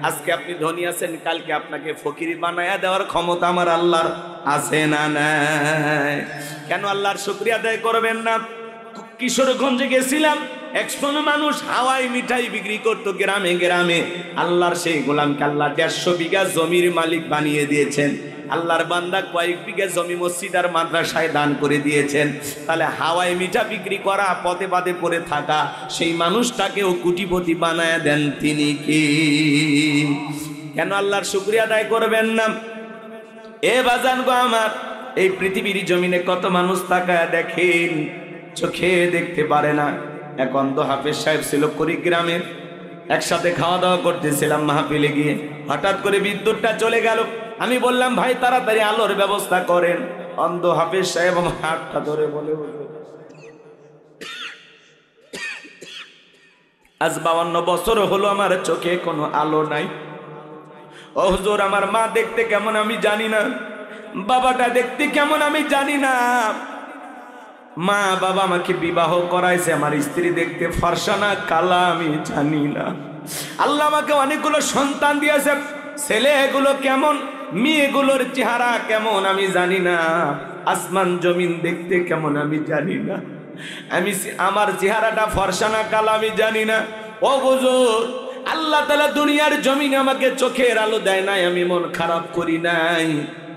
আজকে আপনি ধনী আছেন, কালকে আপনাকে ফকির বানায়া দেওয়ার ক্ষমতা আমার আল্লাহর আছে না নাই? কেন আল্লাহর শুকরিয়া আদায় করবেন না? কিশোরগঞ্জে গেছিলাম, একজন মানুষ হাওয়াই মিঠাই বিক্রি করতো গ্রামে গ্রামে। আল্লাহর সেই গোলামকে আল্লাহ 150 বিঘা জমির মালিক বানিয়ে দিয়েছেন। আল্লাহর বান্দা কয়েক বিঘা জমি মসজিদ আর মাদ্রাসায় দান করে দিয়েছেন। তাহলে হাওয়াই মিঠা বিক্রি করা, পথে পথে পড়ে থাকা সেই মানুষটাকেও কোটিপতি বানায় দেন তিনি কি? কেন আল্লাহর শুকরিয়া আদায় করবেন না? এ বাজান গো আমার, এই পৃথিবীর জমিনে কত মানুষ তাকায় দেখেন, চোখে দেখতে পারে না। এক অন্ধ হাফেজ সাহেব ছিল কুড়িগ্রামের, একসাথে খাওয়া দাওয়া করতেছিলাম মাহফিলে গিয়ে, হঠাৎ করে বিদ্যুৎটা চলে গেল। আমি বললাম ভাই তাড়াতাড়ি আলোর ব্যবস্থা করেন। অন্ধ হাফেজ সাহেব আমার হাতটা ধরে বলে, আজ 52 বছর হলো আমার চোখে কোনো আলো নাই। ও হুজুর, আমার মা দেখতে কেমন আমি জানি না, বাবাটা দেখতে কেমন আমি জানি না। মা বাবা আমাকে বিবাহ করাইছে, আমার স্ত্রী দেখতে ফর্সা না কালা আমি জানি না। আল্লাহ আমাকে অনেকগুলো সন্তান দিয়েছে, ছেলেগুলো কেমন, মেয়েগুলোর চেহারা কেমন আমি জানি না। আসমান জমিন দেখতে কেমন আমি জানি না। আমার চেহারাটা ফর্সা না কালা আমি জানি না। ও হুজুর, আল্লাহ তাআলা দুনিয়ার জমিনে আমাকে চোখের আলো দেয় নাই, আমি মন খারাপ করি নাই।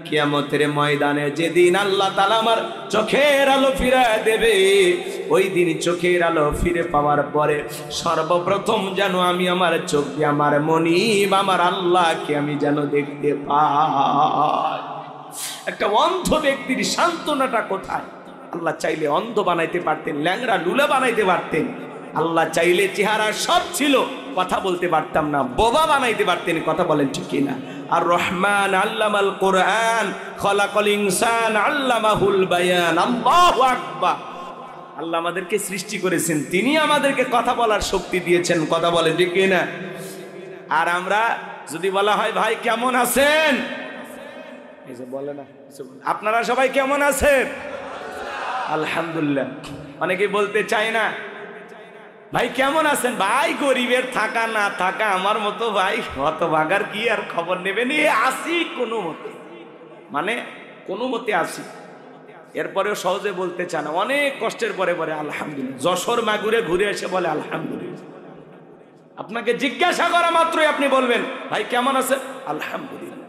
কিয়ামতের ময়দানে যেদিন আল্লাহ তাআলা আমার চোখের আলো ফিরিয়ে দেবে, ওই দিন চোখের আলো ফিরে পাওয়ার পরে সর্বপ্রথম যেন আমি আমার চোখ দিয়ে আমার মনিব আমার আল্লাহকে আমি যেন দেখতে পাই। একটা অন্ধ ব্যক্তির সান্ত্বনাটা কোথায়? আল্লাহ চাইলে অন্ধ বানাইতে পারতেন, ল্যাংড়া লুলা বানাইতে পারতেন। আল্লাহ চাইলে চেহারা সব ছিল, কথা বলতে পারতাম না, বোবা বানাইতে পারতেন। কথা বলেন ঠিক কিনা? আর রহমান আল্লামাল কোরআন খলাকাল ইনসান আল্লামাহুল বায়ান। আল্লাহু আকবার। আল্লাহ আমাদেরকে সৃষ্টি করেছেন, তিনি আমাদেরকে কথা বলার শক্তি দিয়েছেন। কথা বলেন ঠিক কিনা? আর আমরা যদি বলা হয় ভাই কেমন আছেন, এই যে বলে না, আপনারা সবাই কেমন আছেন? আলহামদুলিল্লাহ। অনেকে বলতে চায় না ভাই কেমন আছেন। ভাই গরিবের থাকা না থাকা আমার মতো ভাই হতভাগার কি আর খবর নেবেন, আসি কোনো মতে, মানে কোনো মতে আসি। এরপরেও সহজে বলতে চান না, অনেক কষ্টের পরে পরে আলহামদুলিল্লাহ। যশোর মাগুরে ঘুরে এসে বলে আলহামদুলিল্লাহ। আপনাকে জিজ্ঞাসা করা মাত্রই আপনি বলবেন ভাই কেমন আছেন, আলহামদুলিল্লাহ।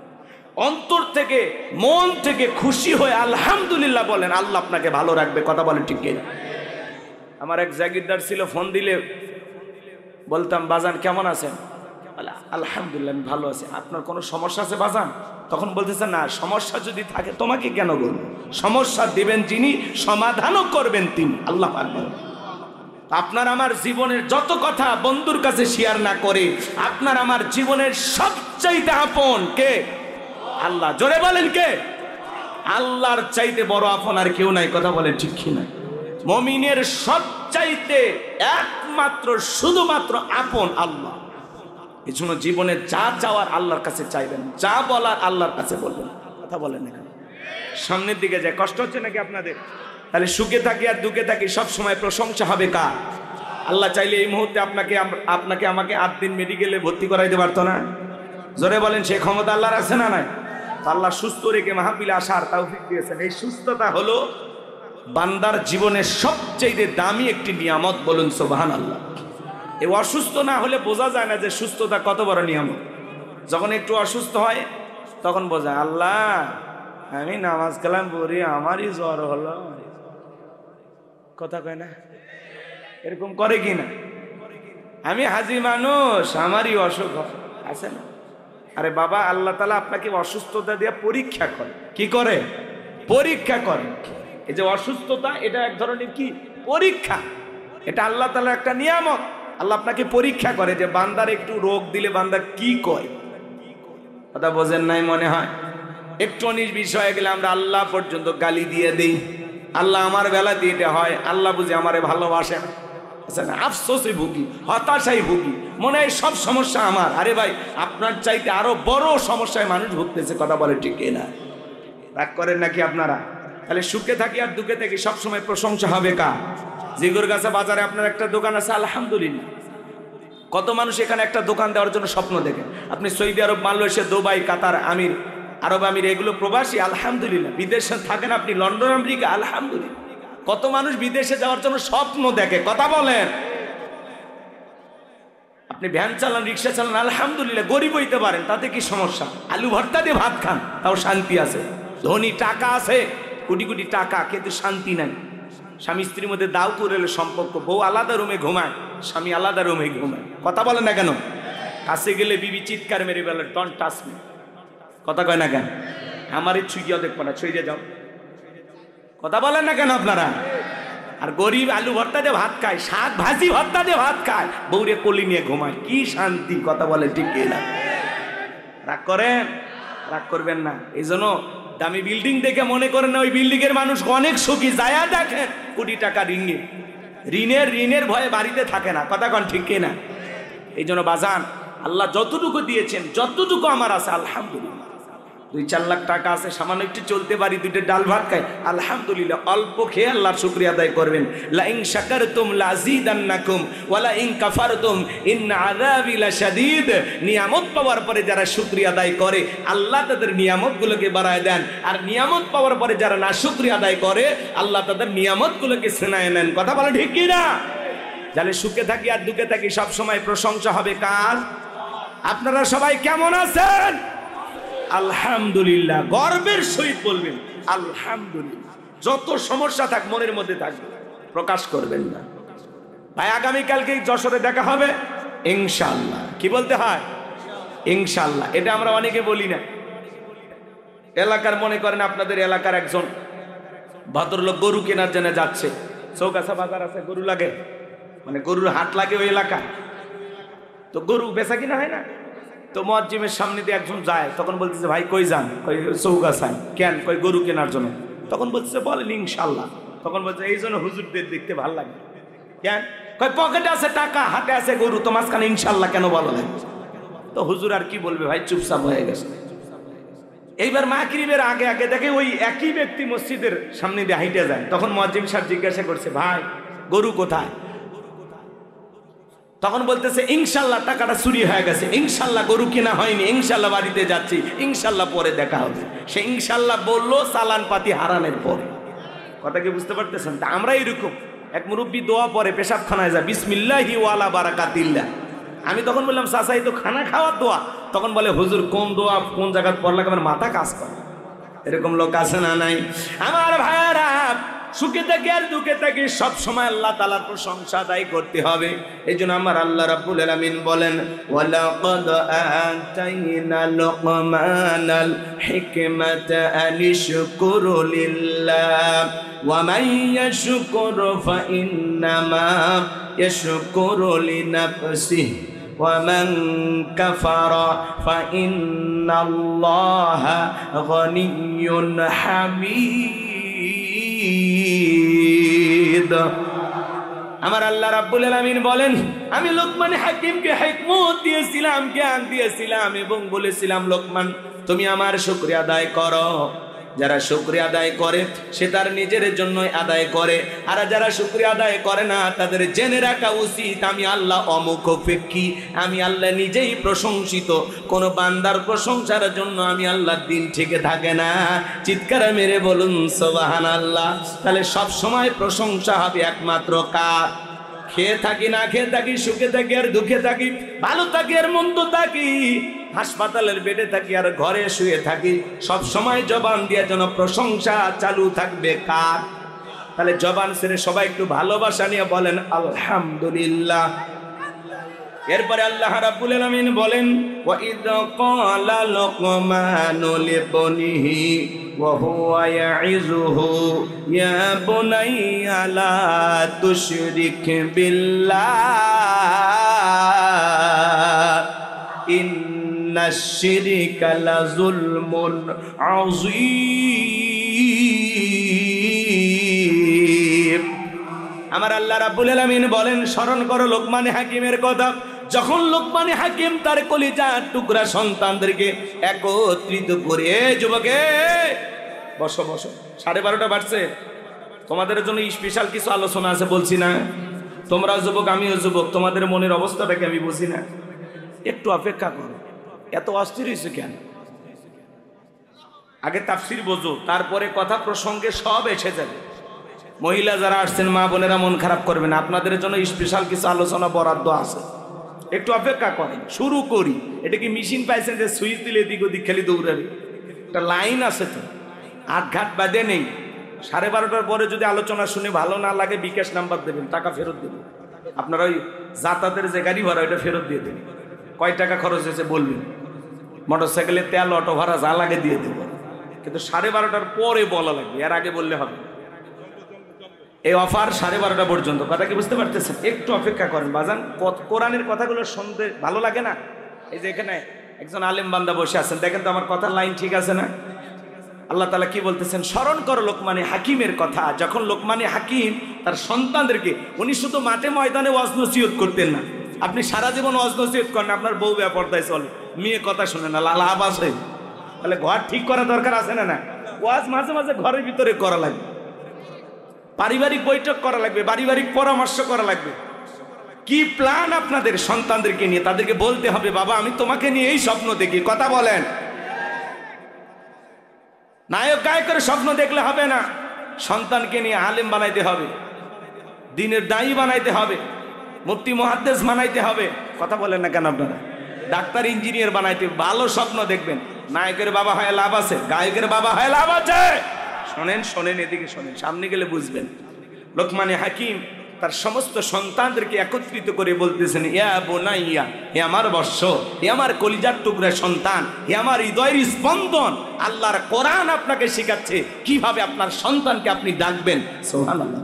অন্তর থেকে মন থেকে খুশি হয়ে আলহামদুলিল্লাহ বলেন, আল্লাহ আপনাকে ভালো রাখবে। কথা বলেন ঠিক কিনা? আমার এক জাগিরদার ছিল, ফোন দিলে বলতাম বাজান কেমন আছেন, আলহামদুলিল্লাহ আমি ভালো আছি। আপনার কোনো সমস্যা আছে বাজান? তখন বলতেছে না, সমস্যা যদি থাকে তোমাকে কেন বলবো, সমস্যা দিবেন যিনি, সমাধানও করবেন তিনি, আল্লাহ আকবার। আপনার আমার জীবনের যত কথা বন্ধুর কাছে শেয়ার না করে, আপনার আমার জীবনের সবচাইতে আপন কে? আল্লাহ। জোরে বলেন কে? আল্লাহর চাইতে বড় আপন আর কেউ নাই। কথা বলেন ঠিক কিনা? মুমিনের সবচাইতে একমাত্র শুধুমাত্র আপন আল্লাহ। এই জন্য জীবনে যা চাওয়ার আল্লাহর কাছে চাইবেন, যা বলার আল্লাহর কাছে বলবেন। কথা বলেন না? সামনের দিকে যায়, কষ্ট হচ্ছে নাকি আপনাদের? তাহলে সুখে থাকি আর দুঃখে থাকি সব সময় প্রশংসা হবে কার? আল্লাহ চাইলে এই মুহূর্তে আপনাকে আমাকে 8 দিন মেডিকেলে ভর্তি করাইতে পারতো না? জোরে বলেন, সে ক্ষমতা আল্লাহর আছে না নাই? আল্লাহ সুস্থ রেখে মাহফিলে আসার তৌফিক দিয়েছেন। এই সুস্থতা হলো বান্দার জীবনের সবচেয়ে দামি একটি নিয়ামত। বলুন সুবহানাল্লাহ। এই অসুস্থ না হলে বোঝা যায় না যে সুস্থতা কত বড় নিয়ামত। যখন একটু অসুস্থ হয় তখন বোঝা, আল্লাহ আমি নামাজ কালাম পড়ি, আমারই জ্বর হলো। কথা কয় না? এরকম করে কি না? আমি হাজি মানুষ, আমারই অসুখ আছে না? আরে বাবা, আল্লাহ তাআলা আপনাকে অসুস্থতা দিয়ে পরীক্ষা করে। কি করে? পরীক্ষা করে। এই যে অসুস্থতা, এটা এক ধরনের কি পরীক্ষা। এটা আল্লাহ তাআলার একটা নিয়ামত। আল্লাহ আপনাকে পরীক্ষা করে যে বান্দার একটু রোগ দিলে বান্দা কি করে। কথা বোঝেন নাই মনে হয়? একটু অনিশ বিষয়ে গেলে আমরা আল্লাহ পর্যন্ত গালি দিয়ে দিই। আল্লাহ আমার বেলাতে এটা হয়, আল্লাহ বুঝি আমারে ভালোবাসে না, আফসোসে ভুগি, হতাশায় ভুগি, মনে হয় সব সমস্যা আমার। আরে ভাই, আপনার চাইতে আরো বড় সমস্যায় মানুষ ভুগতেছে। কথা বলে ঠিক না? রাগ করেন নাকি আপনারা? তাহলে সুখে থাকি আর দুঃখে থাকি সবসময় প্রশংসা হবে কার? জিগুর গাছা বাজারে আপনার একটা দোকান আছে, আলহামদুলিল্লাহ। কত মানুষ এখানে একটা দোকান দেওয়ার জন্য স্বপ্ন দেখে। আপনি সৌদি আরব, মালয়েশিয়া, দুবাই, কাতার, আমির, আরব আমির, এগুলো প্রবাসী, আলহামদুলিল্লাহ। বিদেশে থাকেন আপনি, লন্ডন, আমেরিকা, আলহামদুলিল্লাহ। কত মানুষ বিদেশে যাওয়ার জন্য স্বপ্ন দেখে, কথা বলেন। আপনি ভ্যান চালান, রিক্সা চালান, আলহামদুলিল্লাহ, গরিব হইতে পারেন, তাতে কি সমস্যা? আলু ভর্তা দিয়ে ভাত খান, তাও শান্তি আছে। ধনী, টাকা আছে, কোটি কোটি টাকা, কিন্তু শান্তি নাই। স্বামী স্ত্রীর মধ্যে দাও করে সম্পর্ক, বউ আলাদা রুমে ঘুমায়, স্বামী আলাদা রুমে ঘুমায়, কথা বলে না কেন? কাছে গেলে বিবি চিৎকার মেরে বলে, ডোন্ট টাচ মি, কথা কয় না কেন? আমার এই ছুঁইয়া দেখবো না, ছুঁয়ে যাও, কথা বলেন না কেন আপনারা? আর গরিব আলু ভর্তা দিয়ে ভাত খায়, শাক ভাজি ভর্তা দিয়ে ভাত খায়, বউরে কোলে নিয়ে ঘুমায়, কি শান্তি, কথা বলে ঠিক না? রাগ করেন? রাগ করবেন না। এই জন্য দামি বিল্ডিং দেখে মনে করেন না ওই বিল্ডিং এর মানুষ অনেক সুখী, যায়া দেখেন কোটি টাকা ঋণের ভয়ে বাড়িতে থাকে না, কথা কন ঠিক না? এই জন্য বাজান, আল্লাহ যতটুকু দিয়েছেন, যতটুকু আমার আছে আলহামদুলিল্লাহ। 2-4 লাখ টাকা আছে, সামান্য একটু চলতে পারি, 2টা ডাল ভাত খাই, আলহামদুলিল্লাহ। অল্প খেয়ে আল্লাহর শুকরিয়া আদায় করবেন। লা ইন শাকারতুম লাযীদান্নাকুম ওয়া লা ইন কাফারতুম ইন্না আযাবি লাশাদীদ। নিয়ামত পাওয়ার পরে যারা শুকরিয়া আদায় করে, আল্লাহ তাদের নিয়ামতগুলোকে বাড়ায় দেন। আর নিয়ামত পাওয়ার পরে যারা নাশুকরিয়া আদায় করে, আল্লাহ তাদের নিয়ামতগুলোকে ছিনায় নেন, কথা বলে ঠিক কি না? যাহলে সুখে থাকি আর দুঃখে থাকি, সব সময় প্রশংসা হবে কার? আপনারা সবাই কেমন আছেন? আলহামদুলিল্লাহ, গর্বের সহিত বলবেন আলহামদুলিল্লাহ। যত সমস্যা থাক মনের মধ্যে থাকবে, প্রকাশ করবেন না। ভাই, আগামীকালকে যশোরে দেখা হবে ইনশাআল্লাহ। কি বলতে হয়? ইনশাআল্লাহ। এটা আমরা অনেকে বলি না। এলাকার, মনে করেন আপনাদের এলাকার একজন ভদ্রলোক গরু কেনার জন্য যাচ্ছে, চৌগাছা বাজার আছে, গরু লাগে, মানে গরুর হাট লাগে ওই এলাকা, তো গরু বেচা কিনা হয় না। তো মুয়াজ্জিমের সামনে দিয়ে একজন যায়, তখন বলতেছে, ভাই কই যান? কই চৌগাছায়। কেন? কই গরু কেনার জন্য। তখন বলতেছে, বলেন ইনশাআল্লাহ। তখন বলছে, এই জন্য হুজুরদের দেখতে ভালো লাগে। কেন? কই পকেটে আছে টাকা, হাতে আছে গরু, তো মাঝখানে ইনশাআল্লাহ কেন বলা লাগে? তো হুজুর আর কি বলবে ভাই, চুপচাপ হয়ে গেছে। এইবার মাগরিবের আগে আগে দেখে ওই একই ব্যক্তি মসজিদের সামনে দিয়ে হাঁটে যায়। তখন মুয়াজ্জিম সাহেব জিজ্ঞাসা করছে, ভাই গরু কোথায়? তখন বলতেছে, ইনশাআল্লাহ টাকাটা চুরি হয়ে গেছে, ইনশাআল্লাহ গরু কেনা হয়নি, ইনশাআল্লাহ বাড়িতে যাচ্ছি, ইনশাআল্লাহ পরে দেখা হবে। সে ইনশাআল্লাহ বললো চালান পাতি হারানোর পরে। কথা কি বুঝতে পারতেছেন? তা আমরা এরকম, এক মুরব্বী দোয়া পরে পেশাবখানায় যায়, বিসমিল্লাহি ওয়ালা বারাকাতিল্লাহ। আমি তখন বললাম, চাচা এই তো খানা খাওয়ার দোয়া। তখন বলে, হুজুর কোন দোয়া কোন জায়গায় পড়লে আমার মাথা কাজ করে। এরকম লোক আছে না নাই? আমার ভাইয়ারা, সুখে থাকি আর দুঃখে থাকি, সব সময় আল্লাহ তাআলার প্রশংসা আদায় করতে হবে। এই জন্য আমার আল্লাহ রাব্বুল আলামিন বলেন, ওয়ালাকাদ আতাইনা লুকমানাল হিকমাতা আনিশকুরু লিল্লাহ ওয়া মান ইয়াশকুরু ফাইন্নামা ইয়াশকুরু লিনাফসিহি ওয়া মান কাফারা ফাইন্নাল্লাহা গনিয়্যুন হামিদ। আমার আল্লাহ রাব্বুল আলামিন বলেন, আমি লোকমান হাকিমকে হিকমত দিয়েছিলাম, জ্ঞান দিয়েছিলাম, এবং বলেছিলাম, লোকমান তুমি আমার শুকরিয়া আদায় করো। যারা শুকরিয়া আদায় করে সে তার নিজের জন্যই আদায় করে, আর যারা শুকরিয়া আদায় করে না তাদের জেনে রাখা উচিত আমি আল্লাহ অমুখাপেক্ষী, আমি আল্লাহ নিজেই প্রশংসিত। কোন বান্দার প্রশংসার জন্য আমি আল্লাহর দিন ঠিক থাকে না। চিৎকার মেরে বলুন সুবহানাল্লাহ। তাহলে সব সময় প্রশংসা হবে একমাত্র কার? খেয়ে থাকি না খেয়ে থাকি, সুখে থাকি আর দুঃখে থাকি, ভালো থাকি আর মন্দ থাকি, হাসপাতালের বেডে থাকি আর ঘরে শুয়ে থাকি, সব সময় জবান দিয়ে যেন প্রশংসা চালু থাকবে কার? তাহলে জবান ছেড়ে সবাই একটু ভালোবাসা নিয়ে বলেন আলহামদুলিল্লাহ। এরপরে আল্লাহ রাব্বুল আলামিন বলেন, ওয়া ইয ক্বালা লুকমানু লিবনিহি ওয়া হুয়া ইয়াইযুহু ইয়া বুনাইয়া লা তুশরিক বিল্লাহ ইন্নাশ শিরকা লাযুলমুন আযীম। আমার আল্লাহ রাব্বুল আলামিন বলেন, স্মরণ করো লোকমান হাকিমের কথা। যখন লোকমান হাকিম তার কলিজার টুকরা সন্তানদেরকে একত্রিত করে, যুবকে বসো বসো, 12:30 বাজছে, তোমাদের জন্য স্পেশাল কিছু আলোচনা আছে, বলছি না? তোমরা যুবক, আমিও যুবক, তোমাদের মনের অবস্থাটাকে আমি বুঝি না। একটু অপেক্ষা করো, এত অস্থির হয়েছে কেন? আগে তাফসির বোঝো, তারপরে কথা প্রসঙ্গে সব এসে যাবে। মহিলা যারা আসছেন, মা বোনেরা মন খারাপ করবেন, আপনাদের জন্য স্পেশাল কিছু আলোচনা বরাদ্দ আছে। একটু অপেক্ষা করেন, শুরু করি। এটা কি মেশিন পাইছেন যে সুইচ দিলে এদিক ওদিক খেলি দৌড়াবে? একটা লাইন আছে তো, আটঘাট বাদে নেই। 12:30টার পরে যদি আলোচনা শুনে ভালো না লাগে, বিকাশ নাম্বার দেবেন, টাকা ফেরত দেবেন। আপনারা ওই যাতায়াতের যে গাড়ি ভাড়া, ওইটা ফেরত দিয়ে দেবেন। কয় টাকা খরচ হয়েছে বলবেন, মোটরসাইকেলের তেল, অটো ভাড়া যা লাগে দিয়ে দেবেন। কিন্তু 12:30টার পরে বলা লাগবে, এর আগে বললে হবে। এই অফার 12:30 পর্যন্ত। কথা কি বুঝতে পারতেছেন? একটু অপেক্ষা করেন বাজান। কোরআনের কথাগুলো শুনতে ভালো লাগে না? এই যে এখানে একজন আলেম বান্দা বসে আছেন, দেখেন তো আমার কথার লাইন ঠিক আছে না? আল্লাহ তাআলা কি বলতেছেন? স্মরণ করো লোকমানে হাকিমের কথা। যখন লোকমানে হাকিম তার সন্তানদেরকে, উনি শুধু মাঠে ময়দানে ওয়াজ নসিহত করতেন না। আপনি সারা জীবন ওয়াজ নসিহত করেন, আপনার বউ বেপরদায় চলে, মেয়ে কথা শুনে না, লাভ আছে। তাহলে ঘর ঠিক করা দরকার আছে না? না, ওয়াজ মাঝে মাঝে ঘরের ভিতরে করা লাগবে, পারিবারিক বৈঠক করা লাগবে, পারিবারিক পরামর্শ করা লাগবে। কি প্ল্যান আপনাদের সন্তানদেরকে নিয়ে? তাদেরকে বলতে হবে, বাবা আমি তোমাকে নিয়ে এই স্বপ্ন দেখি। কথা বলেন। নায়ক গায়কের স্বপ্ন দেখলে হবে না, সন্তানকে নিয়ে আলেম বানাইতে হবে, দ্বীনের দায়ী বানাইতে হবে, মুফতি মুহাদ্দিস বানাইতে হবে। কথা বলেন না কেন আপনারা? ডাক্তার ইঞ্জিনিয়ার বানাইতে। ভালো স্বপ্ন দেখবেন। নায়কের বাবা হয় লাভ আছে, গায়কের বাবা হয় লাভ আছে। শোনেন শোনেন, এদিকে শোনেন, সামনে গেলে বুঝবেন। লোকমানে হাকিম তার সমস্ত সন্তানদেরকে একত্রিত করে বলতেছেন, ইয়া বুনাইয়া, হে আমার বৎস, হে আমার কলিজার টুকরা সন্তান, হে আমার হৃদয়ের স্পন্দন, আল্লাহর কোরআন আপনাকে শেখাচ্ছে কিভাবে আপনার সন্তানকে আপনি ডাকবেন। সুবহানাল্লাহ।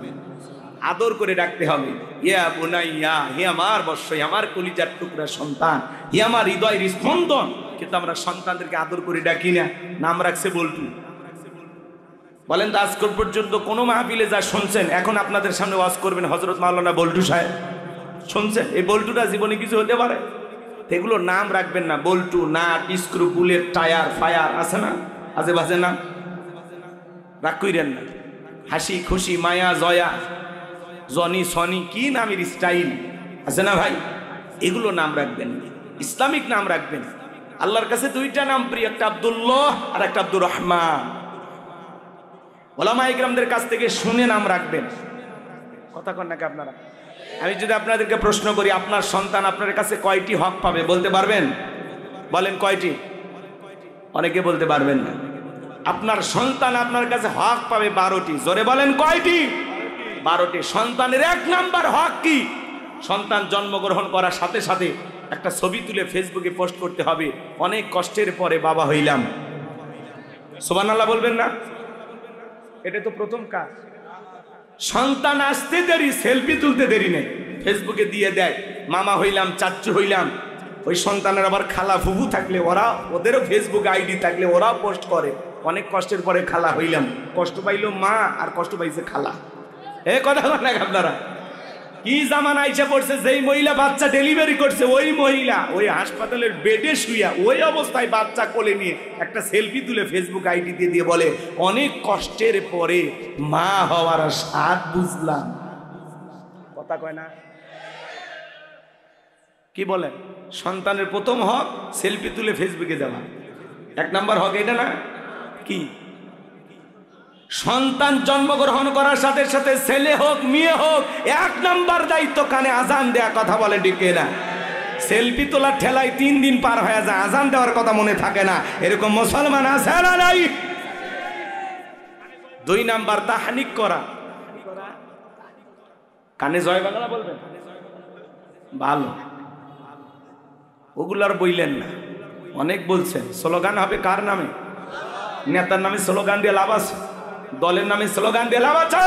আদর করে ডাকতে হবে। ইয়া বুনাইয়া, হে আমার বৎস, হে আমার কলিজার টুকরা সন্তান, হে আমার হৃদয়ের স্পন্দন। কিন্তু আমরা সন্তানদেরকে আদর করে ডাকি না, নাম রাখছে বল্টু। বলেন তো, আজ পর্যন্ত কোনো মাহফিলে যা শুনছেন, এখন আপনাদের সামনে ওয়াজ করবেন হযরত মাওলানা বল্টু সাহেব, শুনছেন? এই বল্টুটা জীবনে কিছু হতে পারে? এগুলো নাম রাখবেন না। Bolt, nut, screw, bullet, tyre, fire আছে না, আজে বাজে নাম রাগ কইরেন না। হাসি খুশি, মায়া, জয়া, জনি, সনি, কি নামের স্টাইল আছে না ভাই? এগুলো নাম রাখবেন, ইসলামিক নাম রাখবেন। আল্লাহর কাছে দুইটা নাম প্রিয়, একটা আব্দুল্লাহ আর একটা আব্দুর রহমান। ওলামায়ে কেরামদের কাছ থেকে শুনে নাম রাখবেন। কথা কন নাকি আপনারা? আমি যদি আপনাদেরকে প্রশ্ন করি, আপনার সন্তান আপনার কাছে কয়টি হক পাবে বলতে পারবেন? বলেন কয়টি? অনেকে বলতে পারবেন না। আপনার সন্তান আপনার কাছে হক পাবে 12টি। জোরে বলেন কয়টি? 12টি। সন্তানের 1 নাম্বার হক কি? সন্তান জন্মগ্রহণ করার সাথে সাথে একটা ছবি তুলে ফেসবুকে পোস্ট করতে হবে, অনেক কষ্টের পরে বাবা হইলাম। সুবহানাল্লাহ বলবেন না? এটা তো প্রথম কাজ। সন্তান আসতে দেরি, সেলফি তুলতে দেরি নেই, ফেসবুকে দিয়ে দেয়, মামা হইলাম, চাচ্চু হইলাম। ওই সন্তানের আবার খালা ফুফু থাকলে ওরা, ওদেরও ফেসবুক আইডি থাকলে ওরাও পোস্ট করে, অনেক কষ্টের পরে খালা হইলাম। কষ্ট পাইলো মা আর কষ্ট পাইছে খালা। কথা বলেন আপনারা? কি জামানা আইসা পড়ছে, যেই মহিলা বাচ্চা ডেলিভারি করছে, ওই মহিলা ওই হাসপাতালের বেডে শুইয়া ওই অবস্থায় বাচ্চা কোলে নিয়ে একটা সেলফি তুলে ফেসবুক আইডি দিয়ে বলে, অনেক কষ্টের পরে মা হওয়ার স্বাদ বুঝলাম। কথা কয় না? কি বলেন? সন্তানের প্রথম হক সেলফি তুলে ফেসবুকে দেওয়া। 1 নাম্বার হক এটা না? কি? সন্তান জন্মগ্রহণ করার সাথে সাথে ছেলে হোক মেয়ে হোক, 1 নাম্বার দায়িত্ব কানে আজান দেয়া। কথা বলে ঠিক না? সেলফি তোলার ঠেলায় 3 দিন পার হয়ে যায়, আজান দেওয়ার কথা মনে থাকে না। এরকম মুসলমান আছে না নাই? 2 নাম্বার তাহনিক করা। কানে জয় বাংলা বলবেন ভালো, ওগুলার বইলেন না। অনেক বলছেন স্লোগান হবে কার নামে? নেতার নামে স্লোগান দিয়ে লাভ আছে, দলের নামে স্লোগান দিয়ে লাভ আছে?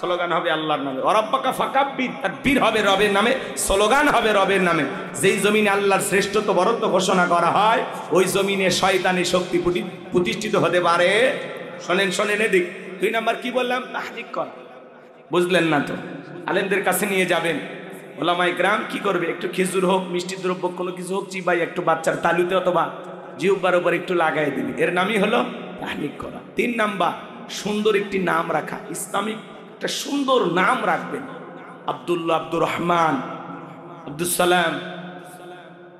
স্লোগান হবে আল্লাহর নামে। অরব্বাকা ফাকাব্বির, তাকবীর হবে রবের নামে, স্লোগান হবে রবের নামে। যেই জমিনে আল্লাহর শ্রেষ্ঠত্ব বরত্ব ঘোষণা করা হয়, ওই জমিনে শয়তানের শক্তি প্রতিষ্ঠিত হতে পারে। শোনেন শোনেন এদিক। 2 নাম্বার কি বললাম? তাহনিক করা। বুঝলেন না তো? আলেমদের কাছে নিয়ে যাবেন, ওলামায়ে কেরাম কি করবে? একটু খেজুর হোক, মিষ্টি দ্রব্য কোনো কিছু হোক, চিবাই একটু বাচ্চার তালুতে অথবা জিহ্বার উপর একটু লাগাই দিবি। এর নামই হলো তাহনিক করা। 3 নাম্বার সুন্দর একটি নাম রাখা। ইসলামিক একটা সুন্দর নাম রাখবেন। আব্দুল্লাহ, আব্দুর রহমান, আব্দুল সালাম,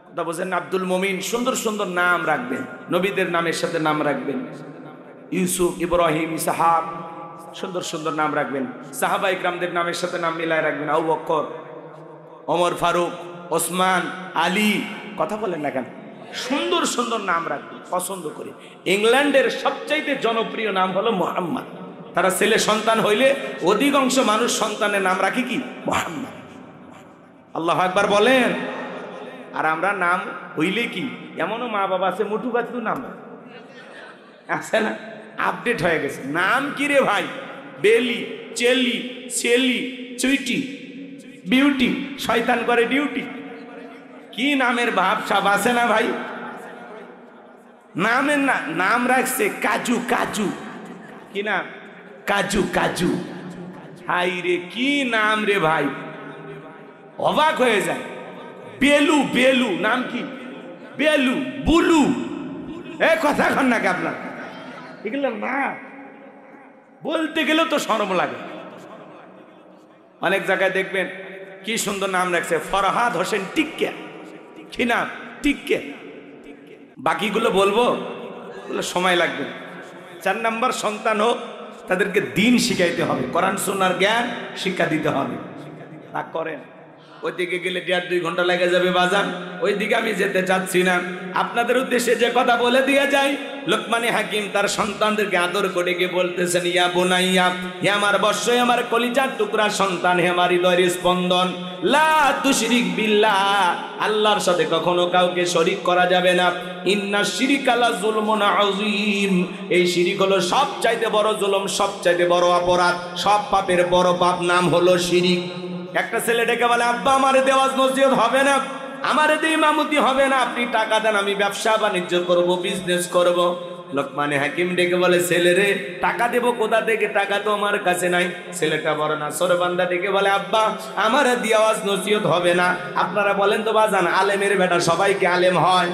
কথা বলছেন, আব্দুল মমিন, সুন্দর সুন্দর নাম রাখবেন। নবীদের নামের সাথে নাম রাখবেন। ইউসুফ, ইব্রাহিম, ইসহাক, সুন্দর সুন্দর নাম রাখবেন। সাহাবা ইকরামদের নামের সাথে নাম মিলায় রাখবেন। আবু বকর, ওমর ফারুক, ওসমান, আলী, কথা বলেন না কেন? সুন্দর সুন্দর নাম রাখবেন পছন্দ করে। ইংল্যান্ডের সবচাইতে জনপ্রিয় নাম হলো মুহাম্মদ। তারা ছেলে সন্তান হইলে অধিকাংশ মানুষ সন্তানের নাম রাখে কি? মুহাম্মদ। আল্লাহু আকবার বলেন। আর আমরা নাম হইলে কি, এমনও মা বাবা আছে মুঠু বাচ্চু নাম আছে না, আপডেট হয়ে গেছে। নাম কি রে ভাই? বেলি, চেলি, চেলি, চুইটি, বিউটি, শয়তান করে ডিউটি। কি নামের ভাব সাব আছে না ভাই? নামের না নাম রাখছে কাজু, কাজু, কি নাম? কাজু, কাজু। হাই রে কি নাম রে ভাই, অবাক হয়ে যায়। বেলু, বেলু নাম কি? বেলু, বুলু, এ কথা কন নাকি আপনার? এগুলো না বলতে গেলেও তো শরম লাগে। অনেক জায়গায় দেখবেন কি সুন্দর নাম রাখছে, ফরহাদ হোসেন টিক্কা, কি নাম? টিক্কা। বাকিগুলো বলবো, সময় লাগবে। 4 নাম্বার, সন্তান হোক তাদেরকে দিন শিখাইতে হবে, কোরআন সুন্নাহর জ্ঞান শিক্ষা দিতে হবে। তা করেন, ওইদিকে গেলে 1.5-2 ঘন্টা লেগে যাবে বাজান, ওইদিকে আমি যেতে চাচ্ছি না। আপনাদের উদ্দেশ্যে যে কথা বলে দিয়ে যাই, লোকমানে হাকিম তার সন্তানদেরকে আদর করে গিয়ে বলতেছেন, ইয়া বুনাইয়া, হে আমার বৎস, আমার কলিজার টুকরা সন্তান, হে আমার হৃদয়ের স্পন্দন, লা তুশরিক বিল্লাহ, আল্লাহর সাথে কখনো কাউকে শরীক করা যাবে না। ইন্না শিরিকা লা যুলমুন আযীম, এই শিরিক হলো সবচাইতে বড় জুলুম, সবচাইতে বড় অপরাধ, সব পাপের বড় পাপ নাম হলো শিরিক। একটা ছেলে ডেকে বলে, আব্বা আমারে দেওয়াজ নসিহত হবে না, আমারে দিয়ে ইমামতি হবে না, আপনি টাকা দেন, আমি ব্যবসা বাণিজ্য করব, বিজনেস করব। লোকমানে হাকিম ডেকে বলে, ছেলে রে টাকা দেবো কোথা থেকে, টাকা তো আমার কাছে নাই। ছেলেটা বড় না সরবান্দা ডেকে বলে, আব্বা আমারে দিয়ে আওয়াজ নসিহত হবে না। আপনারা বলেন তো বাজান, আলেমের বেটা সবাইকে আলেম হয়?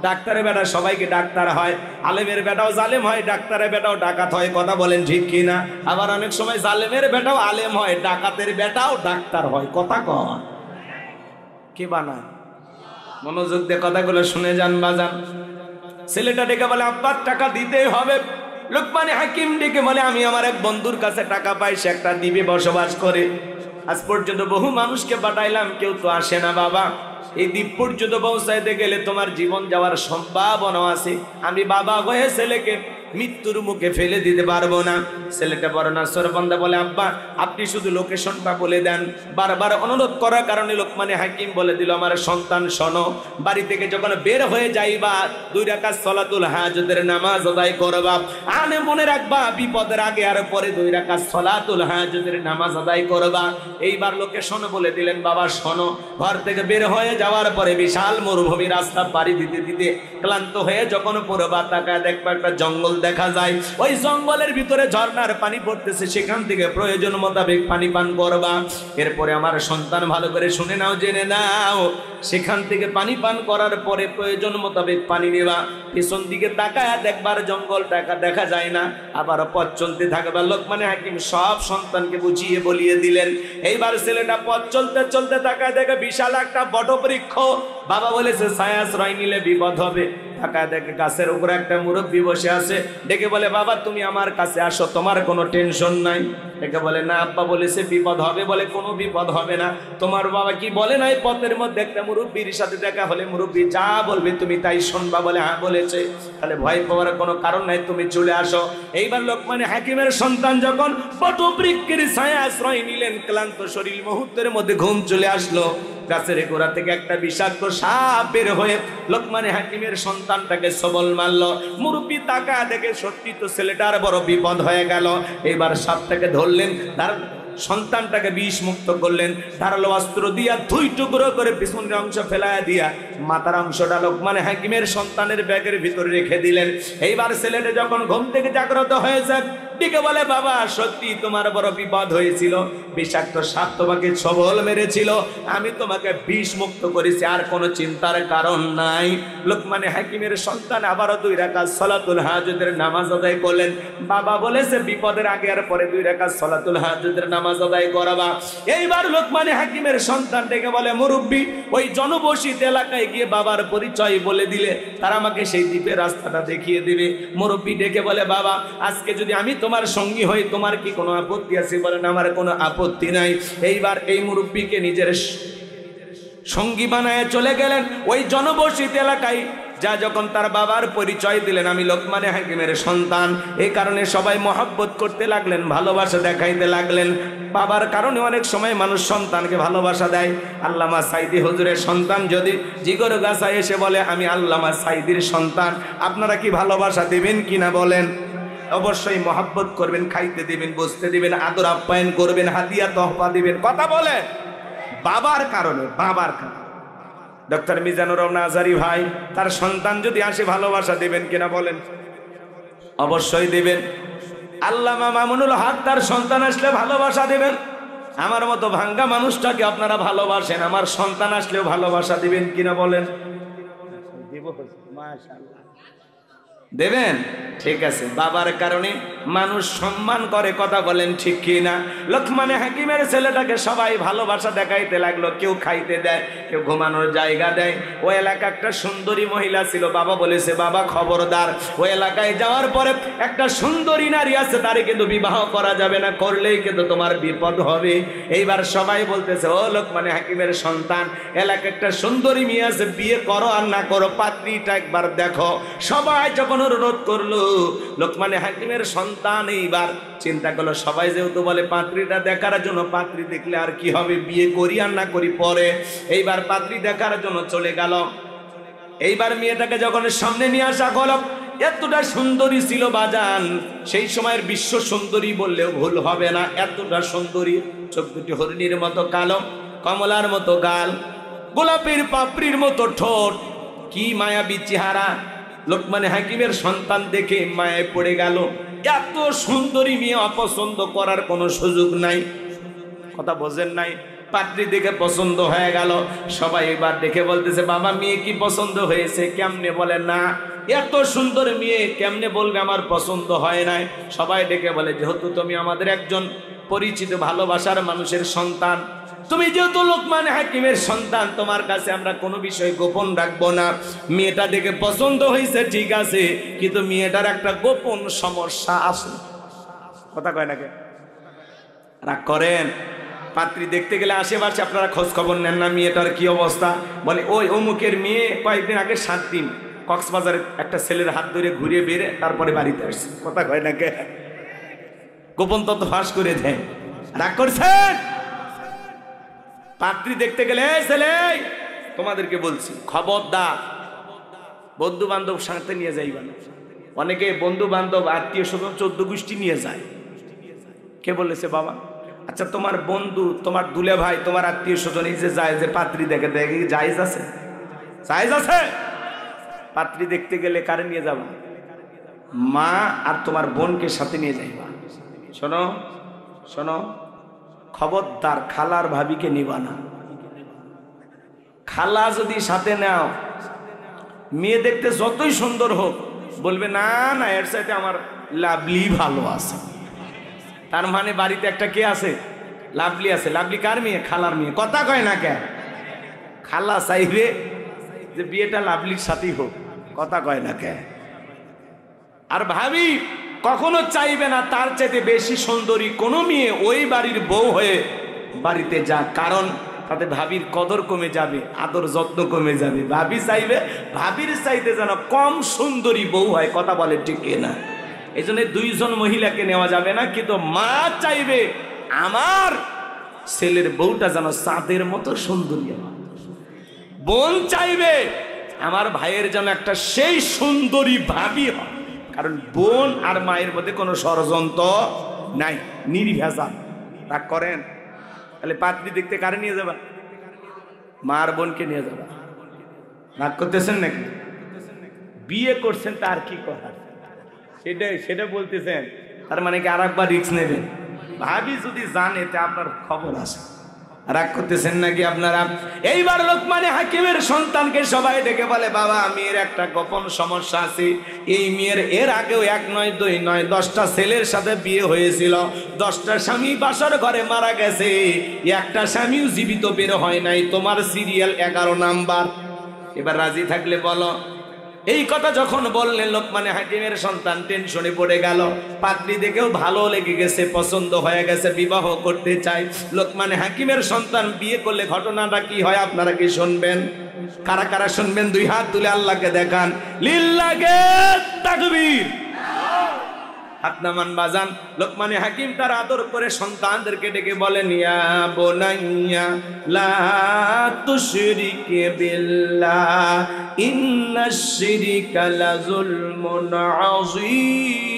ডাক্তারের বেটা সবাইকে ডাক্তার হয়? আলেমের বেটাও জালেম হয়, ডাক্তারের বেটাও ডাকাত হয়, কথা বলেন ঠিক কিনা? আবার অনেক সময় জালেমের বেটাও আলেম হয়, ডাকাতের বেটাও ডাক্তার হয়, কথা কন। কে বানায়? মনোযোগ দিয়ে কথাগুলো শুনে যান বাজান। ছেলেটা ডেকে বলে, আব্বার টাকা দিতেই হবে। লোকমানে হাকিম ডেকে বলে, আমি আমার এক বন্ধুর কাছে টাকা পাই, সে একটা দ্বীপে বসবাস করে। আজ পর্যন্ত বহু মানুষকে পাঠাইলাম, কেউ তো আসে না বাবা। এই দ্বীপ পর্যন্ত পৌঁছাইতে গেলে তোমার জীবন যাওয়ার সম্ভাবনা আছে। আমি বাবা হয়ে ছেলেকে মৃত্যুর মুখে ফেলে দিতে পারবো না। ছেলেটা বড় না সরবন্দা বলে, আব্বা আপনি শুধু লোকেশনটা বলে দেন। বারবার অনুরোধ করার কারণে লোকমানে হাকিম বলে দিল, আমার সন্তান শোনো, বাড়ি থেকে যখন বের হয়ে যাইবা 2 রাকাত সলাতুল হাজতের নামাজ আদায় করবা। আনে মনে রাখবা, বিপদের আগে আর পরে 2 রাকাত সলাতুল হাজতের নামাজ আদায় করবা। এইবার লোকেশন বলে দিলেন, বাবা শোনো, ঘর থেকে বের হয়ে যাওয়ার পরে বিশাল মরুভূমি রাস্তা পাড়ি দিতে দিতে ক্লান্ত হয়ে যখন পড়বা, তাকায় দেখবা একটা জঙ্গল দেখা যায়। ওই জঙ্গলের ভিতরে ঝর্ণার পানি পড়তেছে, সেখান থেকে প্রয়োজন মোতাবেক পানি পান করবা। এরপরে আমার সন্তান ভালো করে শুনে নাও, জেনে নাও, সেখান থেকে পানি পান করার পরে প্রয়োজন মোতাবেক পানি নেবা। পিছন দিকে তাকায় দেখবার জঙ্গলটা দেখা যায় না, আবার পথ চলতে থাকবে। লোকমানে হাকিম সব সন্তানকে বুঝিয়ে বলিয়ে দিলেন। এইবার ছেলেটা পথ চলতে চলতে তাকায় দেখে বিশাল একটা বটবৃক্ষ। বাবা বলেছে ছায়া আশ্রয় নিলে বিপদ হবে। তাকায় দেখে গাছের উপরে একটা মুরব্বী বসে আছে। ডেকে বলে, বাবা তুমি আমার কাছে আসো, তোমার কোনো টেনশন নাই। ডেকে বলে, না আব্বা বলেছে বিপদ হবে। বলে, কোনো বিপদ হবে না। তোমার বাবা কি বলে নাই পথের মধ্যে একটা মুরব্বীর সাথে দেখা হলে মুরব্বী যা বলবে তুমি তাই শুনবা? বলে, হ্যাঁ বলেছে। তাহলে ভয় পাওয়ার কোনো কারণ নাই, তুমি চলে আসো। এইবার লোকমানে হাকিমের সন্তান যখন বটবৃক্ষের ছায়া আশ্রয় নিলেন, ক্লান্ত শরীর মুহূর্তের মধ্যে ঘুম চলে আসলো। গাছের গোড়া থেকে একটা বিষাক্ত সাপ বের হয়ে লোকমানে হাকিমের সন্তানটাকে সবল মারলো। মুরব্বী তাকা দেখে সত্যি তো ছেলেটার বড় বিপদ হয়ে গেল। এবার সাপটাকে ধরলেন, তার সন্তানটাকে বিষ মুক্ত করলেন, ধারালো অস্ত্র দিয়া 2 টুকরো করে পিছনের অংশ ফেলায় দিয়া মাথার অংশটা লোকমানে হাকিমের সন্তানের ব্যাগের ভিতরে রেখে দিলেন। এইবার ছেলেটা যখন ঘুম থেকে জাগ্রত হয়েছে, ডেকে বলে বাবা সত্যি তোমার বড় বিপদ হয়েছিল, বিষাক্ত সাপ তোমাকে ছবল মেরেছিল, আমি তোমাকে বিষ মুক্ত করেছি, আর কোনো চিন্তার কারণ নাই। লোকমানে হাকিমের সন্তান আবারও 2 রাকাত সালাতুল হাজতের নামাজ আদায় করলেন। বাবা বলেছে বিপদের আগে আর পরে 2 রাকাত সালাতুল হাজতের নামাজ আদায় করাবা। এইবার লোকমানে হাকিমের সন্তান ডেকে বলে মুরব্বী, ওই জনবসিত এলাকায় গিয়ে বাবার পরিচয় বলে দিলে তারা আমাকে সেই দ্বীপের রাস্তাটা দেখিয়ে দিবে। মুরব্বী ডেকে বলে বাবা আজকে যদি আমি তোমার সঙ্গী হই তোমার কি কোনো আপত্তি আছে? বলেন আমার কোনো আপত্তি নাই। এইবার এই মুরব্বীকে নিজের সঙ্গী বানায় চলে গেলেন ওই জনবসিত এলাকায়। যা যখন তার বাবার পরিচয় দিলেন আমি লোকমানে হাকিমের সন্তান, এই কারণে সবাই মহব্বত করতে লাগলেন, ভালোবাসা দেখাইতে লাগলেন। বাবার কারণে অনেক সময় মানুষ সন্তানকে ভালোবাসা দেয়। আল্লামা সাইদি হুজুরের সন্তান যদি জিগর গাছায় এসে বলে আমি আল্লামা সাইদির সন্তান, আপনারা কি ভালোবাসা দিবেন কিনা বলেন? অবশ্যই মহব্বত করবেন, খাইতে দিবেন, বসতে দিবেন, আদর আপ্যায়ন করবেন, হাদিয়া তহফা দিবেন। কথা বলে বাবার কারণে, বাবার কারণে। ডক্টর মিজানুর রহমান আজারি ভাই তার সন্তান যদি আসে ভালোবাসা দিবেন কিনা বলেন? অবশ্যই দিবেন। আল্লামা মামুনুল হক তার সন্তান আসলে ভালোবাসা দিবেন। আমার মতো ভাঙ্গা মানুষটাকে আপনারা ভালোবাসেন, আমার সন্তান আসলেও ভালোবাসা দিবেন কিনা বলেন? মাশাআল্লাহ দেবেন। ঠিক আছে, বাবার কারণে মানুষ সম্মান করে। কথা বলেন ঠিক কি না? লোকমানে হাকিমের ছেলেটাকে সবাই ভালোবাসা দেখাইতে লাগলো, কেউ খাইতে দেয়, কেউ ঘুমানোর জায়গা দেয়। ওই এলাকা একটা সুন্দরী মহিলা ছিল। বাবা বলেছে বাবা খবরদার, ওই এলাকায় যাওয়ার পরে একটা সুন্দরী নারী আছে, তারে কিন্তু বিবাহ করা যাবে না, করলেই কিন্তু তোমার বিপদ হবে। এইবার সবাই বলতেছে ও লোকমানে হাকিমের সন্তান, এলাকায় একটা সুন্দরী মেয়ে আছে, বিয়ে করো আর না করো পাত্রীটা একবার দেখো। সবাই যখন অনুরোধ করলো, লোকমানে হাকিমের সন্তান এইবার চিন্তা করলো সবাই যেহেতু বলে পাত্রীটা দেখার জন্য, পাত্রী দেখলে আর কি হবে, বিয়ে করি আর না করি পরে। এইবার পাত্রী দেখার জন্য চলে গেল। এইবার মেয়েটাকে যখন সামনে নিয়ে আসা হলো, এতটা সুন্দরী ছিল বাজান, সেই সময়ের বিশ্ব সুন্দরী বললেও ভুল হবে না। এতটা সুন্দরী, চোখ দুটি হরিণীর মতো কালো, কমলার মতো গাল, গোলাপের পাপড়ির মতো ঠোঁট, কি মায়াবী চেহারা। লোকমানে হাকিমের সন্তান দেখে মায়ায় পড়ে গেল। এত সুন্দরী মেয়ে অপছন্দ করার কোনো সুযোগ নাই। কথা বোঝেন নাই? পাত্রী দেখে পছন্দ হয়ে গেল। সবাই এবার দেখে বলতেছে বাবা মেয়ে কি পছন্দ হয়েছে? কেমনে বলে না, এত সুন্দর মেয়ে কেমনে বলবে আমার পছন্দ হয় নাই? সবাই ডেকে বলে যেহেতু তুমি আমাদের একজন পরিচিত ভালোবাসার মানুষের সন্তান, তুমি যেহেতু লোকমান হাকিমের সন্তান, তোমার কাছে আমরা কোনো বিষয় গোপন রাখবো না। মেয়েটা দেখে পছন্দ হয়েছে ঠিক আছে, কিন্তু মেয়েটার একটা গোপন সমস্যা আছে। কথা কয় নাকি? রাগ করেন? পাত্রী দেখতে গেলে আশেপাশে আপনারা খোঁজ খবর নেন না মেয়েটার কি অবস্থা? বলে ওই অমুকের মেয়ে কয়েকদিন আগে 7 দিন কক্সবাজারে একটা ছেলের হাত ধরে ঘুরিয়ে বেড়ে তারপরে বাড়িতে আসছে। কথা কয় নাকি? গোপন তথ্য ফাঁস করে দেয়। রাগ করছেন? পাত্রী দেখতে গেলে ছেলে তোমাদেরকে বলছি খবরদার বন্ধু বান্ধব সাথে নিয়ে যাইবা না। অনেকে বন্ধু বান্ধব আত্মীয় স্বজন 14 গোষ্ঠী নিয়ে যায়। কে বলেছে বাবা? আচ্ছা তোমার বন্ধু, তোমার দুলে ভাই, তোমার আত্মীয় স্বজন এই যে যায়, যে পাত্রী দেখে দেখে জায়েজ আছে? জায়েজ আছে? পাত্রী দেখতে গেলে কারে নিয়ে যাবা? মা আর তোমার বোনকে সাথে নিয়ে যাইবা। শোনো শোনো, খবরদার খালার ভাবিকে নিবা না। খালা যদি সাথে নাও, মেয়ে দেখতে যতই সুন্দর হোক বলবে না না এর সাথে আমার লাভলি ভালো আছে। তার মানে বাড়িতে একটা কে আছে? লাভলি আছে। লাভলি কার মেয়ে? খালার মেয়ে। কথা কয় না কে? খালা চাইবে যে বিয়েটা লাভলির সাথেই হোক। কথা কয় না কে? আর ভাবি কখনো চাইবে না তার চাইতে বেশি সুন্দরী কোনো মেয়ে ওই বাড়ির বউ হয়ে বাড়িতে যাক, কারণ তাতে ভাবির কদর কমে যাবে, আদর যত্ন কমে যাবে। ভাবি চাইবে ভাবির চাইতে যেন কম সুন্দরী বউ হয়। কথা বলে ঠিক না? এই জন্য 2 জন মহিলাকে নেওয়া যাবে না, কিন্তু মা চাইবে আমার ছেলের বউটা যেন চাঁদের মতো সুন্দরী হয়। বোন চাইবে আমার ভাইয়ের যেন একটা সেই সুন্দরী ভাবি হয়, কারণ বোন আর মায়ের মধ্যে কোনো ষড়যন্ত্র নাই, নির্ভেজাল। রাগ করেন? তাহলে পাত্রী দেখতে কারে নিয়ে যাবা? মা আর বোনকে নিয়ে যাবা। রাগ করতেছেন নাকি? বিয়ে করছেন তার কি করার, সেটা বলতেছেন। তার মানে কি আর একবার রিস্ক নেবেন? ভাবি যদি জানে তে আপনার খবর আছে। রাগ করতেছেন নাকি আপনারা? এইবার লোকমানে হাকিমের সন্তানকে সবাই ডেকে বলে, বাবা মেয়ের একটা গোপন সমস্যা আছে। এই মেয়ের এর আগেও 1 নয় 2 নয় 10টা ছেলের সাথে বিয়ে হয়েছিল, 10টা স্বামী বাসর ঘরে মারা গেছে, একটা স্বামীও জীবিত বের হয় নাই, তোমার সিরিয়াল 11 নাম্বার। এবার রাজি থাকলে বলো। এই কথা যখন বললেন লোকমানে হাকিমের সন্তান টেনশনে পড়ে গেল। পাত্রী দেখেও ভালো লেগে গেছে, পছন্দ হয়ে গেছে, বিবাহ করতে চাই। লোকমানে হাকিমের সন্তান বিয়ে করলে ঘটনাটা কি হয় আপনারা কি শুনবেন? কারা কারা শুনবেন 2 হাত তুলে আল্লাহকে দেখান। লিল্লাহে তাকবীর। হাত নামান বাজান। লোকমানে হাকিম তার আদর করে সন্তানদেরকে ডেকে বলেন, ইয়া বুনাইয়া লা তুশরিক বিল্লাহ ইন্নাশ শিরকা লাযুলমুন আযীম।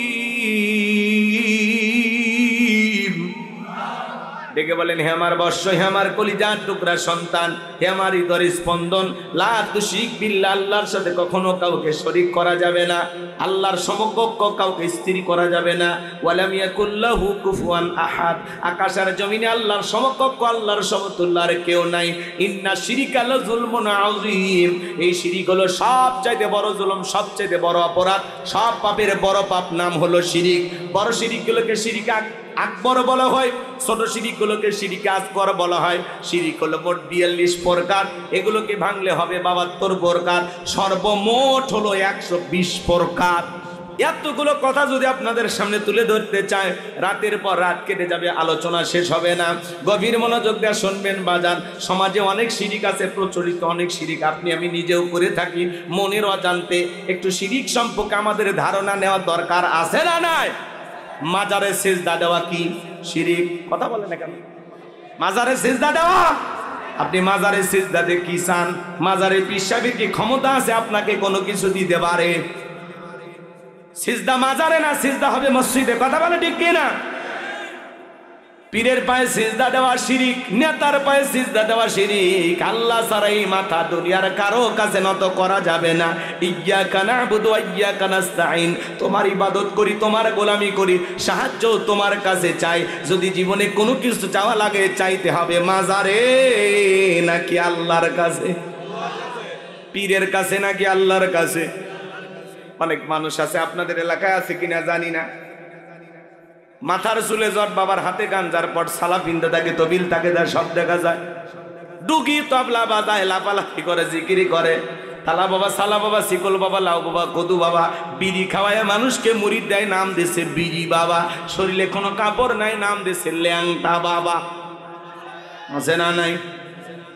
ডেকে বলেন, হে আমার বর্ষ, হে আমার কলিজার টুকরা সন্তান, হে আমার হৃদয়ের স্পন্দন, লা তুশরিক বিল্লাহ, আল্লাহর সাথে কখনো কাউকে শরীক করা যাবে না, আল্লাহর সমকক্ষ কাউকে স্ত্রী করা যাবে না। ওয়ালাম ইয়াকুল্লাহু কুফুয়ান আহাদ, আকাশ আর জমিনে আল্লাহর সমকক্ষ, আল্লাহর সমতুল্য আর কেউ নাই। ইন্না শিরিকা লাযুলমুন আযীম, এই শিরিক হলো সবচাইতে বড় জুলুম, সবচাইতে বড় অপরাধ, সব পাপের বড় পাপ নাম হলো শিরিক। বড় শিরিকগুলোকে শিরিক আকবর বলা হয়, ছোট শিরিকগুলোকে শিরিক আসগর বলা হয়। শিরিক হলো মোট 42 প্রকার, এগুলোকে ভাঙলে হবে 72 প্রকার, সর্বমোট হলো 120 প্রকার। এতগুলো কথা যদি আপনাদের সামনে তুলে ধরতে চায়, রাতের পর রাত কেটে যাবে, আলোচনা শেষ হবে না। গভীর মনোযোগ দিয়ে শুনবেন বাজান। সমাজে অনেক শিরিক আছে, প্রচলিত অনেক শিরিক, আপনি আমি নিজেও করে থাকি মনের অজান্তে। একটু শিরিক সম্পর্কে আমাদের ধারণা নেওয়া দরকার আছে না নাই? মাজারে সিজদা দেওয়া কি শিরিক? কথা বলে না কেন? মাজারে সিজদা দেওয়া, আপনি মাজারে সিজদা দিয়ে কি চান? মাজারে পিসাবের কি ক্ষমতা আছে আপনাকে কোনো কিছু দিতে পারে? সিজদা মাজারে না, সিজদা হবে মসজিদে। কথা বলে ঠিক কিনা? পীরের পায়ে সিজদা দেওয়া শিরিক, নেতার পায়ে সিজদা দেওয়া শিরিক। আল্লাহ ছাড়া এই মাথা দুনিয়ার কারো কাছে নত করা যাবে না। ইয়্যাকা না'বুদু ওয়া ইয়্যাকা নাস্তাঈন, তোমার ইবাদত করি, তোমার গোলামি করি, সাহায্য তোমার কাছে চাই। যদি জীবনে কোনো কিছু চাওয়া লাগে, চাইতে হবে মাজারে নাকি আল্লাহর কাছে? পীরের কাছে নাকি আল্লাহর কাছে? অনেক মানুষ আছে, আপনাদের এলাকায় আছে কিনা জানি না, মাথার চুলে জট, বাবার হাতে গাঞ্জার পট, সালা পিন্দা থাকে, তবিল তাকে দেয়, সব দেখা যায়। ডুগি তবলা বাজায়, লাফালাফি করে, জিকিরি করে, তালা বাবা, সালা বাবা, শিকল বাবা, লাউ বাবা, কদু বাবা। বিড়ি খাওয়ায় মানুষকে মুরিদ দেয়, নাম দিছে বিড়ি বাবা। শরীরে কোনো কাপড় নাই, নাম দিছে ল্যাংটা বাবা। আছে না নাই?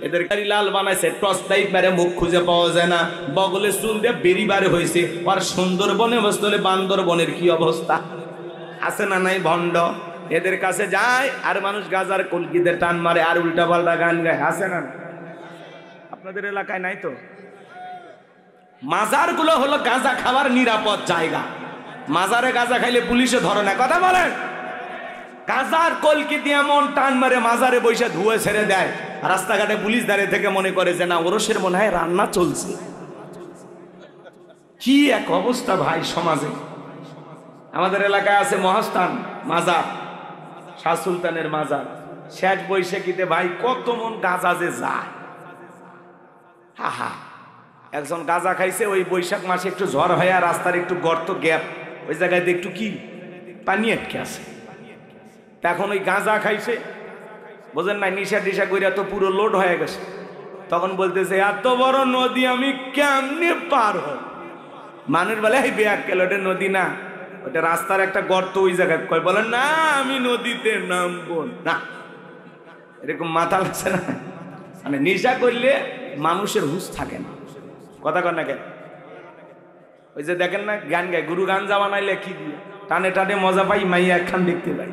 এদের গাড়ি লাল বানাইছে, টর্চ লাইট মেরে মুখ খুঁজে পাওয়া যায় না, বগলে চুল দিয়ে বেরি বারে হয়েছে। আর সুন্দরবনে বসলে বান্দরবনের কি অবস্থা? আছে না নাই? ভণ্ড এদের কাছে যায়, আর মানুষ গাজার কলকিতে টান মারে, আর উল্টা পাল্টা গান গায়। আছে না? আপনাদের এলাকায় নাই তো? মাজার গুলো হলো গাঁজা খাওয়ার নিরাপদ জায়গা। মাজারে গাঁজা খাইলে পুলিশে ধরে না। কথা বলেন? গাজার কলকি দিয়ে এমন টান মারে, মাজারে বৈশা ধুয়ে ছেড়ে দেয়। রাস্তাঘাটে পুলিশ দাঁড়িয়ে থেকে মনে করে যে না, ওরসের মনে হয় রান্না চলছে। কি এক অবস্থা ভাই সমাজে। আমাদের এলাকায় আছে মহাস্থান মাজার, শাহ সুলতানের মাজার। শেষ বৈশাখীতে ভাই কত মন গাঁজা যে যায়। হা হা, একজন গাঁজা খাইছে, ওই বৈশাখ মাসে একটু ঝড় হয়ে রাস্তার একটু গর্ত গ্যাপ, ওই জায়গায় একটু কি পানি আটকে আছে। এখন ওই গাঁজা খাইছে, বোঝেন না, নিশা টিশা কইরা তো পুরো লোড হয়ে গেছে। তখন বলতেছে এত বড় নদী আমি কেমনে পার হব? মানের বেলা এই বেয়াক্কেল, ওটা নদী না, ওটা রাস্তার একটা গর্ত। ওই জায়গায় কয়, বলেন না আমি নদীতে নামবো না। এরকম মাথা লাগছে না? মানে নেশা করলে মানুষের হুঁশ থাকে না। কথা কন না কেন? ওই যে দেখেন না গান গায়, গুরু গাঞ্জা বানাইলে কি দিয়ে টানে টানে মজা পাই, মাইয়া একখান দেখতে পাই।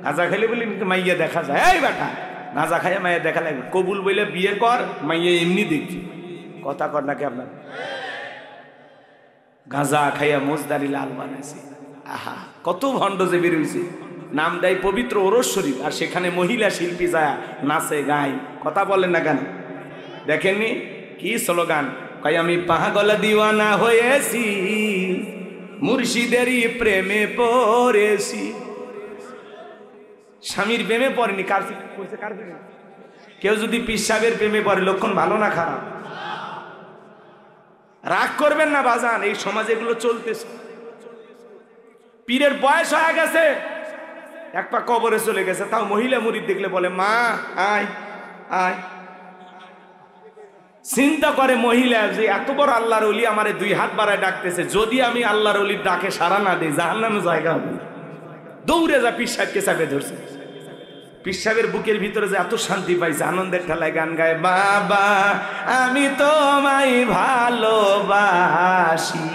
গাঁজা খাইলে বলি মাইয়া দেখা যায়। এই বেটা, গাঁজা খাইয়া মাইয়া দেখা লাগবে। কবুল বইলে বিয়ে কর, মাইয়া এমনি দেখি। কথা কর নাকি আপনার? গাঁজা খাইয়া মোজদারি লাল বানাইছে। আহা, কত ভণ্ড যে বেরোইছে। নাম দেয় পবিত্র ওরস শরীফ, আর সেখানে মহিলা শিল্পী যায় নাচে গায়। কথা বলেন না কেন? দেখেননি কি স্লোগান? কয় আমি পাগল দিওয়ানা হয়েছি, মুর্শিদেরই প্রেমে পড়েছি। স্বামীর প্রেমে পড়েনি, কার প্রেমে? কেউ যদি পীর সাহেবের প্রেমে পড়ে লক্ষণ ভালো না খারাপ? রাগ করবেন না বাজান, এই সমাজে এগুলো চলতেছে। পীরের বয়স হয়ে গেছে, এক পা কবরে চলে গেছে, তাও মহিলা মুরিদ দেখলে বলে মা আয় আয়। চিন্তা করে মহিলা যে এত বড় আল্লাহর ওলি আমারে 2 হাত বাড়ায় ডাকতেছে, যদি আমি আল্লাহর ওলির ডাকে সাড়া না দিই জাহান্নামে জায়গা হবে। দৌড়ে যা পীর সাহেবকে চাপে ধরছে। পীর সাহেবের বুকের ভিতরে যে এত শান্তি পাইছে, আনন্দের ঠেলায় গান গায়, বাবা আমি তোমায় ভালোবাসি,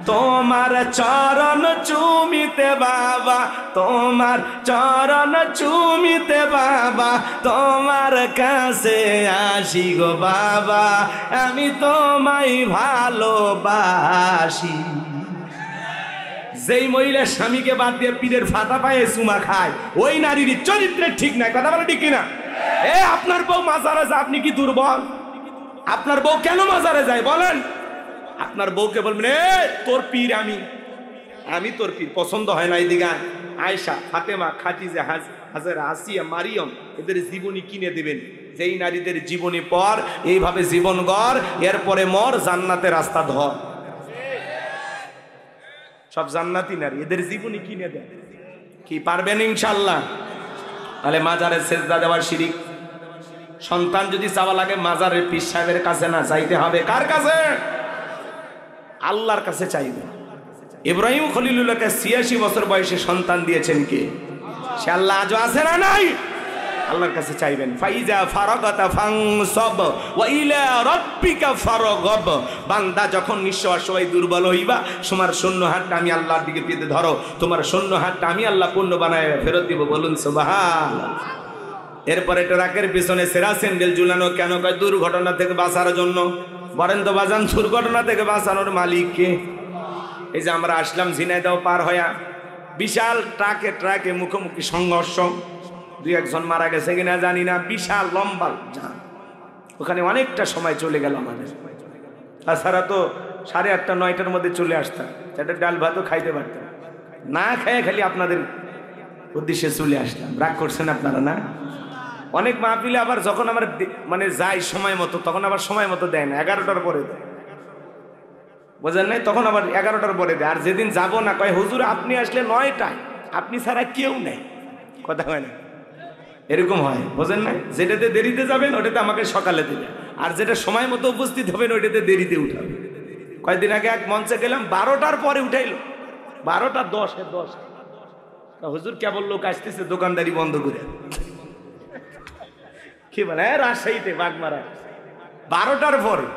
তোমার চরণ চুমিতে বাবা, তোমার চরণ চুমিতে বাবা, তোমার কাছে আসি গো বাবা, আমি তোমায় ভালোবাসি। যেই মহিলা স্বামীকে বাদ দিয়ে পীরের ফাতা পায়ে চুমা খায়, ওই নারীর চরিত্রে ঠিক নাই। কথা বলে ঠিক কিনা? আপনার বউ মাজারে যায়, আপনি কি দুর্বল? আপনার বউ কেন মাজারে যায় বলেন? আপনার বউকে বলবেন তোর পীর আমি তোর পীর, পছন্দ হয় না এদিকে আয়েশা, ফাতেমা, খাদিজা, হাজেরা, আসিয়া, মারিয়ম, এদের জীবনী কিনে দিবেন। যেই নারীদের জীবনী পর এইভাবে জীবন গড়, এরপরে মর, জান্নাতের রাস্তা ধর। সব জান্নাতি নারী, এদের জীবনী কিনে দেন। কি পারবেন ইনশাআল্লাহ? তাহলে মাজারে সেজদা দেওয়ার শিরিক। সন্তান যদি চাওয়া লাগে মাজারের পীর সাহেবের কাছে না, চাইতে হবে কার কাছে? আল্লাহর কাছে চাইবে। ইব্রাহিম খলিলুল্লাহকে 86 বছর বয়সে সন্তান দিয়েছেন কে? সে আল্লাহ আজও আছে না নাই? আল্লাহর কাছে চাইবেন। ফাইজা ফারাগাতা ফানসাব ওয়া ইলা রাব্বিকা ফারগাব। বান্দা যখন নিঃস্ব অসহায় দুর্বল হইবা, তোমার শূন্য হাতটা আমি আল্লাহর দিকে পেতে ধরো, তোমার শূন্য হাতটা আমি আল্লাহ পূর্ণ বানায় ফেরত দিব। বলুন সুবহানাল্লাহ। এরপরে ট্রাকের পিছনে সেরা স্যান্ডেল ঝুলানো কেন? কয় দুর্ঘটনা থেকে বাঁচার জন্য। বলেন তো বাজান, দুর্ঘটনা থেকে বাঁচানোর মালিক কে? এই যে আমরা আসলাম ঝিনাইদহ পার হইয়া, বিশাল ট্রাকে মুখোমুখি সংঘর্ষ, 2-1 মারা গেছে কিনা জানি না, বিশাল লম্বা জাম। ওখানে অনেকটা সময় চলে গেল আমাদের। তাছাড়া তো 8:30 9টার মধ্যে চলে আসতাম, সেটা ডাল ভাতও খাইতে পারতাম না, খাইয়ে খালি আপনাদের উদ্দেশ্যে চলে আসতাম। রাগ করছেন আপনারা না? অনেক মাহফিলে আবার যখন আমার মানে যাই সময় মতো, তখন আবার সময় মতো দেয় না, 11টার পরে দেয়, বোঝেন নাই? তখন আবার 11টার পরে দেয়। আর যেদিন যাবো না, কয় হুজুর আপনি আসলে 9টায়, আপনি ছাড়া কেউ নেই। কথা হয় না? এরকম হয়, বোঝেন না? যেটাতে দেরিতে যাবেন ওটাতে আমাকে সকালে দেবে, আর যেটা সময় মতো উপস্থিত হবেন ওইটাতে দেরিতে উঠাবে। কয়েকদিন আগে এক মঞ্চে গেলাম, 12টার পরে উঠাইলো, 12:10 হুজুর কেবল লোক আসতেছে, দোকানদারি বন্ধ করে। কি বলে? রাজশাহীতে বাগমারা 12টার পরে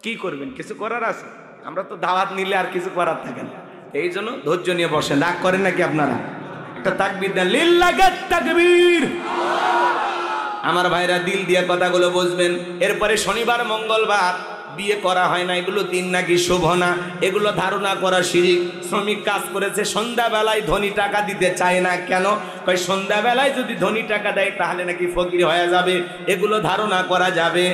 কি করবেন? কিছু করার আছে? আমরা তো দাওয়াত নিলে আর কিছু করার থাকে না। এই জন্য ধৈর্য নিয়ে বসেন। রাগ করেন নাকি আপনারা? একটা তাকবীর দেন, লিল্লাহিত তাকবীর। আমার ভাইরা দিল দিয়ে কথাগুলো বুঝবেন। এরপরে শনিবার মঙ্গলবার বিয়ে করা হয় না, এগুলো দিন নাকি শুভ না, এগুলো ধারণা করা শিরিক। শ্রমিক কাজ করেছে, সন্ধ্যাবেলায় ধনী টাকা দিতে চায় না, কেন? কই সন্ধ্যাবেলায় যদি ধনী টাকা দেয় তাহলে নাকি ফকির হয়ে যাবে, এগুলো ধারণা করা যাবে।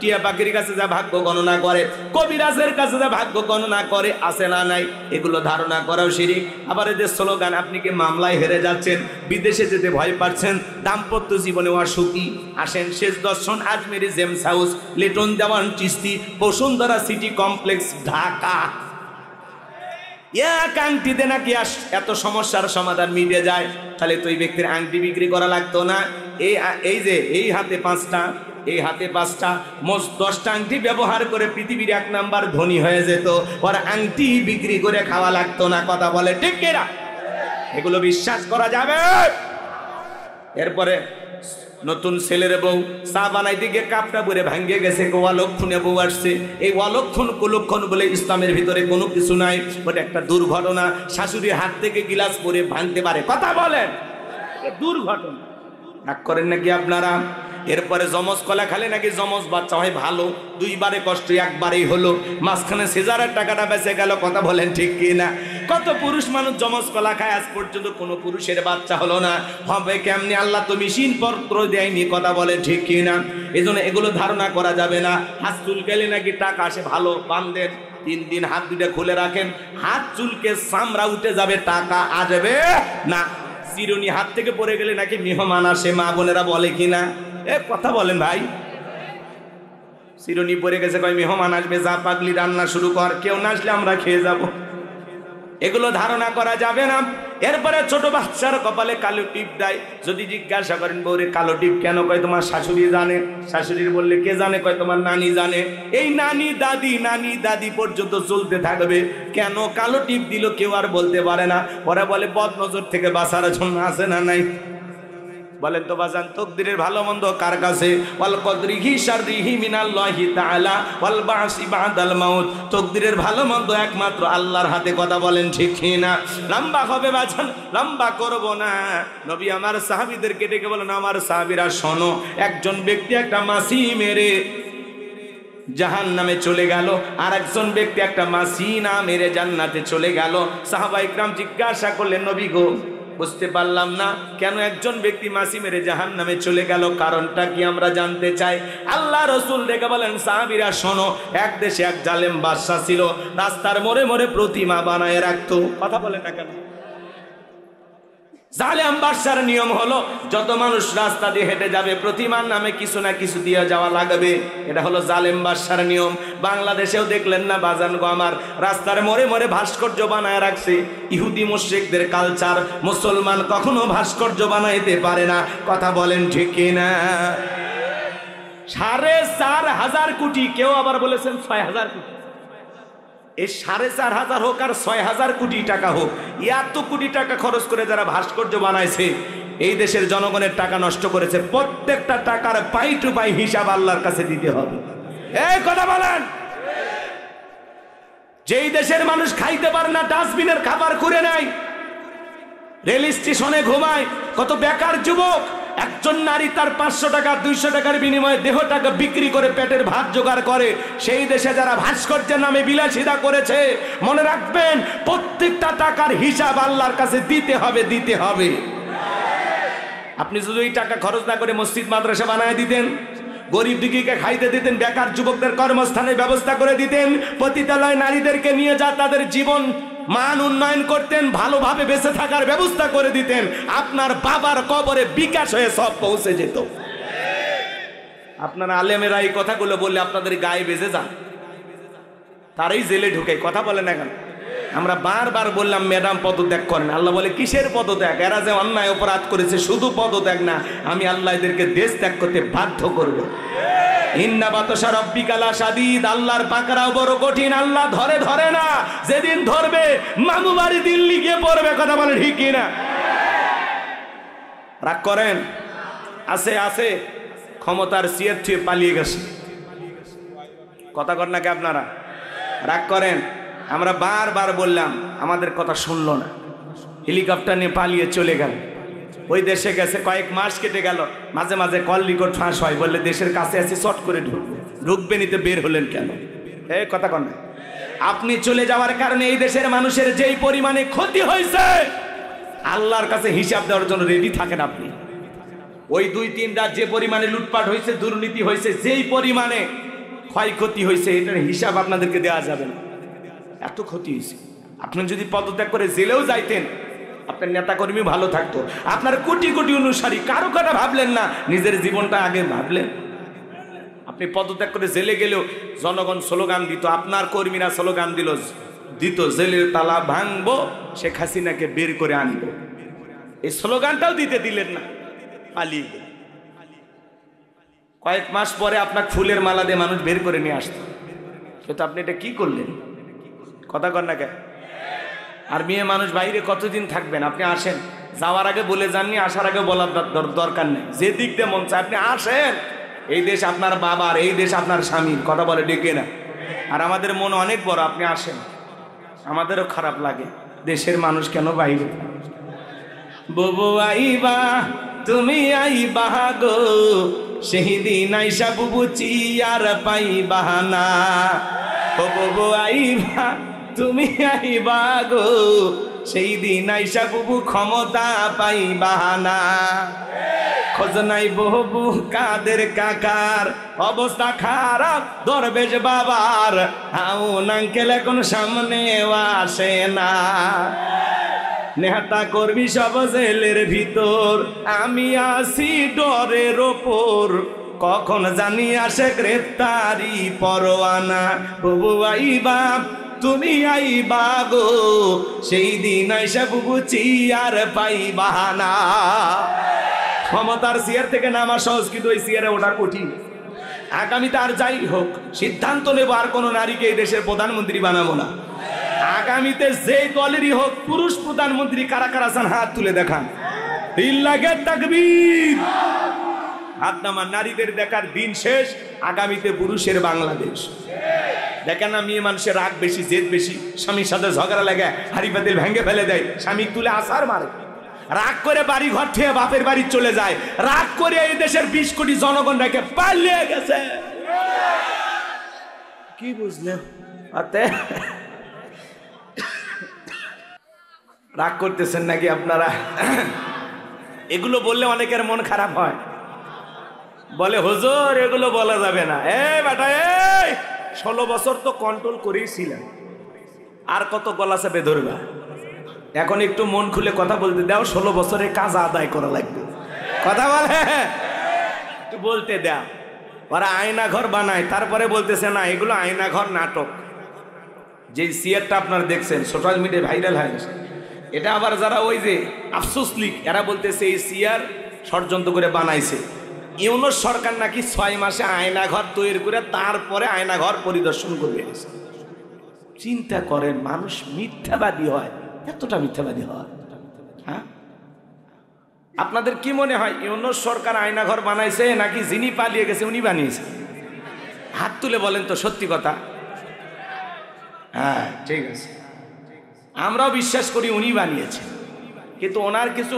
টিয়া পাখির কাছে যা ভাগ্য গণনা করে, কবিরাজের কাছে যা ভাগ্য গণনা করে, আছে না নাই? এগুলো ধারণা করাও শিরিক। আবার এদের স্লোগান, আপনি কি মামলায় হেরে যাচ্ছেন, বিদেশে যেতে ভয় পাচ্ছেন, দাম্পত্য জীবনে অসুখী, আসেন শেষ দর্শন আজমেরি জেমস হাউস, লিটন দেওয়ান চিস্তি, বসুন্ধরা সিটি কমপ্লেক্স, ঢাকা। এক আংটিতে নাকি এত সমস্যার সমাধান মিটে যায়। তাহলে তো এই ব্যক্তির আংটি বিক্রি করা লাগতো না। এই যে এই হাতে 5টা, এই হাতে 5টা, মোট 10টা আংটি ব্যবহার করে পৃথিবীর 1 নাম্বার ধনী হয়ে যেত। ওর আংটি বিক্রি করে খাওয়া লাগতো না। কথা বলে ঠিক কিনা? এগুলো বিশ্বাস করা যাবে? এরপরে নতুন ছেলের বউ চা বানাইতে গিয়ে কাপটা ভরে ভাঙ্গে গেছে, অলক্ষণে বউ আসছে। এই অলক্ষণ কুলক্ষণ বলে ইসলামের ভিতরে কোনো কিছু নাই, ওটা একটা দুর্ঘটনা। শাশুড়ির হাত থেকে গিলাস পরে ভাঙতে পারে। কথা বলেন, দুর্ঘটনা। রাগ করেন নাকি আপনারা? এরপরে জমজ কলা খালে নাকি জমজ বাচ্চা হয় ভালো, 2বারে কষ্ট 1বারেই হলো, মাঝখানে সিজারের টাকাটা বেঁচে গেল। কথা বলেন ঠিক কি না? কত পুরুষ মানুষ জমজ কলা খায়, আজ পর্যন্ত কোনো পুরুষের বাচ্চা হলো না। হবে কেমনি? আল্লাহ তো মেশিন পত্র দেয়নি। কথা বলেন ঠিক কি না? এই জন্য এগুলো ধারণা করা যাবে না। হাত চুলকালে নাকি টাকা আসে, ভালো বান্ধেন, 3 দিন হাত দুটা খুলে রাখেন, হাত চুলকে চামড়া উঠে যাবে, টাকা আসবে না। চিরুনি হাত থেকে পড়ে গেলে নাকি মেহমান আসে, মা বোনেরা বলে কিনা? এ কথা বলেন ভাই। চিরুনি পড়ে গেছে, কয় মেহমান আসবে, যা পাগলি রান্না শুরু কর, কেউ না আসলে আমরা খেয়ে যাব। এগুলো ধারণা করা যাবে না। এরপরে ছোট বাচ্চার কপালে কালো টিপ দেয়। যদি জিজ্ঞাসা করেন বউরে কালো টিপ কেন, কয় তোমার শাশুড়ি জানে। শাশুড়ির বললে কে জানে, কয় তোমার নানি জানে। এই নানি দাদি পর্যন্ত চলতে থাকবে। কেন কালো টিপ দিল কেউ আর বলতে পারে না। ওরা বলে বদ নজর থেকে বাঁচার জন্য, আছে না নাই? বলেন তো বাজান, তকদিরের ভালো মন্দ কার কাছে? ওয়াল কদরিহি শাররিহি মিনাল্লাহি তাআলা ওয়াল বাসি বাদাল মাউত। তকদিরের ভালো মন্দ একমাত্র আল্লাহর হাতে। কথা বলেন ঠিক কি না? লম্বা হবে বাজান, লম্বা করব না। নবী আমার সাহাবীদেরকে ডেকে বলেন, আমার সাহাবীরা শোনো, একজন ব্যক্তি একটা মাছি মেরে জাহান্নামে চলে গেল, আর একজন ব্যক্তি একটা মাছি না মেরে জান্নাতে চলে গেল। সাহাবা ইকরাম জিজ্ঞাসা করলেন, নবী গো, বুঝতে পারলাম না কেন একজন ব্যক্তি মাছি মেরে জাহান্নামে চলে গেল, কারণটা কি আমরা জানতে চাই। আল্লাহ রাসূল ডেকে বলেন, সাহাবীরা শোনো, এক দেশে এক জালেম বাদশা ছিল, রাস্তার মোড়ে মোড়ে প্রতিমা বানায় রাখতো। কথা বলেন না কেন? জালেম বাদশার নিয়ম হলো, যত মানুষ রাস্তা দিয়ে হেঁটে যাবে প্রতিমার নামে কিছু না কিছু দিয়ে যাওয়া লাগবে। এটা হলো জালেম বাদশার নিয়ম। বাংলাদেশেও দেখলেন না বাজান গো আমার, রাস্তার মোড়ে মোড়ে ভাস্কর্য বানায় রাখছে। ইহুদি মুশরিকদের কালচার, মুসলমান কখনো ভাস্কর্য বানাইতে পারে না। কথা বলেন ঠিক কিনা? 4,500 কোটি, কেউ আবার বলেছেন 6,000 কোটি। এই 4,500 হোক আর 6,000 কোটি টাকা হোক, এত কোটি টাকা খরচ করে যারা ভাস্কর্য বানাইছে, এই দেশের জনগণের টাকা নষ্ট করেছে। প্রত্যেকটা টাকার পাই টু পাই হিসাব আল্লাহর কাছে দিতে হবে। এই কথা বলেন। যেই দেশের মানুষ খাইতে পারে না, ডাস্টবিনের খাবার করে নেয়, রেল স্টেশনে ঘুমায়, কত বেকার যুবক। একজন নারী তার 500 টাকা 200 টাকার বিনিময়ে দেহটাকে বিক্রি করে পেটের ভাত জোগাড় করে। সেই দেশে যারা ভাস্কর্যের নামে বিলাসিতা করেছে, মনে রাখবেন প্রত্যেকটা টাকার হিসাব আল্লাহর কাছে দিতে হবে, দিতে হবে। আপনি যদি এই টাকা খরচ না করে মসজিদ মাদ্রাসা বানায় দিতেন, গরিব দুঃখীকে খাইতে দিতেন, বেকার যুবকদের কর্মস্থানের ব্যবস্থা করে দিতেন, পতিতালয় নারীদেরকে নিয়ে যা তাদের জীবন মান উন্নয়ন করতেন, ভালোভাবে বেঁচে থাকার ব্যবস্থা করে দিতেন, আপনার বাবার কবরে বিকাশ হয়ে সব পৌঁছে যেত। আপনারা আলেমেরা এই কথাগুলো বললে আপনাদের গায়ে বেজে যান, তারাই জেলে ঢুকে। কথা বলেন না কেন? আমরা বারবার বললাম ম্যাডাম পদত্যাগ করেন। আল্লাহ বলে কিসের পদত্যাগ? এরা যে অন্যায় অপরাধ করেছে, শুধু পদত্যাগ না, আমি আল্লাহ এদেরকে দেশ ত্যাগ করতে বাধ্য করব। ইন্না বাতশা রাব্বিকা লাশাদীদ, আল্লাহর পাকড়াও বড় কঠিন। আল্লাহ ধরে ধরে না, যেদিন ধরবে মামু বাড়ি দিল্লি গিয়ে পড়বে। কথা বলে ঠিক কিনা? রাগ করেন? আছে আছে, ক্ষমতার সিয়ের থুয়ে পালিয়ে গেছে। কথা কর নাকি আপনারা? রাগ করেন? আমরা বারবার বললাম, আমাদের কথা শুনলো না, হেলিকপ্টার নিয়ে পালিয়ে চলে গেল। ওই দেশে গেছে, কয়েক মাস কেটে গেল, মাঝে মাঝে কল রেকর্ড ফাঁস হয়, বললে দেশের কাছে আছে চট করে ঢুকবে। ঢুকবে নিতে বের হলেন কেন? এই কথা কন না। আপনি চলে যাওয়ার কারণে এই দেশের মানুষের যেই পরিমাণে ক্ষতি হয়েছে, আল্লাহর কাছে হিসাব দেওয়ার জন্য রেডি থাকেন আপনি। ওই 2-3 রাত যে পরিমাণে লুটপাট হয়েছে, দুর্নীতি হয়েছে, যেই পরিমাণে ক্ষয়ক্ষতি হয়েছে, এটার হিসাব আপনাদেরকে দেওয়া যাবে না। এত ক্ষতি হয়েছে। আপনি যদি পদত্যাগ করে জেলেও যাইতেন, আপনার নেতাকর্মী ভালো থাকতো, আপনার কোটি কোটি অনুসারী, কারো কথা ভাবলেন না, নিজের জীবনটা আগে ভাবলেন। আপনি পদত্যাগ করে জেলে গেলেও জনগণ স্লোগান দিত, আপনার কর্মীরা স্লোগান দিত জেলের তালা ভাঙবো, শেখ হাসিনাকে বের করে আনবো। এই স্লোগানটাও দিতে দিলেন না, পালিয়ে গেলেন। কয়েক মাস পরে আপনার ফুলের মালা দিয়ে মানুষ বের করে নিয়ে আসতো, কিন্তু আপনি এটা কি করলেন? কথা কর না কেন? আর মেয়ে মানুষ বাইরে কতদিন থাকবেন? আপনি আসেন, যাওয়ার আগে বলে যাননি, আসার আগে বলার দরকার নেই। যে দিক দিয়ে মন চায় আপনি আসেন। এই দেশ আপনার বাবার, এই দেশ আপনার স্বামীর। কথা বলে ডেকে না। আর আমাদের মন অনেক বড়, আপনি আসেন, আমাদেরও খারাপ লাগে, দেশের মানুষ কেন বাইরে। বুবু আইবা তুমি আইবা গো, সেই দিন আইসা বুবু চিয়ার পাইবা না। ও বুবু আইবা তুমি আইবা গো, সেই দিন আইসা বুবু ক্ষমতা পাইবা না। খোঁজ নাই বহু কাদের কাকার, অবস্থা খারাপ দরবেশ বাবার, আউন আঙ্কেল এখন সামনে আসে না। নেতা কর্মী সব জেলের ভিতর, আমি আসি ডরের ওপর, কখন জানি আসে গ্রেপ্তারি পরোয়ানা। প্রভু আইবা তুমি আইবা গো, সেই দিন আইসা বুবু চিয়ার পাইবা না। ক্ষমতার চেয়ার থেকে নামা সহজ, কিন্তু ওই চেয়ারে ওঠা কঠিন। আগামীতে আর যাই হোক সিদ্ধান্ত নেব, আর কোন নারীকে এই দেশের প্রধানমন্ত্রী বানাবো না। আগামীতে যে দলেরই হোক পুরুষ প্রধানমন্ত্রী কারা কারা আছেন হাত তুলে দেখান। লিল্লাহি তাকবীর। হাত নামান। নারীদের দেখার দিন শেষ, আগামীতে পুরুষের বাংলাদেশ। দেখেন না, মেয়ে মানুষের রাগ বেশি, জেদ বেশি, স্বামীর সাথে ঝগড়া লাগে, হাড়ি পাতিল ভেঙে ফেলে দেয়, স্বামী তুলে আসার মারে, রাগ করে বাড়ি ঘর থেকে বাপের বাড়ি চলে যায়, রাগ করে এই দেশের 20 কোটি জনগণ রেখে পালিয়ে গেছে। কি বুঝলেন? রাগ করতেছেন নাকি আপনারা? এগুলো বললে অনেকের মন খারাপ হয়, বলে হুজুর এগুলো বলা যাবে না। এই বেটা, এই 16 বছর তো কন্ট্রোল করেইছিলাম, আর কত গলা চেপে ধরবা? এখন একটু মন খুলে কথা বলতে দাও, 16 বছরের কাজ আদায় করা লাগবে। কথা বলে একটু বলতে দাও। ওরা আয়না ঘর বানায়, তারপরে বলতেছে না এগুলো আয়না ঘর নাটক। যে সিয়ারটা আপনারা দেখছেন সোশ্যাল মিডিয়ায় ভাইরাল হয়ে গেছে, এটা আবার যারা ওই যে আফসোস লীগ, এরা বলতেছে এই সিয়ার ষড়যন্ত্র করে বানাইছে। ইউনূস সরকার নাকি 6 মাসে আয়না ঘর তৈরি করে তারপরে আয়না ঘর পরিদর্শন করবে। চিন্তা করেন, মানুষ মিথ্যাবাদী হয়, এতটা মিথ্যাবাদী হয়। হ্যাঁ, আপনাদের কি মনে হয় ইউনূস সরকার আয়না ঘর বানাইছে নাকি যিনি পালিয়ে গেছে উনি বানিয়েছে? হাত তুলে বলেন তো সত্যি কথা। হ্যাঁ ঠিক আছে, আমরাও বিশ্বাস করি উনি বানিয়েছে, কিন্তু ওনার কিছু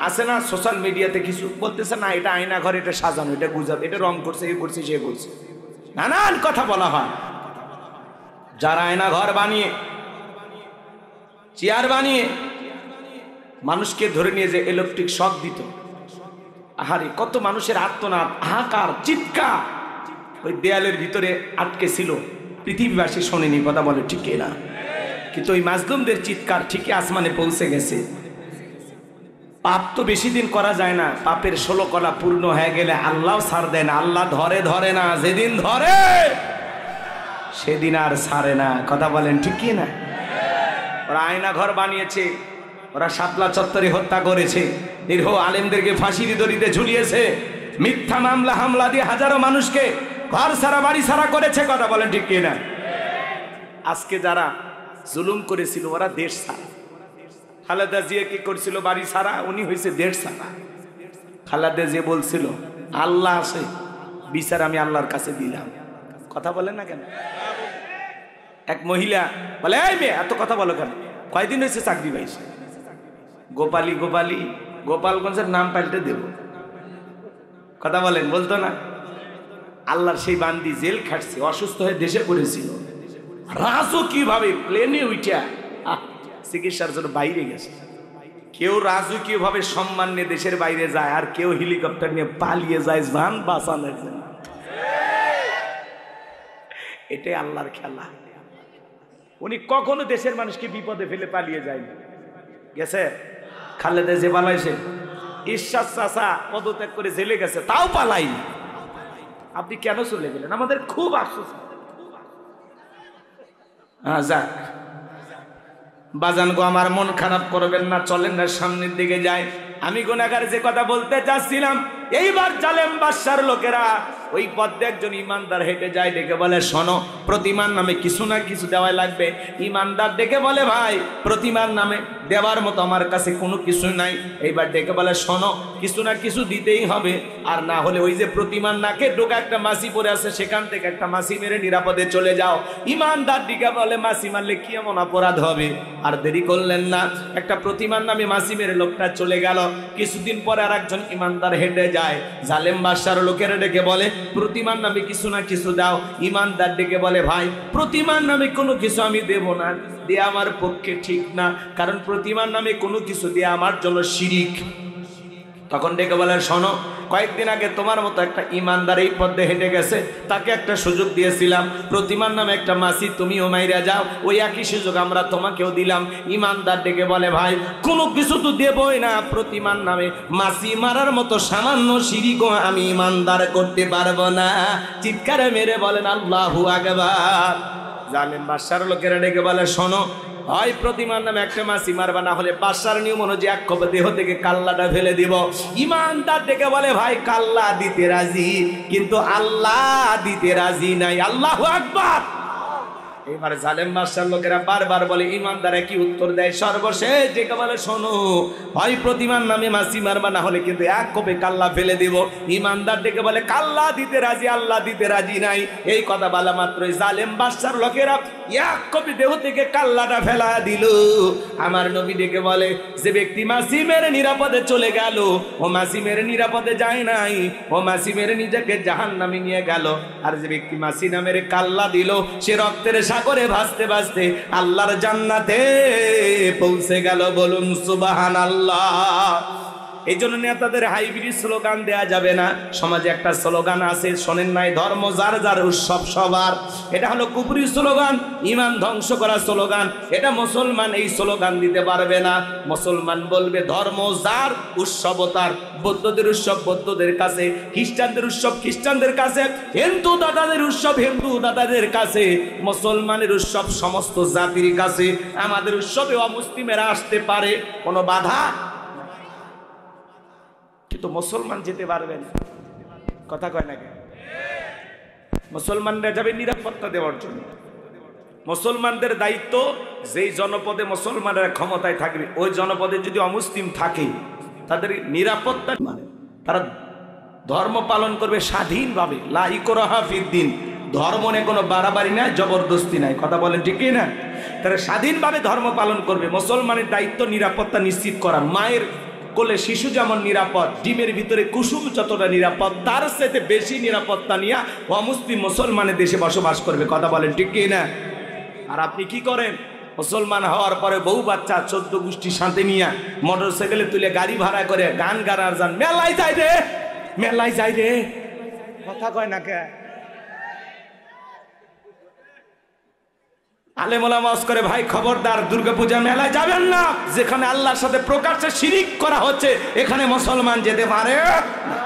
আছে না সোশ্যাল মিডিয়াতে কিছু বলতেছে না এটা আয়না ঘর, এটা সাজানো, এটা গুজব, এটা রং করছে, এ করছে, সে করছে, নানান কথা বলা হয়। যারা আয়না ঘর বানিয়ে, চেয়ার বানিয়ে মানুষকে ধরে নিয়ে যে ইলেকট্রিক শক দিত, আহারে কত মানুষের আর্তনাদ, হাহাকার, চিৎকার ওই দেয়ালের ভিতরে আটকে ছিল, পৃথিবীবাসী শোনেনি। কথা বলে ঠিক না? কিন্তু ওই মাজলুমদের চিৎকার ঠিকই আসমানে পৌঁছে গেছে। পাপ তো বেশি দিন করা যায় না, পাপের 16 কলা পূর্ণ হয়ে গেলে আল্লাহ ছাড় দেয় না। আল্লাহ ধরে না, যেদিন ধরে সেদিন আর ছাড়ে না। কথা বলেন ঠিক কি না? ওরা আয়না ঘর বানিয়েছে, ওরা শাপলা চত্বরে হত্যা করেছে, দীর্ঘ আলেমদেরকে ফাঁসির দড়িতে ঝুলিয়েছে, মিথ্যা মামলা হামলা দিয়ে হাজারো মানুষকে ঘর ছাড়া বাড়ি ছাড়া করেছে। কথা বলেন ঠিক কি না? আজকে যারা জুলুম করেছিল ওরা দেশ ছাড়া। খালেদা জিয়া কি করছিল? বাড়ি ছাড়া, উনি হয়েছে দেশ ছাড়া। খালেদা জিয়া বলছিল আল্লাহ আছে, বিচার আমি আল্লাহর কাছে দিলাম। কথা বলেন না কেন? এক মহিলা বলে এই মেয়ে এত কথা বলো কেন? কয়দিন হয়েছে চাকরি পাইছে? গোপালগঞ্জের নাম পাল্টে দেব। কথা বলেন, বলতো না? আল্লাহর সেই বান্দি জেল খাটছে, অসুস্থ হয়ে দেশে পড়েছিল, রাজকীয় ভাবে প্লেনে উঠা চিকিৎসার জন্য বাইরে গেছে। কেউ রাজকীয় ভাবে সম্মান নিয়ে দেশের বাইরে যায়, আর কেউ হেলিকপ্টার নিয়ে পালিয়ে যায় জান বাঁচানোর জন্য। এটাই আল্লাহর খেলা। উনি কখনো দেশের মানুষকে বিপদে ফেলে পালিয়ে যায়নি। গেছে খালেদা যে পালাইছে, ঈশ্বর চাচা পদত্যাগ করে জেলে গেছে, তাও পালাইনি। আপনি কেন চলে গেলেন? আমাদের খুব আফসোস। যাক বাজান গো, আমার মন খারাপ করবেন না, চলেন না সামনের দিকে যাই। আমি গুনাহগার যে কথা বলতে চাচ্ছিলাম, এইবার জালেম বাদশার লোকেরা ওই পথে একজন ইমানদার হেঁটে যায়, ডেকে বলে শোনো, প্রতিমার নামে কিছু না কিছু দেওয়া লাগবে। ইমানদার ডেকে বলে ভাই প্রতিমার নামে দেওয়ার মতো আমার কাছে কোনো কিছু নাই। এইবার ডেকে বলে শোনো, কিছু না কিছু দিতেই হবে, আর না হলে ওই যে প্রতিমার নাকে ঢোকা একটা মাছি পড়ে আছে, সেখান থেকে একটা মাছি মেরে নিরাপদে চলে যাও। ইমানদার ডেকে বলে মাছি মারলে কি এমন অপরাধ হবে? আর দেরি করলেন না, একটা প্রতিমার নামে মাছি মেরে লোকটা চলে গেল। কিছুদিন পরে আর একজন ইমানদার হেঁটে যায়, জালেম বাদশার লোকেরা ডেকে বলে প্রতিমার নামে কিছু না কিছু দাও। ইমানদার ডেকে বলে ভাই প্রতিমার নামে কোনো কিছু আমি দেব না, দেয়া আমার পক্ষে ঠিক না, কারণ প্রতিমার নামে কোনো কিছু দেয়া আমার জন্য শিরিক। তখন ডেকে বলে, শোনো, কয়েকদিন আগে তোমার মতো একটা ইমানদার এই পথে হেঁটে গেছে, তাকে একটা সুযোগ দিয়েছিলাম, প্রতিমার নামে একটা মাসি তুমিও মাইরা যাও, ওই একই সুযোগ আমরা তোমাকেও দিলাম। ইমানদার ডেকে বলে, ভাই কোনো কিছু তো দেবই না, প্রতিমার নামে মাসি মারার মতো সামান্য শিরকও আমি ইমানদার করতে পারবো না। চিৎকারে মেরে বলেন আল্লাহু আকবার। জালেম বাদশার লোকেরা ডেকে বলে, শোনো, হয় প্রতিমার নামে একটা মাসি মারবা, না হলে বাদশার নিয়ম অনুযায়ী এক খোপে দেহ থেকে কাল্লাটা ফেলে দিব। ইমানদার ডেকে বলে, ভাই কাল্লা দিতে রাজি, কিন্তু আল্লাহ দিতে রাজি নাই। আল্লাহু আকবার। এবার জালেম বাদশার লোকেরা বারবার বলে, ইমানদারে কি উত্তর দেয়? সর্বশেষ ডেকে বলে, শোনো, হয় প্রতিমার নামে মাসি মারবা, না হলে কিন্তু এক কোপে কাল্লা ফেলে দিব। ইমানদার ডেকে বলে, কাল্লা দিতে রাজি, আল্লাহ দিতে রাজি নাই। এই কথা বলা মাত্রই জালেম বাদশার লোকেরা এক কোপে দেহ থেকে কাল্লাটা ফেলা দিল। আমার নবী ডেকে বলে, যে ব্যক্তি মাসি মেরে নিরাপদে চলে গেল, ও মাসি মেরে নিরাপদে যায় নাই, ও মাসি মেরে নিজেকে জাহান্নামে নিয়ে গেল। আর যে ব্যক্তি মাসি না মেরে কাল্লা দিল, সে রক্তের সাগরে ভাসতে ভাসতে আল্লাহর জান্নাতে পৌঁছে গেল। বলুন সুবহানাল্লাহ। এই জন্য নেতাদের হাইব্রিড স্লোগান দেয়া যাবে না। সমাজে একটা স্লোগান আছে, শোনেন নাই? ধর্ম যার যার, উৎসব সবার। এটা হলো কুফরি স্লোগান, ইমান ধ্বংস করা স্লোগান। এটা মুসলমান এই স্লোগান দিতে পারবে না। মুসলমান বলবে ধর্ম যার, উৎসব তার। বৌদ্ধদের উৎসব বৌদ্ধদের কাছে, খ্রিস্টানদের উৎসব খ্রিস্টানদের কাছে, হিন্দু দাদাদের উৎসব হিন্দু দাদাদের কাছে, মুসলমানের উৎসব সমস্ত জাতির কাছে। আমাদের উৎসবে অমুসলিমেরা আসতে পারে, কোনো বাধা, কিন্তু মুসলমান যেতে পারবেন। কথা কয় না কেন? মুসলমানরা যাবে নিরাপত্তা দেওয়ার জন্য। মুসলমানদের দায়িত্ব, যেই জনপদে মুসলমানরা ক্ষমতায় থাকবে, ওই জনপদে যদি অমুসলিম থাকে, তাদের নিরাপত্তা, মানে তারা ধর্ম পালন করবে স্বাধীনভাবে। লা ইকরাহা ফিদ্দিন। ধর্ম নিয়ে কোনো বাড়াবাড়ি নাই, জবরদস্তি নাই। কথা বলেন ঠিক না? তারা স্বাধীনভাবে ধর্ম পালন করবে। মুসলমানের দায়িত্ব নিরাপত্তা নিশ্চিত করা। মায়ের কোলে শিশু যেমন নিরাপদ, ডিমের ভিতরে কুসুম যতটা নিরাপদ, তার সাথে বেশি নিরাপত্তা নিয়ে অমুসলিম মুসলমানের দেশে বসবাস করবে। কথা বলেন ঠিক না? আর আপনি কি করেন? মুসলমান হওয়ার পরে বউ বাচ্চা 14 গোষ্ঠী সাথে নিয়ে মোটর সাইকেলে তুলে গাড়ি ভাড়া করে গান গানার যান, মেলায় যাই রে, মেলায় যাই রে। কথা কয় না কে? আলেম ওলামা ওয়াজ করে, ভাই খবরদার দুর্গাপূজা মেলায় যাবেন না, যেখানে আল্লাহর সাথে প্রকাশ্যে শিরিক করা হচ্ছে, এখানে মুসলমান যেতে পারে না।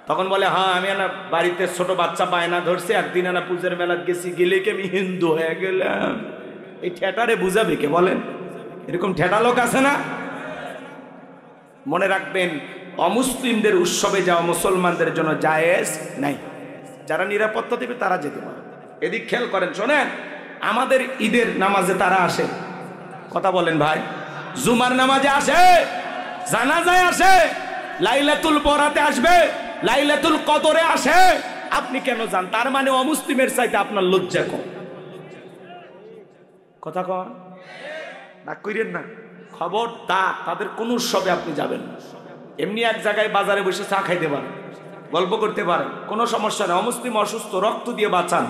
তখন বলে, হ্যাঁ আমি না বাড়িতে ছোট বাচ্চা বায়না ধরছে, একদিন না পূজার মেলায় গেছি, গেলে কি আমি হিন্দু হয়ে গেলাম? এই ঠেটারে বুঝাবে কে বলেন? এরকম ঠেটা লোক আছে না? মনে রাখবেন, অমুসলিমদের উৎসবে যাওয়া মুসলমানদের জন্য জায়েজ নাই। যারা নিরাপত্তা দেবে তারা যেতে পারে। এদিক খেয়াল করেন, শোনেন, আমাদের ঈদের নামাজে তারা আসে। কথা বলেন ভাই, জুমার নামাজে আসে, জানাজায় আসে, লাইলাতুল বরাতে আসবে, লাইলাতুল কদরে আসে। আপনি কেন যান? তার মানে অমুসলিমের চাইতে আপনার লজ্জা কম। কথা কন না, কইরেন না। খবরদার, তাদের কোন উৎসবে আপনি যাবেন না। এমনি এক জায়গায় বাজারে বসে চা খাইতে পারেন, গল্প করতে পারেন, কোনো সমস্যা নেই। অমুসলিম অসুস্থ, রক্ত দিয়ে বাঁচান,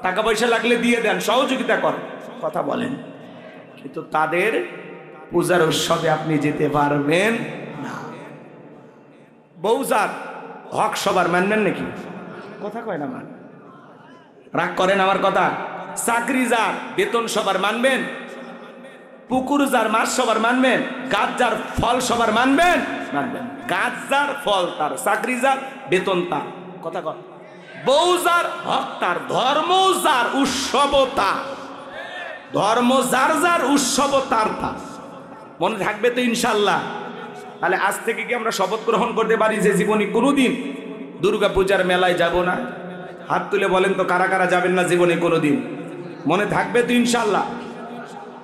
টাকা পয়সা লাগলে দিয়ে দেন, সহযোগিতা করেন। কথা বলেন, কিন্তু তাদের পূজার উৎসবে আপনি যেতে পারবেন না। বউজার হক সবার মানবেন নাকি? কথা কয় না, মান রাগ করেন আমার কথা। চাকরি যার বেতন সবার মানবেন? পুকুর যার মাছ সবার মানবেন? গাছ যার ফল সবার মানবেন? মানবেন। গাছ যার ফল তার, চাকরি যার বেতন তার। কথা কর। বউ যার হক তার, ধর্ম যার উৎসব তার, ধর্ম যার যার উৎসব তার তার। মনে থাকবে তো ইনশাল্লাহ? তাহলে আজ থেকে কি আমরা শপথ গ্রহণ করতে পারি যে জীবনে কোনোদিন দুর্গা পূজার মেলায় যাব না? হাত তুলে বলেন তো কারা কারা যাবেন না জীবনে কোনোদিন? মনে থাকবে তো ইনশাল্লাহ?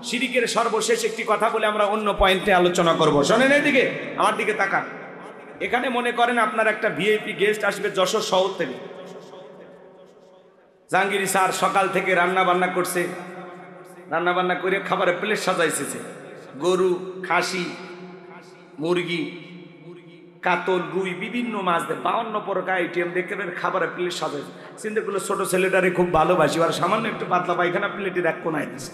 শিরিকের সর্বশেষ একটি কথা বলে আমরা অন্য পয়েন্টে আলোচনা করব। শোনেন, এদিকে আমার দিকে তাকান। এখানে মনে করেন আপনার একটা ভিআইপি গেস্ট আসবে যশোর শহর থেকে। জাহাঙ্গীর স্যার সকাল থেকে রান্না বান্না করছে, রান্না বান্না করে খাবারের প্লেট সাজাইছে। গরু, খাসি, মুরগি, কাতল, রুই, বিভিন্ন মাছ দিয়ে 52 প্রকার আইটেম দেখে খাবারের প্লেট সাজাইছে। চিন্তা করলো ছোট ছেলেটারে খুব ভালোবাসি, আর সামান্য একটু পাতলা পায়খানা প্লেটের এক কোনায় দিচ্ছে।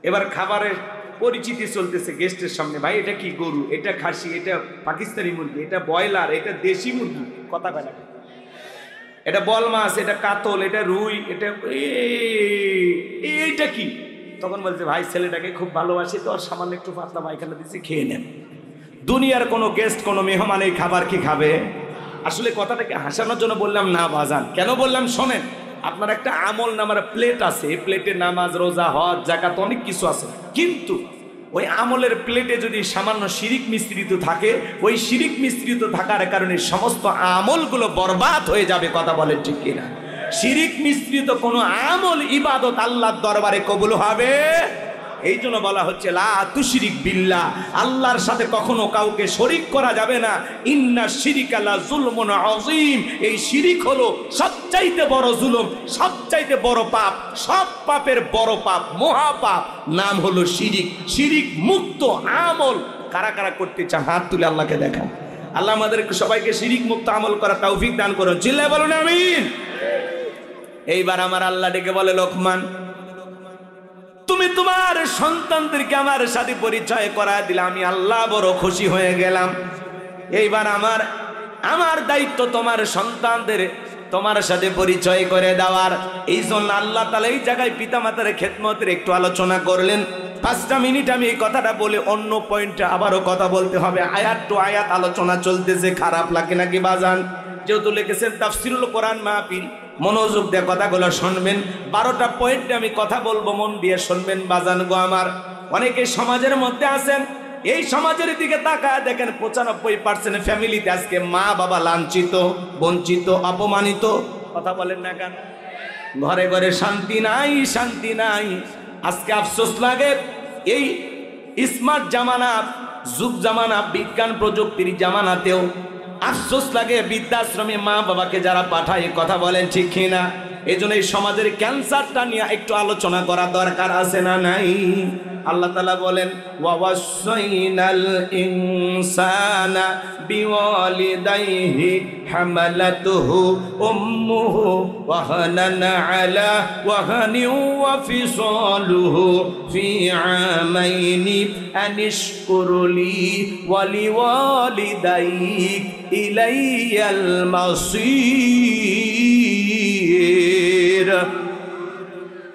এবার খাবারের পরিচিতি চলতেছে গেস্টের সামনে, ভাই এটা কি গরু, এটা খাসি, এটা পাকিস্তানি মুরগি, এটা ব্রয়লার, এটা দেশি মুরগি, কথা কয় না, এটা বল মাছ, এটা কাতল, এটা রুই, এটা এইটা কি? তখন বলছে ভাই ছেলেটাকে খুব ভালোবাসি তো, সামান্য একটু পাতলা পায়খানা দিচ্ছি, খেয়ে নেন। দুনিয়ার কোনো গেস্ট, কোনো মেহমান এই খাবার কি খাবে? আসলে কথাটাকে হাসানোর জন্য বললাম না বাজান। কেন বললাম শোনেন, আপনার একটা আমল নামার প্লেট আছে, এই প্লেটে নামাজ, রোজা, হজ, যাকাত অনেক কিছু আছে, কিন্তু ওই আমলের প্লেটে যদি সামান্য শিরিক মিশ্রিত থাকে, ওই শিরিক মিশ্রিত থাকার কারণে সমস্ত আমলগুলো বরবাদ হয়ে যাবে। কথা বলেন ঠিক কিনা? শিরিক মিশ্রিত কোনো আমল ইবাদত আল্লাহর দরবারে কবুল হবে। এই জন্য বলা হচ্ছে লা তুশরিক বিল্লাহ, আল্লাহর সাথে কখনো কাউকে শরীক করা যাবে না। ইন্না শিরিকা লা যুলমুন আযীম, এই শিরিক হলো সবচাইতে বড় জুলুম, সবচাইতে বড় পাপ, সব পাপের বড় পাপ, মহাপাপ, নাম হলো শিরিক। শিরিক মুক্ত আমল কারা কারা করতে চান হাত তুলে আল্লাহকে দেখান। আল্লাহ আমাদের সবাইকে শিরিক মুক্ত আমল করার তৌফিক দান করুন। চিল্লায় বলুন আমিন। এইবার আমার আল্লাহ ডেকে বলে, লোকমান তুমি তোমার সন্তানদেরকে আমার সাথে পরিচয় করা দিলে, আমি আল্লাহ বড় খুশি হয়ে গেলাম। এইবার আমার দায়িত্ব তোমার সন্তানদের তোমার সাথে পরিচয় করে দেওয়ার। এই জন্য আল্লাহ তাআলা এই জায়গায় পিতামাতার খেদমতের একটু আলোচনা করলেন। 5টা মিনিট আমি এই কথাটা বলে অন্য পয়েন্টে আবারও কথা বলতে হবে। আয়াত টু আয়াত আলোচনা চলতেছে, খারাপ লাগে নাকি বাজান? যেহেতু লিখেছেন তাফসিরুল কোরআন মাহফিল, মনোযোগ দিয়ে কথাগুলো শুনবেন। 12টা পয়েন্টে আমি কথা বলবো, মন দিয়ে শুনবেন বাজান গো আমার। অনেকে সমাজের মধ্যে আছেন, এই সমাজের দিকে তাকায় দেখেন 95% ফ্যামিলিতে আজকে মা বাবা লাঞ্ছিত, বঞ্চিত, অপমানিত। কথা বলেন না কেন? ঘরে ঘরে শান্তি নাই, শান্তি নাই। আজকে আফসোস লাগে, এই স্মার্ট জামানা, যুগ জামানা, বিজ্ঞান প্রযুক্তির জামানাতেও আফসোস লাগে বৃদ্ধাশ্রমে মা বাবাকে যারা পাঠায়। কথা বলেন ঠিক কিনা? এই জন্য এই সমাজের ক্যান্সারটা নিয়ে একটু আলোচনা করা দরকার আছে না নাই? আল্লাহ তাআলা বলেন, ওয়াসাইনাল ইনসানা বিওয়ালিদাইহি হামালাতুহু উম্মুহু ওয়াহানান আলা ওয়াহানিন ওয়া ফিসালুহু ফি আমাইনি আনিশকুরলি ওয়া লিওয়ালিদাইক ইলাইয়াল মাসির।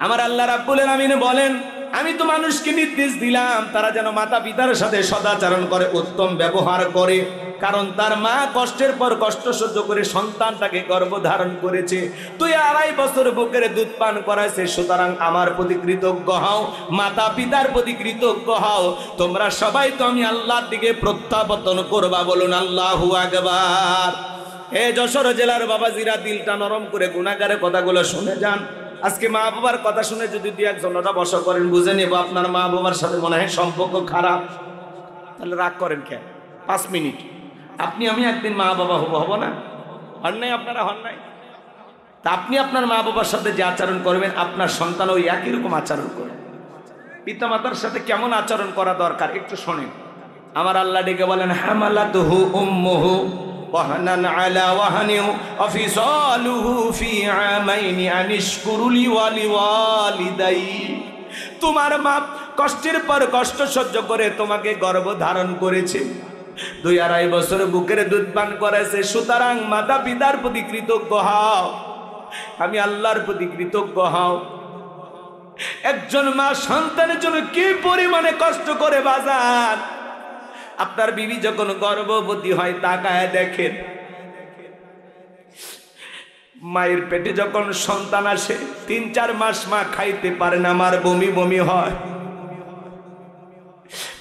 আমার আল্লাহ রাব্বুল আলামিন বলেন, আমি তো মানুষকে নির্দেশ দিলাম তারা যেন মাতা পিতার সাথে সদাচরণ করে, উত্তম ব্যবহার করে। কারণ তার মা কষ্টের পর কষ্ট সহ্য করে সন্তানটাকে গর্ভধারণ করেছে, তুই 2.5 বছর বুকের দুধ পান করাইছে। সুতরাং আমার প্রতি কৃতজ্ঞ হও, মাতা পিতার প্রতি কৃতজ্ঞ হও। তোমরা সবাই তো আমি আল্লাহর দিকে প্রত্যাবর্তন করবা, বলুন আল্লাহু আকবার। এ যশোর জেলার বাবাজিরা, দিলটা নরম করে গুনাহগারের কথাগুলো শুনে যান। আজকে মা বাবার কথা শুনে যদি 2-1 বসা করেন, বুঝে নেব আপনার মা বাবার সাথে মনে হয় সম্পর্ক খারাপ। তাহলে রাগ করেন কেন? 5 মিনিট। আপনি আমি একদিন মা বাবা হব না? হন নাই? আপনারা হন নাই? তা আপনি আপনার মা বাবার সাথে যে আচরণ করবেন, আপনার সন্তান ওই একই রকম আচরণ করবে। পিতা মাতার সাথে কেমন আচরণ করা দরকার একটু শোনেন। আমার আল্লাহ ডেকে বলেন, হামালাতুহু উম্মুহু ওয়াহানান আলা ওয়াহানিন ওয়া ফিসালুহু ফি আমাইনি আনিশকুরলি ওয়া লিওয়ালিদাইক। তোমার মা কষ্টের পর কষ্ট সহ্য করে তোমাকে গর্ভধারণ করেছে, 2-2.5 বছর বুকের দুধ পান করেছে। সুতরাং মাতা পিতার প্রতি কৃতজ্ঞ হও, আমি আল্লাহর প্রতি কৃতজ্ঞ হও। একজন মা সন্তানের জন্য কি পরিমাণে কষ্ট করে বাজার। আপনার বিবি যখন গর্ভবতী হয়, তাকায় দেখেন, মায়ের পেটে যখন সন্তান আসে 3-4 মাস মা খাইতে পারে না, মার বমি বমি হয়।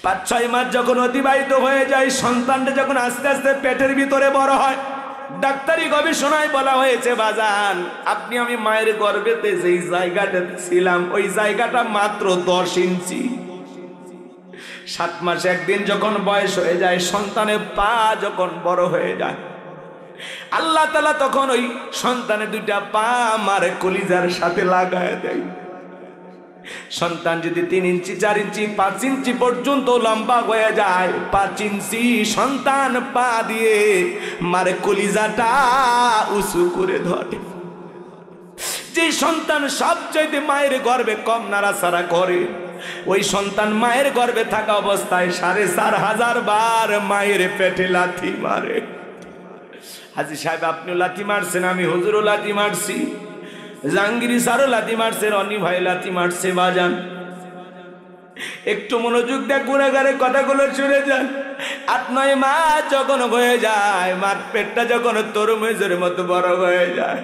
5-6 মাস যখন অতিবাহিত হয়ে যায়, সন্তানটা যখন আস্তে আস্তে পেটের ভিতরে বড় হয়, ডাক্তারি গবেষণায় বলা হয়েছে বাজান, আপনি আমি মায়ের গর্ভেতে যেই জায়গাটাতে ছিলাম, ওই জায়গাটা মাত্র 10 ইঞ্চি। 7 মাস 1 দিন যখন বয়স হয়ে যায়, সন্তানের পা যখন বড় হয়ে যায়, আল্লাহ তাআলা তখন ওই সন্তানের 2টা পা আমার কলিজার সাথে লাগায় দেয়। সন্তান যদি 3 ইঞ্চি 4 ইঞ্চি 5 ইঞ্চি পর্যন্ত লম্বা হয়ে যায়, 5 ইঞ্চি সন্তান পা দিয়ে মার কলিজাটা উঁচু করে ধরে। যে সন্তান সবচাইতে মায়ের গর্ভে কম নাড়াচাড়া করে, ওই সন্তান মায়ের গর্ভে থাকা অবস্থায় 4,500 বার মায়ের পেটে লাথি মারে। হাজী সাহেব আপনিও লাথি মারছেন, আমি হুজুরও লাথি মারছি, জাহাঙ্গীর স্যারও লাথি মারছে, রনি ভাই লাথি মারছে। বাজান একটু মনোযোগ দিয়ে গুণাগারের কথাগুলো শুনে যান। 8-9 মাস যখন হয়ে যায়, মার পেটটা যখন তরমুজের মতো বড় হয়ে যায়,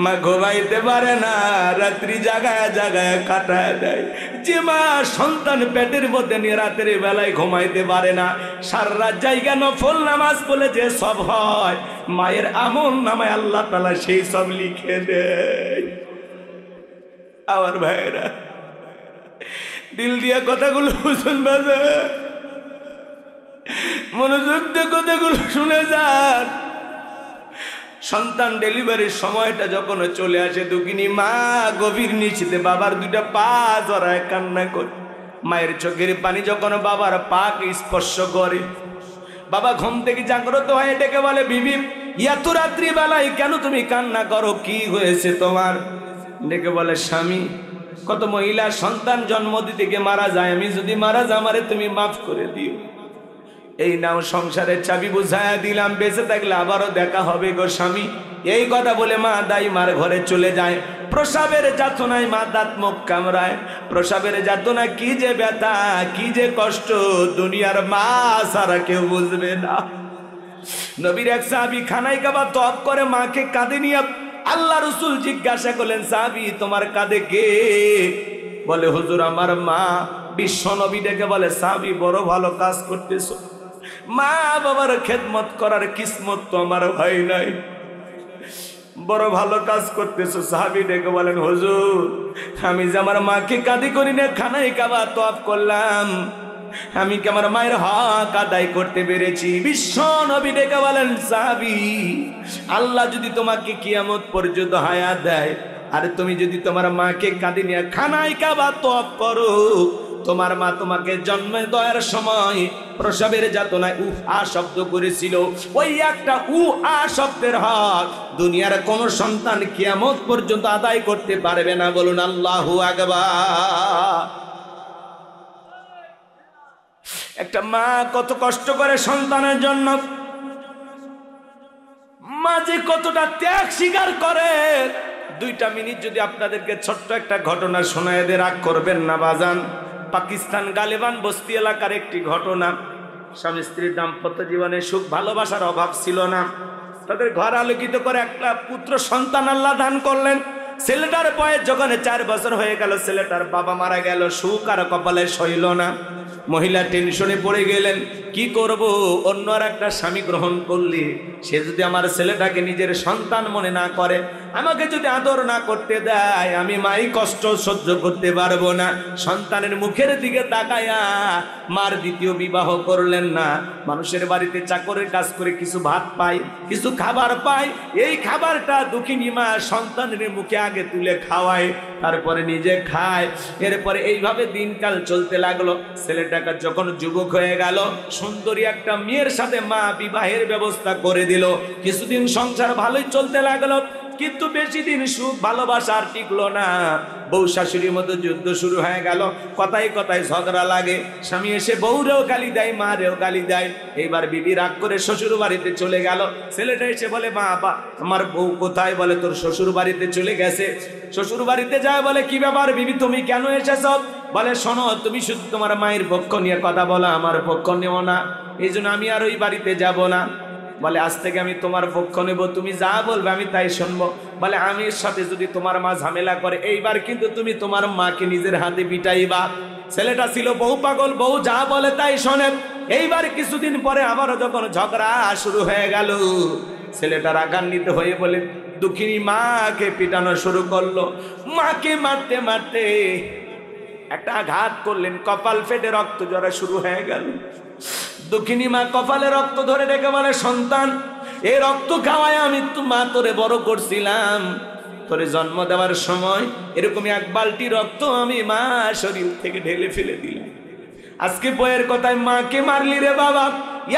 মা ঘুমাইতে পারে না, রাত্রি জাগায় জাগায় কাটায় দেয়। যে মা সন্তান পেটের মধ্যে নিয়ে রাতের বেলায় ঘুমাইতে পারে না, সারা রাত জায়গা নফল নামাজ বলে যে সব হয়, মায়ের আমল নামায় আল্লাহ তাআলা সেই সব লিখে দেয়। আমার ভাইরা দিল দিয়া কথাগুলো বুঝুন, বাজে মনোযোগ দিয়ে কথাগুলো শুনে যান। সন্তান ডেলিভারির সময়টা যখন চলে আসে, দুঃখিনী মা গভীর নিশ্চিতে বাবার 2টা পা জড়ায় কান্না করে। মায়ের চোখের পানি যখন বাবার পাকে স্পর্শ করে, বাবা ঘুম থেকে জাগ্রত হয়ে ডেকে বলে, বিবি এত রাত্রি বেলায় কেন তুমি কান্না করো, কি হয়েছে তোমার? ডেকে বলে, স্বামী কত মহিলা সন্তান জন্ম দিতে গিয়ে মারা যায়, আমি যদি মারা যাই আমারে তুমি মাফ করে দিও। এই নাও সংসারের চাবি বুঝায়া দিলাম, বেঁচে থাকলে আবারও দেখা হবে গো স্বামী। এই কথা বলে মা দাইমার ঘরে চলে যায়। প্রসাবের যাতনায় মা দাঁত মুখ কামড়ায়। প্রসাবের যাতনা কি যে ব্যথা, কি যে কষ্ট, দুনিয়ার মা সারা কেউ বুঝবে না। নবীর এক সাহাবী খানায় কাবা তওয়াফ করে মাকে কাঁধে নিয়ে আল্লাহ রাসূল জিজ্ঞাসা করলেন, সাহাবী তোমার কাঁধে কে? বলে, হুজুর আমার মা। বিশ্ব নবী ডেকে বলে, সাহাবী বড় ভালো কাজ করতেছো, মা বাবার খেদমত করার কিসমত তো আমার হয় নাই, বড় ভালো কাজ করতেছো। সাহাবী ডেকে বলেন, হুজুর আমি যে আমার মাকে কাঁধে করি না খানায় কাবা তওয়াফ করলাম, আমি কি আমার মায়ের হক আদায় করতে পেরেছি? বিশ্ব নবী ডেকে বলেন, সাহাবী আল্লাহ যদি তোমাকে কিয়ামত পর্যন্ত হায়াত দেয়, আর তুমি যদি তোমার মাকে কাঁধে নিয়ে খানায় কাবা তওয়াফ করো, তোমার মা তোমাকে জন্ম দেওয়ার সময় প্রসবের যাতনায় আ শব্দ করেছিল, ওই একটা আ শব্দের হক দুনিয়ার কোন সন্তান কিয়ামত পর্যন্ত আদায় করতে পারবে না। বলুন আল্লাহু আকবার। একটা মা কত কষ্ট করে সন্তানের জন্য, মা যে কতটা ত্যাগ স্বীকার করে। 2টা মিনিট যদি আপনাদেরকে ছোট্ট একটা ঘটনা শোনায় দিয়ে রাগ করবেন না বাজান। পাকিস্তান গালিবান বস্তি এলাকার একটি ঘটনা। স্বামী স্ত্রীর দাম্পত্য জীবনে সুখ ভালোবাসার অভাব ছিল না। তাদের ঘর আলোকিত করে একটা পুত্র সন্তান আল্লাহ দান করলেন। ছেলেটার বয়স যখন 4 বছর হয়ে গেল, ছেলেটার বাবা মারা গেল, সুখ আর কপালে সইল না। মহিলা টেনশনে পড়ে গেলেন, কি করব, অন্য আর একটা স্বামী গ্রহণ করলে সে যদি আমার ছেলেটাকে নিজের সন্তান মনে না করে, আমাকে যদি আদর না করতে দেয়, আমি মাই কষ্ট সহ্য করতে পারবো না। সন্তানের মুখের দিকে তাকায়া মার দ্বিতীয় বিবাহ করলেন না। মানুষের বাড়িতে চাকরের কাজ করে কিছু ভাত পায়, কিছু খাবার পায়, এই খাবারটা দুঃখিনী মা সন্তানের মুখে আগে তুলে খাওয়ায়, তারপরে নিজে খায়। এরপরে এইভাবে দিনকাল চলতে লাগলো। ছেলেটাকে যখন যুবক হয়ে গেল, সুন্দরী একটা মেয়ের সাথে মা বিবাহের ব্যবস্থা করে দিল। কিছুদিন সংসার ভালোই চলতে লাগলো, কিন্তু বেশি দিন সুখ ভালোবাসা আর টিকলো না। বউ শাশুড়ির মতো যুদ্ধ শুরু হয়ে গেল, কথায় কথায় ঝগড়া লাগে। স্বামী এসে বউরেও গালি দেয়, মারেও গালি দেয়। এইবার বিবি রাগ করে শ্বশুর বাড়িতে চলে গেল। ছেলেটা এসে বলে, মা আপা আমার বউ কোথায়? বলে, তোর শ্বশুর বাড়িতে চলে গেছে। শ্বশুর বাড়িতে যায়, বলে কি ব্যাপার বিবি তুমি কেন এসেছ? বলে, শোনো তুমি শুধু তোমার মায়ের পক্ষ নিয়ে কথা বলো, আমার পক্ষ নেও না, এই জন্য আমি আর ওই বাড়িতে যাব না। বলে, আজ থেকে আমি তোমার পক্ষ নেব, তুমি যা বলবে আমি তাই শুনবো। বলে, আমি এর সাথে যদি তোমার মা ঝামেলা করে, এইবার কিন্তু তুমি তোমার মাকে নিজের হাতে পিটাইবা। ছেলেটা ছিল বউ পাগল, বউ যা বলে তাই শোনে। এইবার কিছুদিন পরে আবারও যখন ঝগড়া শুরু হয়ে গেল, ছেলেটা রাগান্বিত হয়ে বলে দুঃখিনী মাকে পিটানো শুরু করলো। মাকে মারতে মারতে একটা আঘাত করলেন, কপাল ফেটে রক্ত ঝরা শুরু হয়ে গেল। দুঃখিনী মা কপালে রক্ত ধরে ডেকে বলে, সন্তান এই রক্ত খাওয়ায় আমি মা তোরে বড় করছিলাম, তোরে জন্ম দেওয়ার সময় এরকমই 1 বালতি রক্ত আমি মা শরীর থেকে ঢেলে ফেলে দিলাম। আজকে বইয়ের কথায় মাকে মারলি রে বাবা,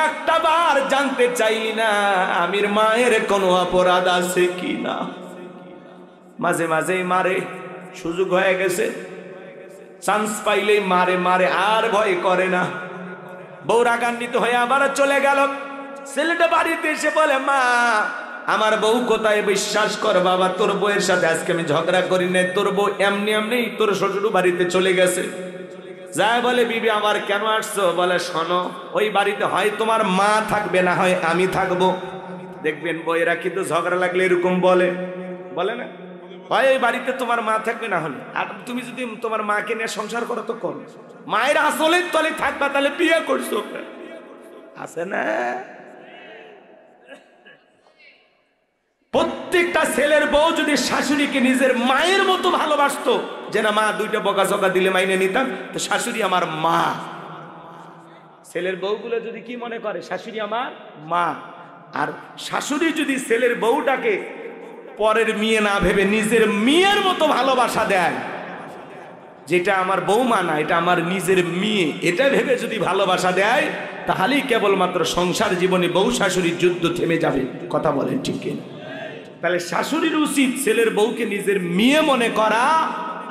একটা বার জানতে চাইলি না আমির মায়ের কোনো অপরাধ আছে কি না? মাঝে মাঝেই মারে, সুযোগ হয়ে গেছে, চান্স পাইলেই মারে মারে, আর ভয় করে না। বউ রাগান্বিত হয়ে আবার চলে গেল। ছেলেটা বাড়িতে এসে বলে, মা আমার বউ কোথায়? বিশ্বাস কর বাবা, তোর বউয়ের সাথে আজকে আমি ঝগড়া করি নাই, তোর বউ এমনি এমনি তোর শ্বশুর বাড়িতে চলে গেছে। যায় বলে, বিবি আবার কেন আসছো? বলে, শোনো, ওই বাড়িতে হয় তোমার মা থাকবে, না হয় আমি থাকবো। দেখবেন বউয়েরা কিন্তু ঝগড়া লাগলে এরকম বলে, বলে না? হয় ওই বাড়িতে তোমার মা থাকবে, না হলে, আর তুমি যদি তোমার মাকে নিয়ে সংসার করো তো করো, মায়ের আসলের তলে থাকবা, তাহলে বিয়ে করছো। আছে না? প্রত্যেকটা ছেলের বউ যদি শাশুড়িকে নিজের মায়ের মতো ভালোবাসতো, যে না মা দুইটা বকাঝকা দিলে মাইনে নিতাম, তো শাশুড়ি আমার মা। ছেলের বউগুলো যদি কি মনে করে, শাশুড়ি আমার মা। আর শাশুড়ি যদি ছেলের বউটাকে পরের মেয়ে না ভেবে নিজের মেয়ের মতো ভালোবাসা দেয়, যেটা আমার বৌমা না, এটা আমার নিজের মেয়ে, এটা ভেবে যদি ভালোবাসা দেয়, তাহলেই কেবলমাত্র সংসার জীবনে বউ শাশুড়ির যুদ্ধ থেমে যাবে। কথা বলেন ঠিক কিনা? তাহলে শাশুড়ির উচিত ছেলের বউকে নিজের মেয়ে মনে করা,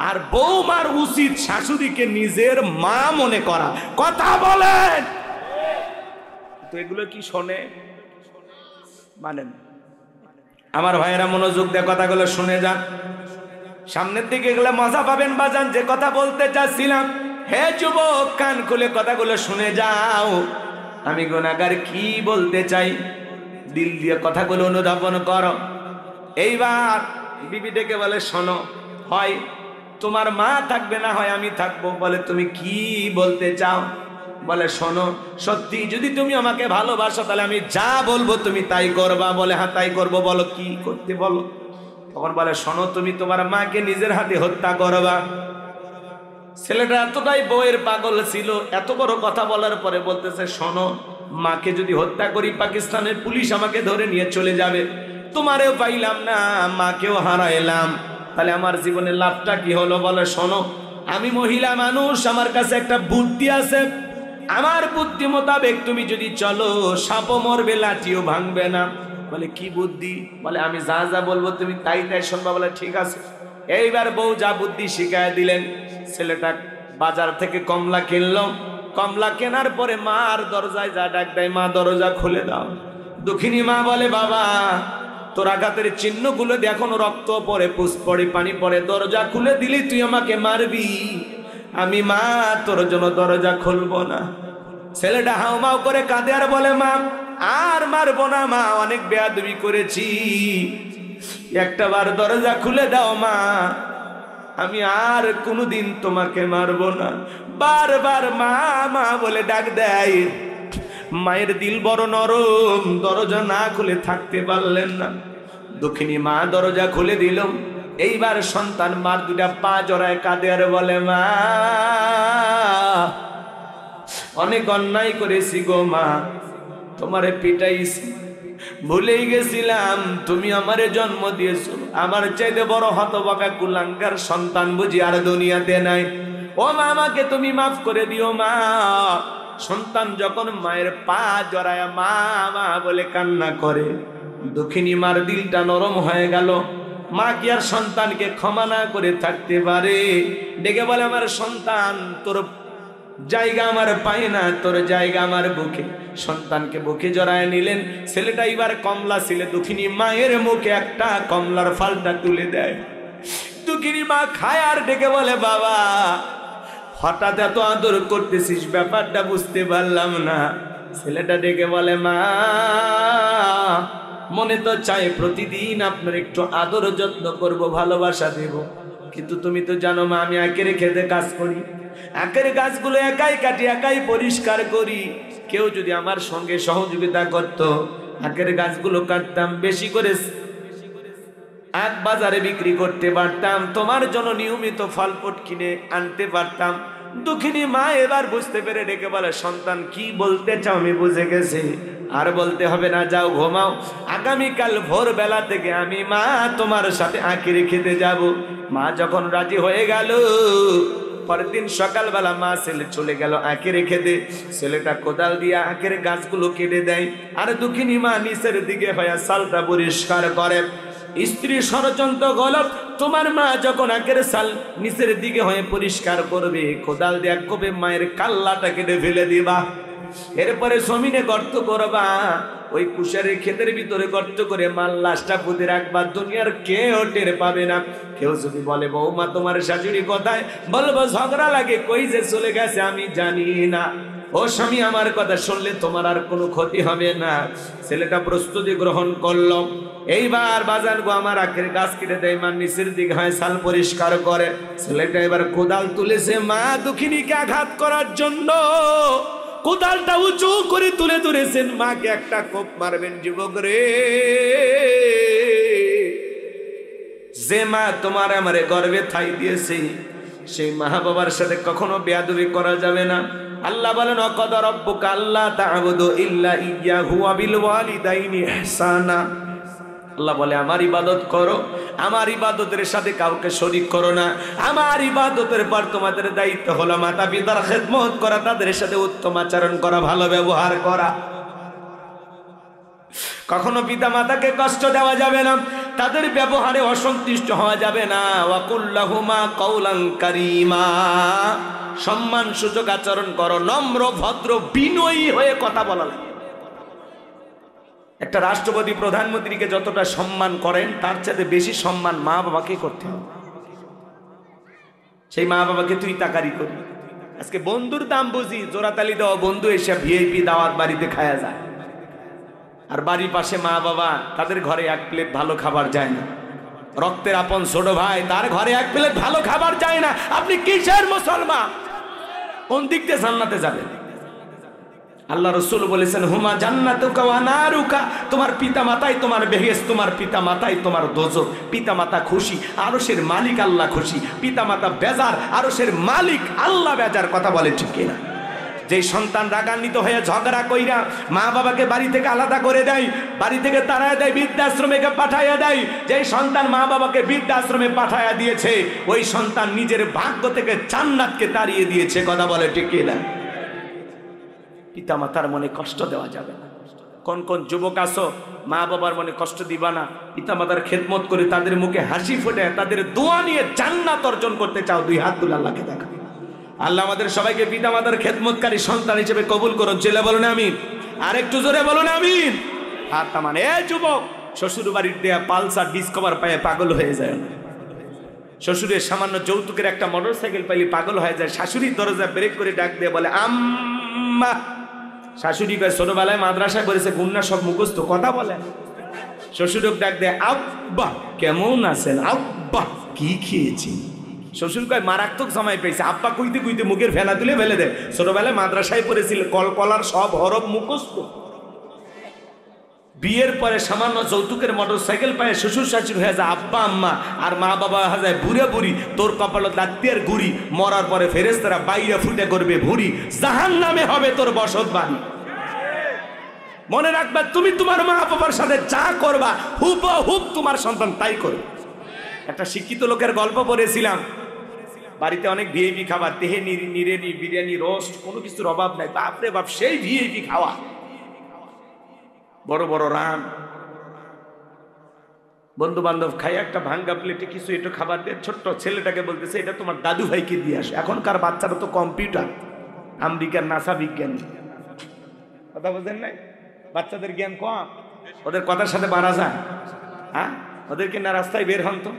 আর বৌমার উচিত শাশুড়িকে নিজের মা মনে করা। কথা বলেন তো? এগুলো কি শোনে? মানেন? আমার ভাইয়েরা মনোযোগ দিয়ে কথাগুলো শুনে যান, সামনের দিকে এগুলো মজা পাবেন বাজান। যে কথা বলতে চাচ্ছিলাম, হে যুবক, কান খুলে কথাগুলো শুনে যাও। আমি গুনাহগার কি বলতে চাই, দিল দিয়ে কথাগুলো অনুধাবন করো। এইবার বিবি ডেকে বলে, শোনো, হয় তোমার মা থাকবে, না হয় আমি থাকবো। বলে, তুমি কি বলতে চাও? বলে, শোনো, সত্যি যদি তুমি আমাকে ভালোবাসো, তাহলে আমি যা বলবো তুমি তাই করবা। বলে, হ্যাঁ তাই করবো। বলো কি করতে বলো। তখন বলে, শোনো, তুমি তোমার মাকে নিজের হাতে হত্যা করবা। ছেলেটা এতটাই বউয়ের পাগল ছিল, এত বড় কথা বলার পরে বলতেছে, শোনো, মাকে যদি হত্যা করি, পাকিস্তানের পুলিশ আমাকে ধরে নিয়ে চলে যাবে, তোমারেও পাইলাম না, মাকেও হারাইলাম, তাহলে আমার জীবনের লাভটা কি হলো? বলে, শোনো, আমি মহিলা মানুষ, আমার কাছে একটা বুদ্ধি আছে, আমার বুদ্ধি মোতাবেক তুমি যদি চলো, সাপও মরবে, লাঠিও ভাঙবে না। বলে, কি বুদ্ধি? বলে, আমি যা যা বলবো তুমি তাই তাই শুনবা। বলে, ঠিক আছে। এইবার বউ যা বুদ্ধি শিখায় দিলেন। ছেলেটা বাজার থেকে কমলা কিনলো। কমলা কেনার পরে মার দরজায় যা ডাক দেয়, মা দরজা খুলে দাও। দুঃখিনী মা বলে, বাবা তোর আঘাতের চিহ্নগুলো এখনো রক্ত পড়ে, পুষ পড়ে, পানি পড়ে, দরজা খুলে দিলি তুই আমাকে মারবি, আমি মা তোর জন্য দরজা খুলবো না। ছেলেটা হাউমাউ করে কাঁদে আর বলে, মা আর মারবো না, মা অনেক বেয়াদবি করেছি, একটা বার দরজা খুলে দাও মা, আমি আর কোনোদিন তোমাকে মারবো না। বারবার মা মা বলে ডাক দেয়। মায়ের দিল বড় নরম, দরজা না খুলে থাকতে পারলেন না। দক্ষিণী মা দরজা খুলে দিল। এইবার সন্তান মার দুটা পা জড়ায় কাঁদে আর বলে, মা অনেক অন্যায় করেছি গো মা, তোমারে পিটাইছি, ভুলেই গেছিলাম তুমি আমারে জন্ম দিয়েছো, আমার চাইতে বড় হতভাগা কুলাঙ্গার সন্তান বুঝি আর দুনিয়াতে নাই। ও মা, আমাকে তুমি মাফ করে দিও মা। সন্তান যখন মায়ের পা জড়ায় মা মা বলে কান্না করে, দক্ষিণী মার দিলটা নরম হয়ে গেল। মা কি আর সন্তানকে ক্ষমা না করে থাকতে পারে? ডেকে বলে, আমার সন্তান, তোর জায়গা আমার পায় না, তোর জায়গা আমার বুকে। সন্তানকে বুকে জড়ায় নিলেন। ছেলেটা এবার কমলা ছিলে, দুঃখিনী মায়ের মুখে একটা কমলার ফালটা তুলে দেয়। দুঃখিনী মা খায় আর ডেকে বলে, বাবা হঠাৎ এত আদর করতেছিস, ব্যাপারটা বুঝতে পারলাম না। ছেলেটা ডেকে বলে, মা মনে তো চাই প্রতিদিন আপনার একটু আদর যত্ন করব, ভালোবাসা দেব, কিন্তু তুমি তো জানো মা, আমি একের খেতে কাজ করি, একের গাছগুলো একাই কাটি, একাই পরিষ্কার করি। কেউ যদি আমার সঙ্গে সহযোগিতা করত, একের গাছগুলো কাটতাম, বেশি করে এক বাজারে বিক্রি করতে পারতাম, তোমার জন্য নিয়মিত ফলফুট কিনে আনতে পারতাম। দুঃখিনী মা এবার বুঝতে পেরে ডেকে বলে, সন্তান কি বলতে চাও আমি বুঝে গেছি, আর বলতে হবে না, যাও ঘুমাও, আগামীকাল ভোরবেলা থেকে আমি মা তোমার সাথে আঁকিরে খেতে যাব। মা যখন রাজি হয়ে গেল, পরের দিন সকালবেলা মা ছেলে চলে গেল আঁকে রেখে দে। ছেলেটা কোদাল দিয়ে আঁকের গাছগুলো কেটে দেয়, আর দুঃখিনী মা নিচের দিকে হয়ে সালটা পরিষ্কার করে। স্ত্রী ষড়যন্ত্র গলপ তোমার মা যখন আখের সাল নিচের দিকে হয়ে পরিষ্কার করবে, কোদাল দিয়ে কবে মায়ের কাল্লাটা কেটে ফেলে দিবা। এরপরে জমিনে গর্ত করবা, ওই কুশারের ক্ষেতের ভিতরে গর্ত করে মাল লাশটা পুঁতে রাখবা। দুনিয়ার কেউ টের পাবে না। কেউ যদি বলে বৌমা তোমার শাশুড়ি কোথায়, বলবো ঝগড়া লাগে, কই যে চলে গেছে আমি জানি না। ও স্বামী, আমার কথা শুনলে তোমার আর কোনো ক্ষতি হবে না। ছেলেটা প্রস্তুতি গ্রহণ করলো। এইবার বাজার গো আমার আখের গাছ কেটে দেয়, মা নিচের দিকে হয় সাল পরিষ্কার করে। ছেলেটা এবার কোদাল তুলেছে মা দুঃখিনীকে আঘাত করার জন্য। কোদালটা উঁচু করে তুলে ধরেছেন, মাকে একটা কোপ মারবেন যুবক রে। যে মা তোমার আমারে গর্বে ঠাই দিয়েছে, সেই মা বাবার সাথে কখনো বেয়াদবি করা যাবে না। আল্লাহ বলেন ওয়াকাদা রাব্বুকা আল্লা তা'বুদু ইল্লা ইয়্যাহু ওয়া বিল ওয়ালিদাইনি ইহসানা। আল্লাহ বলে আমার ইবাদত করো, আমার ইবাদতের সাথে কাউকে শরীক করো না। আমার ইবাদতের পর তোমাদের দায়িত্ব হলো মাতা পিতার খেদমত করা, তাদের সাথে উত্তম আচরণ করা, ভালো ব্যবহার করা। কখনো পিতা মাতাকে কষ্ট দেওয়া যাবে না, তাদের ব্যবহারে অসন্তুষ্ট হওয়া যাবে না। ওয়া কুল্লাহুমা কাওলান কারীমা, সম্মান সূচক আচরণ করো, নম্র ভদ্র বিনয়ী হয়ে কথা বলা লাগে। একটা রাষ্ট্রপতি প্রধানমন্ত্রীকে যতটা সম্মান করেন, তার চাইতে বেশি সম্মান মা বাবাকে করতে হবে। সেই মা বাবাকে তুই তাকারি করি। আজকে বন্ধুর দাম বুঝি, জোড়াতালি দেওয়া বন্ধু এসে ভিআইপি দাওয়াত বাড়িতে খায়া যায়, আর বাড়ির পাশে মা বাবা, তাদের ঘরে এক প্লেট ভালো খাবার যায় না। রক্তের আপন ছোট ভাই, তার ঘরে এক প্লেট ভালো খাবার যায় না। আপনি কিসের মুসলমান? কোন দিক দিয়ে জান্নাতে যাবেন? আল্লাহ রাসূল বলেছেন হুমা জান্নাতুকা ওয়া নারুকা, তোমার পিতা মাতাই তোমার বেহেশত, তোমার পিতা মাতাই তোমার দোজখ। পিতা মাতা খুশি, আরশের মালিক আল্লাহ খুশি। পিতা মাতা বেজার, আরশের মালিক আল্লাহ বেজার। কথা বলে ঠিক কিনা? যেই সন্তান রাগান্বিত হয়ে ঝগড়া কইরা মা বাবাকে বাড়ি থেকে আলাদা করে দেয়, বাড়ি থেকে তাড়ায় দেয়, বৃদ্ধাশ্রমে পাঠাইয়া দেয়, যেই সন্তান মা বাবাকে বৃদ্ধাশ্রমে পাঠাইয়া দিয়েছে, ওই সন্তান নিজের ভাগ্য থেকে জান্নাতকে তাড়িয়ে দিয়েছে। কথা বলে ঠিক কিনা? পিতা মাতার মনে কষ্ট দেওয়া যাবে না। কোন কোন যুবক আছো, মা বাবার মনে কষ্ট দিবা না। পিতা মাতার খেদমত করে তাদের মুখে হাসি ফুটে তাদের দোয়া নিয়ে জান্নাত অর্জন করতে চাও, দুই হাত তুলে আল্লাহকে দেখা। আল্লাহ আমাদের সবাইকে পিতা মাতার খেদমতকারী সন্তান হিসেবে কবুল করুন। জেলে বলুন আমিন। আর একটু জোরে বলুন আমিন। হাত তামান। এ যুবক, শ্বশুর বাড়ির দেয়া পালসার ডিসকভার পায়ে পাগল হয়ে যায় না। শ্বশুরের সামান্য যৌতুকের একটা মোটরসাইকেল পাইলে পাগল হয়ে যায়। শাশুড়ির দরজা ব্রেক করে ডাক দিয়ে বলে আম্মা। শাশুড়ি কয় ছোটবেলায় মাদ্রাসায় পড়েছে, গুন্না সব মুখস্থ, কথা বলে। শ্বশুরক ডাক দেয় আব্বা কেমন আছেন, আব্বা কি খেয়েছি। শ্বশুর কয় মারাত্মক সময় পেয়েছে। আব্বা কইতে কইতে মুখের ফেনা তুলে ফেলে দেয়। ছোটবেলায় মাদ্রাসায় পড়েছিল, কলকলার সব হরফ মুখস্থ। বিয়ের পরে সামান্য যৌতুকের মোটরসাইকেল পায় শ্বশুর শাশুড়ি হয়ে যায় আব্বা আম্মা, আর মা বাবা হয়ে যায় বুড়ে বুড়ি। তোর কপালত দাঁতের গুড়ি, মরার পরে ফেরেশতারা বাইরে ফুটে করবে ভুড়ি, জাহান্নামে হবে তোর বসত বাড়ি। মনে রাখবা, তুমি তোমার মা বাবার সাথে যা করবা হুবহুব তোমার সন্তান তাই করবে। একটা শিক্ষিত লোকের গল্প পড়েছিলাম। বাড়িতে অনেক ভিআইপি খাবার, তেহেনি, নিরেনি, বিরিয়ানি, রোস্ট, কোনো কিছুর অভাব নাই। বাপরে বাপ, সেই ভিআইপি খাওয়া, বড় বড় রান। বন্ধু বান্ধব খাই একটা ভাঙ্গা প্লেটে কিছু একটু খাবার দিয়ে ছোট্ট ছেলেটাকে বলতেছে এটা তোমার দাদু ভাইকে দিয়ে আসে। এখনকার বাচ্চারা তো কম্পিউটার, আমেরিকার নাসা বিজ্ঞানী। কথা বলছেন নাই? বাচ্চাদের জ্ঞান কম, ওদের কথার সাথে বাড়া যায়। হ্যাঁ, ওদেরকে না রাস্তায় বের হন তো,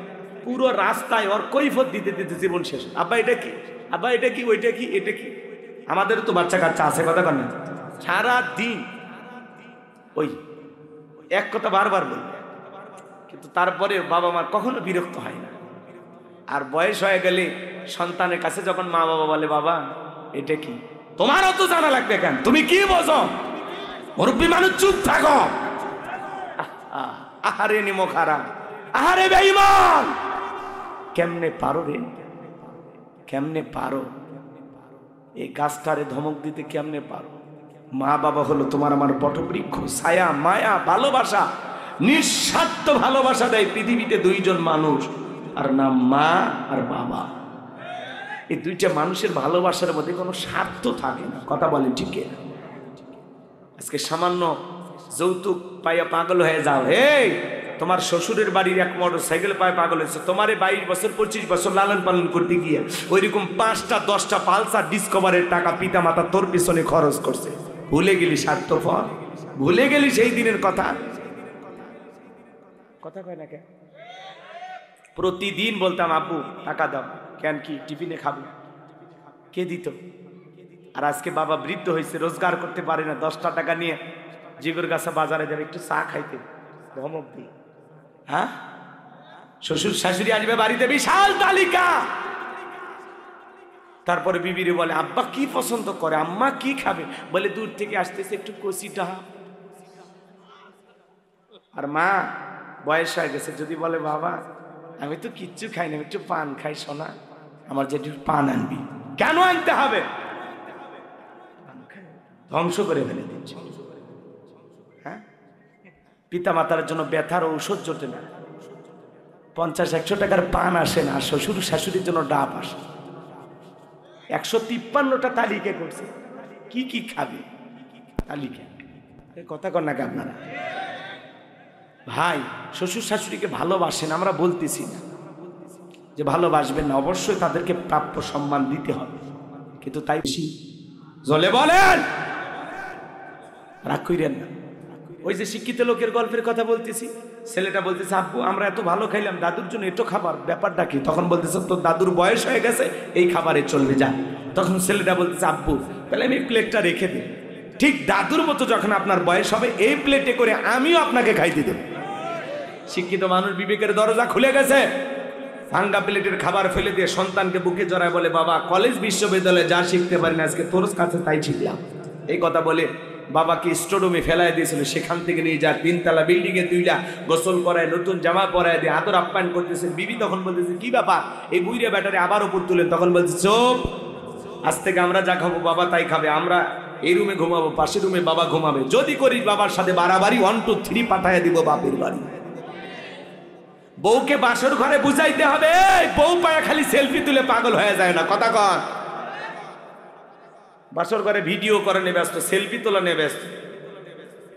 পুরো রাস্তায় ওর কৈফত দিতে দিতে জীবন শেষ। আব্বা এটা কি, আব্বা এটা কি, ওইটা কি, এটা কি। আমাদের তো বাচ্চা কাচ্চা আছে, কথা কন না, সারা দিন ওই এক কথা বারবার বলবে, কিন্তু তারপরে বাবা মা কখনো বিরক্ত হয় না। আর বয়স হয়ে গেলে সন্তানের কাছে যখন মা বাবা বলে বাবা এটা কি, তোমারও তো জানা লাগবে কেন, তুমি কি বোঝো, মুরব্বী মানুষ চুপ থাকো। আহারে নিমো খারাপ, আহারে বেঈমান, কেমনে পারো রে, কেমনে পারো এই গাছটারে ধমক দিতে, কেমনে পারো। মা বাবা হলো তোমার আমার বটবৃক্ষ, ছায়া, মায়া, ভালোবাসা, নিঃস্বার্থ ভালোবাসা দেয় পৃথিবীতে দুইজন মানুষ, আর নাম মা আর বাবা। এই দুইটা মানুষের ভালোবাসার মধ্যে কোনো স্বার্থ থাকে না। কথা বলেন ঠিক না? আজকে সামান্য যৌতুক পাইয়া পাগল হয়ে যাও, এই তোমার শ্বশুরের বাড়ির এক মোটর সাইকেল পায়ে পাগল হয়েছে, তোমারে 22 বছর 25 বছর লালন পালন করতে গিয়ে ওইরকম 5টা 10টা পালসার ডিসকভারের টাকা পিতা মাতা তোর পিছনে খরচ করছে। ভুলে গেলি স্বার্থপর, ভুলে গেলি সেই দিনের কথা। কথা কয় না কেন? প্রতিদিন বলতাম আব্বু টাকা দাও, কেন কি টিফিনে খাবো, কে দিত? আর আজকে বাবা বৃদ্ধ হয়েছে, রোজগার করতে পারে না, 10টা টাকা নিয়ে জিগরগাছা বাজারে যাবে একটু চা খাইতে, ধমক দিই। হ্যাঁ, শ্বশুর শাশুড়ি আসবে বাড়িতে, বিশাল তালিকা। তারপরে বিবিরে বলে আব্বা কি পছন্দ করে, আম্মা কি খাবে, বলে দূর থেকে আসতেছে একটু কষিটা। আর মা বয়স হয়ে গেছে, যদি বলে বাবা আমি তো কিচ্ছু খাই না, একটু পান খাই, সোনা আমার যে একটু পান আনবি, কেন আনতে হবে? ধ্বংস করে ফেলে দিচ্ছে। হ্যাঁ, পিতা মাতার জন্য ব্যথার ঔষধ জোটে না, 50-100 টাকার পান আসে না, শ্বশুর শাশুড়ির জন্য ডাব আসে। 153টা তালিকা করছে, কি কি খাবে তালিকা। কথা কন না আপনারা? ভাই শ্বশুর শাশুড়িকে ভালোবাসেন, আমরা বলতেছি না যে ভালোবাসবেন না, অবশ্যই তাদেরকে প্রাপ্য সম্মান দিতে হবে, কিন্তু তাই বেশি জলে বলেন রাগ কইরেন না। ওই যে শিক্ষিত লোকের গল্পের কথা বলতেছি, ছেলেটা বলতেছে আব্বু আমরা এত ভালো খাইলাম, দাদুর জন্য এত খাবার, ব্যাপারটা কি? তখন বলতেছে তোর দাদুর বয়স হয়ে গেছে, এই খাবারে চলবে যা। তখন ছেলেটা বলতেছে আব্বু তাহলে আমি প্লেটটা রেখে দিই, ঠিক দাদুর মতো যখন আপনার বয়স হবে এই প্লেটে করে আমিও আপনাকে খাইতে দেব। শিক্ষিত মানুষ বিবেকের দরজা খুলে গেছে, ভাঙ্গা প্লেটের খাবার ফেলে দিয়ে সন্তানকে বুকে জড়ায় বলে বাবা কলেজ বিশ্ববিদ্যালয়ে যা শিখতে পারি না আজকে তোর কাছে তাই শিখলাম। এই কথা বলে বাবাকে স্টোরুমে ফেলায় দিয়েছিল, সেখান থেকে নিয়ে যা 3তলা বিল্ডিং এ তুইলা গোসল করায়, নতুন জামা পরায় দিয়ে আদর আপ্যায়ন করতেছে। বিবি তখন বলতেছে কি ব্যাপার, এই বুইরা ব্যাটারে আবার উপর তুলেন। তখন বলছে চুপ, আজ থেকে আমরা যা খাবো বাবা তাই খাবে, আমরা এই রুমে ঘুমাবো, পাশের রুমে বাবা ঘুমাবে, যদি করিস বাবার সাথে বাড়াবাড়ি 1 2 3 পাঠাইয়া দিব বাপের বাড়ি। বউকে বাসর ঘরে বুঝাইতে হবে, বউ পায়া খালি সেলফি তুলে পাগল হয়ে যায় না। কথা কন, বাসর ঘরে ভিডিও করে নিয়ে ব্যস্ত, সেলফি তোলা নিয়ে ব্যস্ত,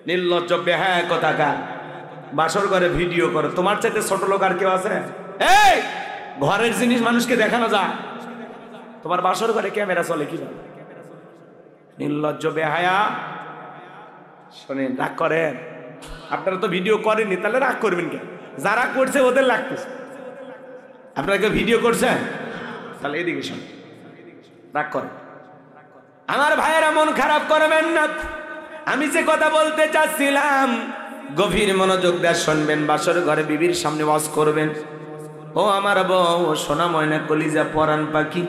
নির্লজ্জ বেহায়া কথাকার। বাসর ঘরে ভিডিও করে, তোমার চাইতে ছোট লোক আর কেউ আছে? এই ঘরের জিনিস মানুষকে দেখানো যায়, তোমার বাসর ঘরে ক্যামেরা চলে কি? নির্লজ্জ বেহায়া। শোনেন, রাগ করেন, আপনারা তো ভিডিও করেননি, তাহলে রাগ করবেন কেন? যারা করছে ওদের লাগতেছে, আপনারা কেউ ভিডিও করছেন? তাহলে এদিকে শোন, রাগ করেন। আমার ভাইয়েরা মন খারাপ করবেন না, আমি যে কথা বলতে চাচ্ছিলাম গভীর মনোযোগ দিয়ে শুনবেন। বাসর ঘরে বিবির সামনে ওয়াজ করবেন। ও আমার বউ, সোনা ময়না কলিজা পরাণ পাখি,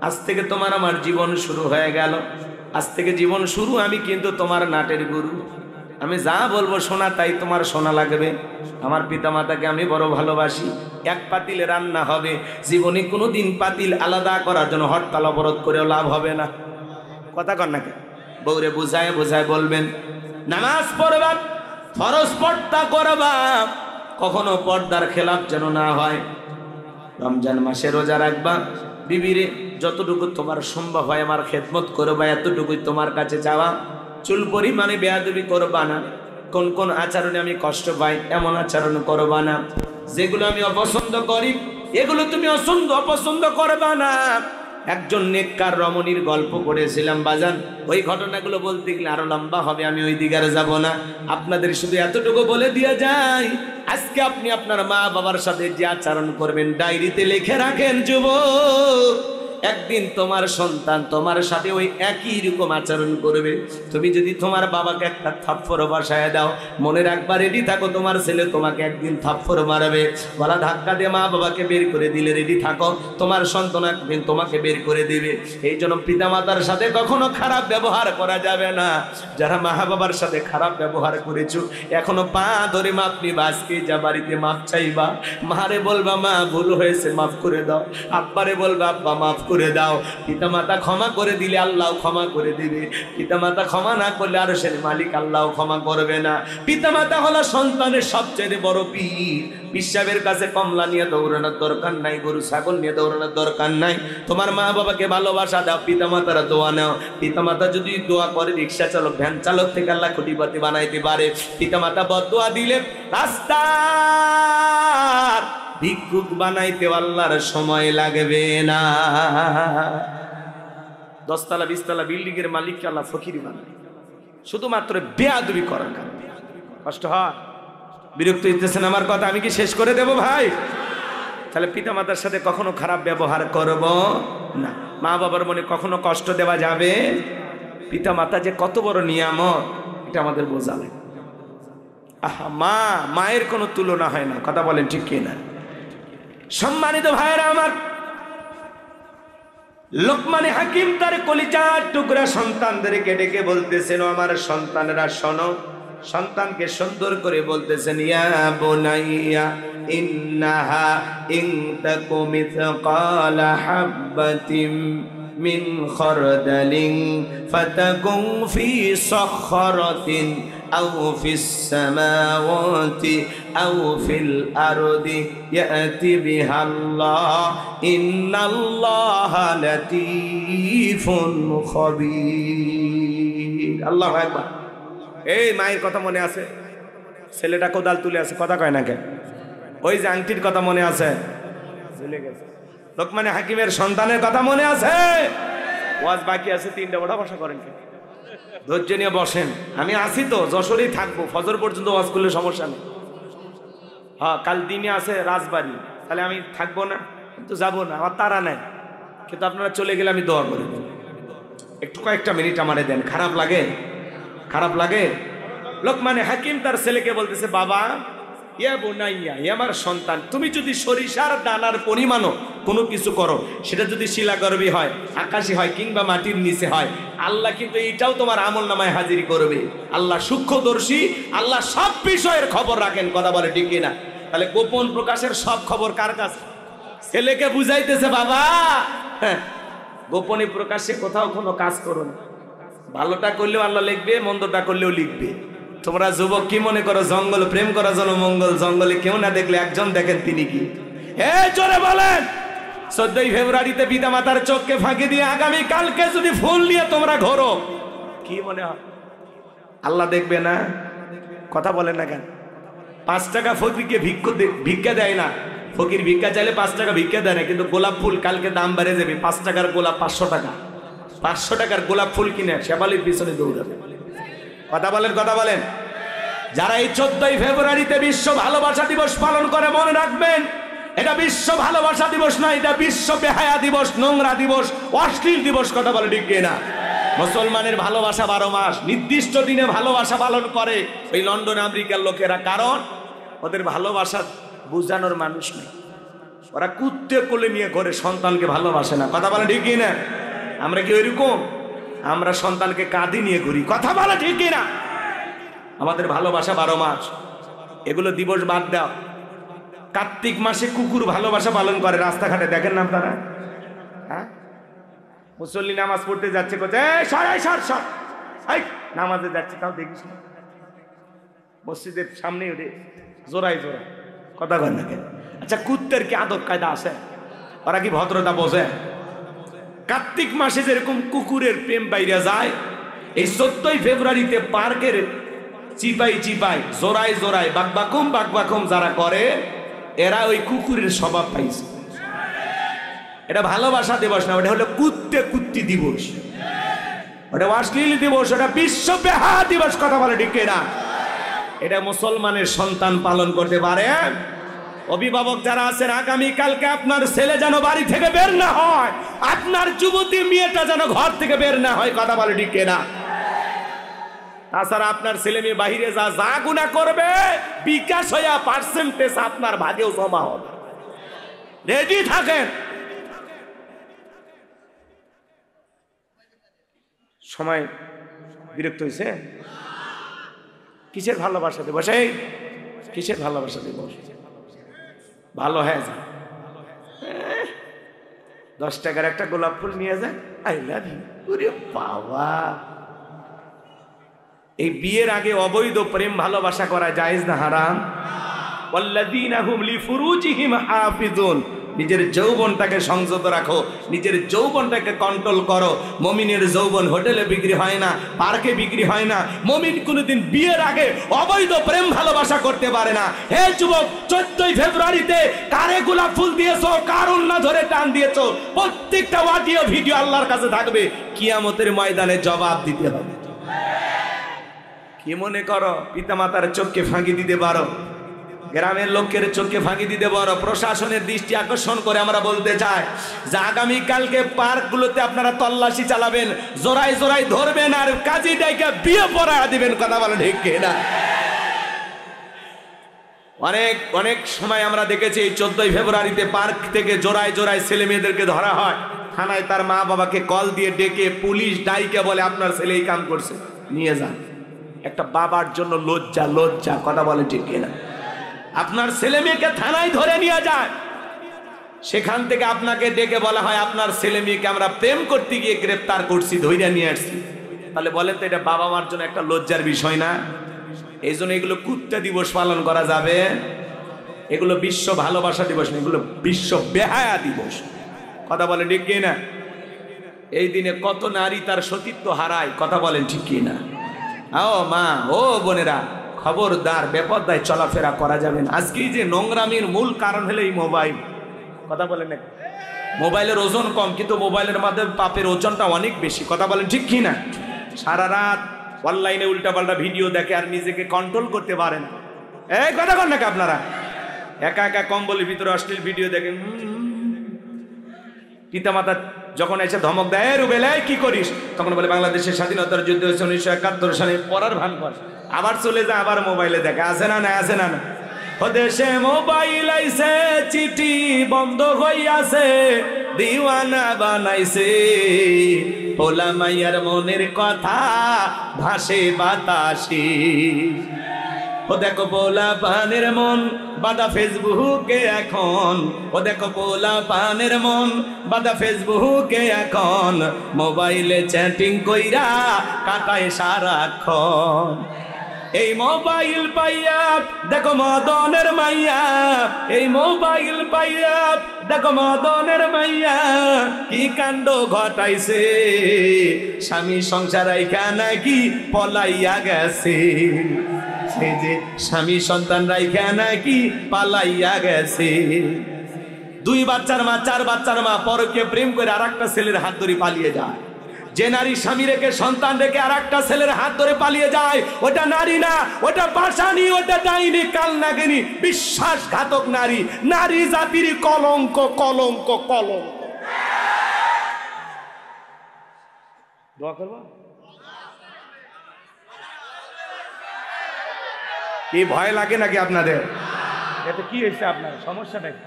আজ থেকে তোমার আমার জীবন শুরু হয়ে গেল, আজ থেকে জীবন শুরু, আমি কিন্তু তোমার নাটের গুরু, আমি যা বলবো শোনা তাই তোমার শোনা লাগবে। আমার পিতা মাতাকে আমি বড় ভালোবাসি, এক পাতিলে রান্না হবে, জীবনে কোনোদিন পাতিল আলাদা করার জন্য হরতাল অবরোধ করেও লাভ হবে না। কথা কন না কেন? বউরে বুঝায় বুঝায় বলবেন, নামাজ পড়বা, ফরজ পর্দা করবা, কখনো পর্দার খেলাফ যেন না হয়। রমজান মাসে রোজা রাখবা, বিবিরে যতটুকু তোমার সম্ভব হয় আমার খেদমত করবা, এতটুকুই তোমার কাছে চাওয়া। চুল পরিমাণে বেয়াদবি করবা না, কোন কোন আচরণে আমি কষ্ট পাই এমন আচরণ করবা না, যেগুলো আমি অপছন্দ করি এগুলো তুমি অপছন্দ করবা না। একজন নেককার রমণীর গল্প করেছিলাম বাজান, ওই ঘটনাগুলো বলতে গেলে আরো লম্বা হবে, আমি ওই দিকে আর যাব না। আপনাদের শুধু এতটুকু বলে দিয়ে যাই, আজকে আপনি আপনার মা বাবার সাথে যে আচরণ করবেন ডায়েরিতে লিখে রাখেন যুবক, একদিন তোমার সন্তান তোমার সাথে ওই একই রকম আচরণ করবে। তুমি যদি তোমার বাবাকে একটা থাপ্পড় বসায় দাও, মনে রাখবা রেডি থাকো, তোমার ছেলে তোমাকে একদিন থাপ্পড় মারবে। গলা ধাক্কা দিয়ে মা বাবাকে বের করে দিলে রেডি থাকো, তোমার সন্তান একদিন তোমাকে বের করে দিবে। এই জন্য পিতা মাতার সাথে কখনো খারাপ ব্যবহার করা যাবে না। যারা মা বাবার সাথে খারাপ ব্যবহার করেছো, এখনো পা ধরে মাপ নিবা, আজকে যা বাড়িতে মাপ চাইবা, মারে বলবা মা ভুল হয়েছে মাফ করে দাও, আব্বারে বলবা আব্বা মাফ করে দাও। পিতামাতা ক্ষমা করে দিলে আল্লাহ ক্ষমা করে দিবে, পিতামাতা ক্ষমা না করলে আরশের মালিক আল্লাহ ক্ষমা করবে না। পিতামাতা হলো সন্তানের সবচেয়ে বড় পীর। পিসাবের কাছে কমলা নিয়ে দৌড়ানোর দরকার নাই, গরু ছাগল নিয়ে দৌড়ানোর দরকার নাই। তোমার মা বাবাকে ভালোবাসা দাও, পিতামাতারা দোয়া নাও। পিতামাতা যদি দোয়া করে রিক্সা চালক ভ্যান চালক থেকে আল্লাহ কোটিপতি বানাইতে পারে। পিতামাতা বদদোয়া দিলে রাস্তার ভিক্ষুক বানাইতে আল্লাহর সময় লাগবে না। 10 তলা 20 তলা বিল্ডিং এর মালিককে আল্লাহ ফকির বানায় শুধুমাত্র বেয়াদবি করার কারণে। কষ্ট হয়? বিরক্ত হইতেছেন আমার কথা? আমি কি শেষ করে দেব ভাই? তাহলে পিতামাতার সাথে কখনো খারাপ ব্যবহার করব না। মা বাবার মনে কখনো কষ্ট দেওয়া যাবে। পিতামাতা যে কত বড় নিয়ামত এটা আমাদের বোঝা লাগে। আহা, মায়ের কোনো তুলনা হয় না। কথা বলেন ঠিক কিনা? সম্মানিত ভাইরা আমার, লোকমানে হাকিম তার কলিজার টুকরা সন্তানদেরকে ডেকে বলতেছেন, আমার সন্তানেরা শোনো। সন্তানকে সুন্দর করে বলতেছেন, ইয়া বুনাইয়া ইন্নাহা ইন তাকু মিসকালা হাববাতিন মিন খারদালিন ফাতাকুন ফি সাখরাতিন আও ফিস সামাওয়াতি আও ফিল আরদি ইয়াতি বিহাল্লাহ ইন্নাল্লাহা লাতীফুন খাবীর। আল্লাহু আকবার। এই মায়ের কথা মনে আছে? ছেলেটা কোদাল তুলে আছে, কথা কয় না কেন? ওই যে আংটির কথা মনে আছে? ভুলে গেছে। লোকমানে হাকিমের সন্তানের কথা মনে আছে? ওয়াজ বাকি আছে, 3টা ওঠা বসা করেন কেন? ধৈর্য নিয়ে বসেন। আমি আসি তো, যশোরেই থাকবো, ফজর পর্যন্ত ওয়াজ করলে সমস্যা নেই। হ্যাঁ, কাল দিনে আছে রাজবাড়ি, তাহলে আমি থাকবো না? কিন্তু যাবো না, আমার তারা নেই। কিন্তু আপনারা চলে গেলে আমি দোয়া করে দেব। একটু কয়েকটা মিনিট আমারে দেন। খারাপ লাগে? খারাপ লাগে? লোকমানে হাকিম তার ছেলেকে বলতেছে, বাবা, ইয়া বুনাইয়া, ইয়া আমার সন্তান, তুমি যদি সরিষার দানার পরিমাণও কোনো কিছু করো, সেটা যদি শিলাগর্ভী হয়, আকাশী হয়, কিংবা মাটির নিচে হয়, আল্লাহ কিন্তু এইটাও তোমার আমল নামায় হাজির করবে। আল্লাহ সূক্ষ্মদর্শী, আল্লাহ সব বিষয়ের খবর রাখেন। কথা বলে ঠিক কিনা? তাহলে গোপন প্রকাশের সব খবর কার কাছে? ছেলেকে বুঝাইতেছে, বাবা, হ্যাঁ, গোপনে প্রকাশে কোথাও কোনো কাজ করো না। ভালোটা করলেও আল্লাহ লিখবে, মন্দটা করলেও লিখবে। তোমরা যুবক কি মনে করো জঙ্গল প্রেম করা জনমঙ্গল? জঙ্গলে কেউ না দেখলে একজন দেখেন, তিনি কি? জোরে বলেন। 14 ফেব্রুয়ারিতে পিতা মাতার চোখকে ফাঁকি দিয়ে আগামী কালকে যদি ফুল নিয়ে তোমরা ঘোরো, কি মনে হয় আল্লাহ দেখবে না? কথা বলেন না কেন? 5 টাকা ফকিরকে ভিক্ষা দেয় না। ফকির ভিক্ষা চাইলে 5 টাকা ভিক্ষা দেয় না, কিন্তু গোলাপ ফুল কালকে দাম বেড়ে যাবে। 5 টাকার গোলাপ 500 টাকা। 500 টাকার গোলাপ ফুল কিনে শেফালির পিছনে দৌড়াবে। কথা বলেন, কথা বলেন। যারা এই 14 ফেব্রুয়ারিতে বিশ্ব ভালোবাসা দিবস পালন করে, মনে রাখবেন, এটা বিশ্ব ভালোবাসা দিবস না, এটা বিশ্ব বেহায়া দিবস, নোংরা দিবস, অশ্লীল দিবস। কথা বলে ঠিক না? মুসলমানের ভালোবাসা 12 মাস, নির্দিষ্ট দিনে ভালোবাসা পালন করে ওই লন্ডন আমেরিকার লোকেরা। কারণ ওদের ভালোবাসা বুঝানোর মানুষ নেই। ওরা কুত্তে কোলে নিয়ে ঘরে, সন্তানকে ভালোবাসে না। কথা বলে ঠিক না? আমরা কি ওইরকম? আমরা সন্তানকে কাঁধে নিয়ে ঘুরি। কথা বলে ঠিক না? আমাদের ভালোবাসা 12 মাস। এগুলো দিবস বাদ দাও। কার্তিক মাসে কুকুর ভালোবাসা পালন করে, রাস্তাঘাটে দেখেন না আপনারা? হ্যাঁ, মুসল্লি নামাজ পড়তে যাচ্ছে, নামাজে যাচ্ছে, তাও দেখিস না মসজিদের সামনে ওঠে জোড়ায় জোড়ায়। কথা কয় না কেন? আচ্ছা, কুত্তের কি আদব কায়দা আছে? ওরা কি ভদ্রতা বোঝে? কার্তিক মাসে যেরকম কুকুরের প্রেম বাইরে যায়, এই 14 ফেব্রুয়ারিতে পার্কের চিপাই চিপাই, জোড়ায় জোড়ায়, বাকবাকুম যারা করে, এরা ওই কুকুরের স্বভাব পাইছে। এটা ভালোবাসা দিবস না, ওটা হলো কুত্তে কুত্তি দিবস, ওটা অশ্লীল দিবস, ওটা বিশ্ব বেহায়া দিবস। কথা বলে ঠিক না? এটা মুসলমানের সন্তান পালন করতে পারে। অভিভাবক যারা আছেন, আগামী কালকে আপনার ছেলে যেন বাড়ি থেকে বের না হয়, আপনার যুবতী মেয়েটা যেন ঘর থেকে বের না হয়। কথা বলে ঠিক না? তাছাড়া আপনার ছেলে মেয়ে বাহিরে যা গুনাহ করবে, বিকাশ হইয়া পার্সেন্টেজ আপনার ভাগেও জমা হবে। রেডি থাকেন। সময় বিরক্ত হয়েছে? কিসের ভালোবাসা দিবস? এই কিসের ভালোবাসা দিবস? ভালো হয়ে যায়। 10 টাকার একটা গোলাপ ফুল নিয়ে যায়, আই লাভ ইউ। ওরে বাবা, এই বিয়ের আগে অবৈধ প্রেম ভালোবাসা করা জায়েজ না হারাম? ওয়াল্লাযীনা হুম লিফুরুজিহিম হাফিজুন। নিজের যৌবনটাকে সংযত রাখো, নিজের যৌবনটাকে কন্ট্রোল করো। মুমিনের যৌবন হোটেলে বিক্রি হয় না, পার্কে বিক্রি হয় না। মুমিন কোনোদিন বিয়ের আগে অবৈধ প্রেম ভালোবাসা করতে পারে না। হে যুবক, 14 ফেব্রুয়ারিতে কারে গোলাপ ফুল দিয়েছো, কার উন্না ধরে টান দিয়েছো, প্রত্যেকটা অডিও ভিডিও আল্লাহর কাছে থাকবে। কিয়ামতের ময়দানে জবাব দিতে হবে। কি মনে করো পিতামাতার চোখকে ফাঁকি দিতে পারো, গ্রামের লোকের চোখে ফাঁকি দিতে পারো? প্রশাসনের দৃষ্টি আকর্ষণ করে আমরা বলতে চাই যে আগামীকালকে পার্কগুলোতে আপনারা তল্লাশি চালাবেন, জোড়ায় জোড়ায় ধরবেন আর কাজী ডাইকা বিয়ে পড়া দিবেন। কথা বলেন ঠিক কিনা? অনেক অনেক সময় আমরা দেখেছি 14 ফেব্রুয়ারিতে পার্ক থেকে জোড়ায় জোড়ায় ছেলে মেয়েদেরকে ধরা হয়। থানায় তার মা বাবাকে কল দিয়ে ডেকে পুলিশ ডাইকে বলে আপনার ছেলে এই কাম করছে, নিয়ে যান। একটা বাবার জন্য লজ্জা, লজ্জা। কথা বলে ঠিক কিনা? আপনার ছেলে মেয়েকে থানায় ধরে নিয়ে যায়, সেখান থেকে আপনাকে ডেকে বলা হয় আপনার ছেলে মেয়েকে আমরা প্রেম করতে গিয়ে গ্রেফতার করছি, ধরে নিয়ে আসছি। তাহলে বলেন তো এটা বাবা মার জন্য একটা লজ্জার বিষয় না? এই জন্য এগুলো কুত্তা দিবস পালন করা যাবে? এগুলো বিশ্ব ভালোবাসা দিবস না, এগুলো বিশ্ব বেহায়া দিবস। কথা বলেন ঠিক কিনা? এই দিনে কত নারী তার সতীত্ব হারায়। কথা বলেন ঠিক কিনা? ও মা, ও বোনেরা, খবরদার, বেপরদায় চলাফেরা করা যাবে না। আজকেই যে নোংরামির মূল কারণ হলো এই মোবাইল। কথা বলেন না? মোবাইলের ওজন কম, কিন্তু মোবাইলের মাধ্যমে পাপের ওজনটা অনেক বেশি। কথা বলেন ঠিক কি না? সারা রাত অনলাইনে উল্টাপাল্টা ভিডিও দেখে আর নিজেকে কন্ট্রোল করতে পারে না। এই কথা বলেন নাকি আপনারা? একা একা কম্বলের ভিতরে অশ্লীল ভিডিও দেখেন। পিতামাতা যখন এসে ধমক দেয়, রুবেল কি করিস, তখন বলে বাংলাদেশের স্বাধীনতার যুদ্ধ হয়েছে 1971 সালে, পড়ার ভান কর। আবার চলে যায়, আবার মোবাইলে দেখে। আছে না? না আছে না? ও দেশে মোবাইল আইছে, চিঠি বন্ধ হইয়াছে, দিওয়ানা বানাইছে, পোলা মাইয়ার মনের কথা ভাসে বাতাসে। ও দেখো পোলা পানের মন বাদা ফেসবুকে এখন, ও দেখো পোলা পানের মন বাদা ফেসবুকে এখন, মোবাইলে চ্যাটিং কইরা কাটায় সারাক্ষণ। এই মোবাইল পাইয়া দেখো মদনের মাইয়া, এই মোবাইল পাইয়া দেখো মদনের মাইয়া, কি কাণ্ড ঘটাইছে, স্বামী সংসার রাইখা নাকি পলাইয়া গেছে। সে যে স্বামী সন্তান রাইখা নাকি পালাইয়া গেছে। 2 বাচ্চার মা, 4 বাচ্চার মা পরকে প্রেম করে আরেকটা ছেলের হাত ধরে পালিয়ে যায়। যে নারী স্বামী রেখে সন্তান রেখে আরেকটা ছেলের হাত ধরে পালিয়ে যায়, ওটা নারী না, ওটা পাশানি, ওটা ডাইনি, কালনাগিনী, বিশ্বাসঘাতক নারী, নারী জাতির কলঙ্ক, কলঙ্ক, কলঙ্ক। দোয়া করব? কি ভয় লাগে নাকি আপনাদের? এতে কি হয়েছে? আপনার সমস্যাটা কি?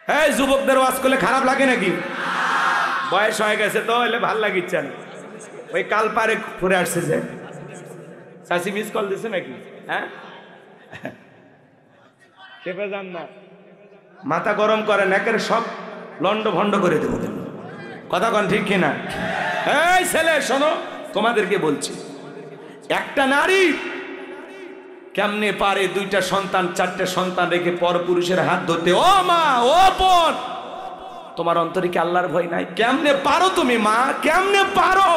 হ্যাঁ, যুবকদের ওয়াজ করলে খারাপ লাগে নাকি? বয়স হয়ে গেছে তো, এলে ভাল লাগিচ্ছে না। ওই কাল পারে ঘুরে আসছে যে চাষি মিস কল দিছে নাকি? হ্যাঁ, চেপে যান না, মাথা গরম করেন, একের সব লন্ড ভন্ড করে দেবো। কথা কন ঠিক কিনা? এই ছেলে শোনো, তোমাদেরকে বলছি, একটা নারী কেমনে পারে 2টা সন্তান 4টে সন্তান রেখে পর পুরুষের হাত ধরতে? ও মা, ও বোন, তোমার অন্তরে কি আল্লাহর ভয় নাই? কেমনে পারো তুমি মা? কেমনে পারো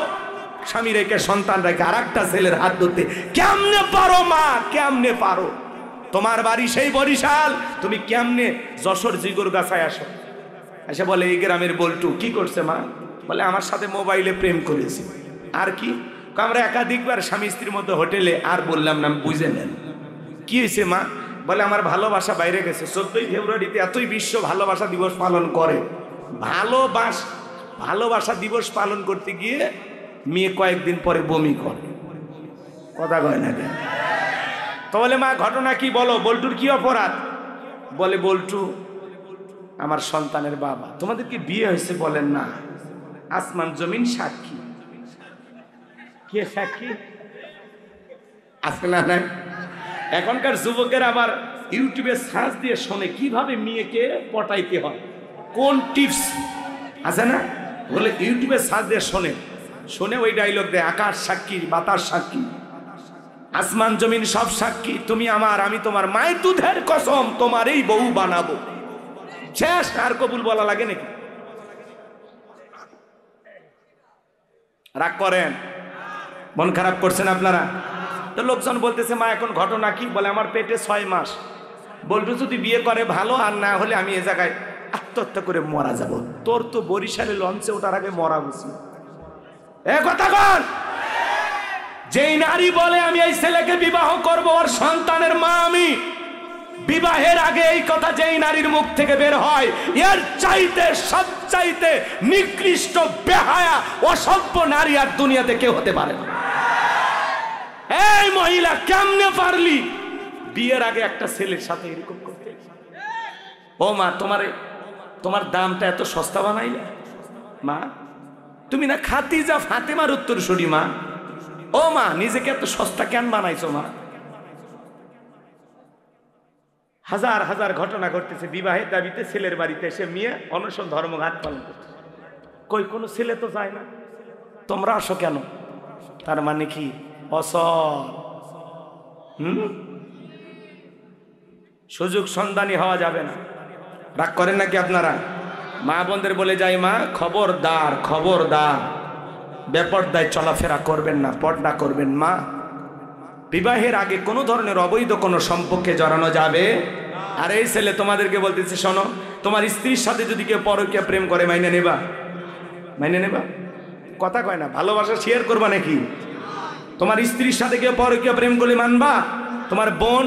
স্বামী রেখে সন্তান রেখে আরেকটা ছেলের হাত ধরতে? কেমনে পারো মা? কেমনে পারো? তোমার বাড়ি সেই বরিশাল, তুমি কেমনে যশোর জিগর গাছায় আসো? এসে বলে এই গ্রামের বল্টু কি করছে মা? বলে আমার সাথে মোবাইলে প্রেম করেছি। আর কি? আমরা একাধিকবার স্বামী স্ত্রীর মধ্যে হোটেলে, আর বললাম না, বুঝে নেন। কি হয়েছে মা? বলে আমার ভালোবাসা বাইরে গেছে। 14 ফেব্রুয়ারিতে এতই বিশ্ব ভালোবাসা দিবস পালন করে, ভালোবাসা দিবস পালন করতে গিয়ে মেয়ে কয়েকদিন পরে বমি করে। কথা কয় না কেন? তো বলে মা ঘটনা কি বলো, বল্টুর কি অপরাধ? বলে বল্টু আমার সন্তানের বাবা। তোমাদের কি বিয়ে হয়েছে? বলেন না। আসমান জমিন সাক্ষী। কে সাক্ষী? আছে না? নাই। এখনকার যুবকের আবার ইউটিউবে সার্চ দিয়ে শোনে কিভাবে মেয়েকে পটাইতে হয়। কোন টিপস আছে না, বলে ইউটিউবে সার্চ দিয়ে শোনে ওই ডায়লগ দেয়, আকাশ সাক্ষী, বাতাস সাক্ষী, আসমান জমিন সব সাক্ষী, তুমি আমার আমি তোমার, মায়ের দুধের কসম তোমার এই বউ বানাবো। শেষ, আর কবুল বলা লাগে নাকি? রাগ করেন, মন খারাপ করছেন আপনারা? তো লোকজন বলতেছে মা এখন ঘটনা কি? বলে আমার পেটে 6 মাস, বলতো যদি বিয়ে করে ভালো, আর না হলে আমি এ জায়গায় আত্মহত্যা করে মারা যাব। তোর তো বরিশালে লঞ্চে ওঠার আগে মরা উচিত। এ কথা কন, যেই নারী বলে আমি এই ছেলেকে বিবাহ করব, ওর সন্তানের মা আমি, বিবাহের আগে এই কথা যেই নারীর মুখ থেকে বের হয়, এর চাইতে সবচাইতে নিকৃষ্ট বেহায়া অসভ্য নারী আর দুনিয়াতে কেউ হতে পারে না। এই মহিলা কেমনে পারলি বিয়ের আগে একটা ছেলের সাথে এরকম করতে? ও মা, তোমার দামটা এত সস্তা বানাইলে মা? তুমি না খাদিজা ফাতেমার উত্তরসূরি মা? ও মা, নিজেকে এত সস্তা কেন বানাইছো মা? হাজার হাজার ঘটনা ঘটতেছে বিবাহের দাবিতে ছেলের বাড়িতে এসে মেয়ে অনশন ধর্মঘাট পালন করছে। কই কোনো ছেলে তো যায় না, তোমরা আসো কেন? তার মানে কি অসল? সুযোগ সন্ধানী হওয়া যাবে না। রাগ করেন নাকি আপনারা? মা বোনদের বলে যাই, মা খবরদার খবরদার, বেপরদায় চলাফেরা করবেন না, পর্দা করবেন মা। বিবাহের আগে কোনো ধরনের অবৈধ কোনো সম্পর্কে জড়ানো যাবে। আর এই ছেলে তোমাদেরকে বলতেছে, শোনো, তোমার স্ত্রীর সাথে যদি কেউ পরকীয়া প্রেম করে মাইনে নেবা? মাইনে নেবা? কথা কয় না, ভালোবাসা শেয়ার করবা নাকি? তোমার স্ত্রীর সাথে কেউ পরকীয়া প্রেম করলে মানবা? তোমার বোন,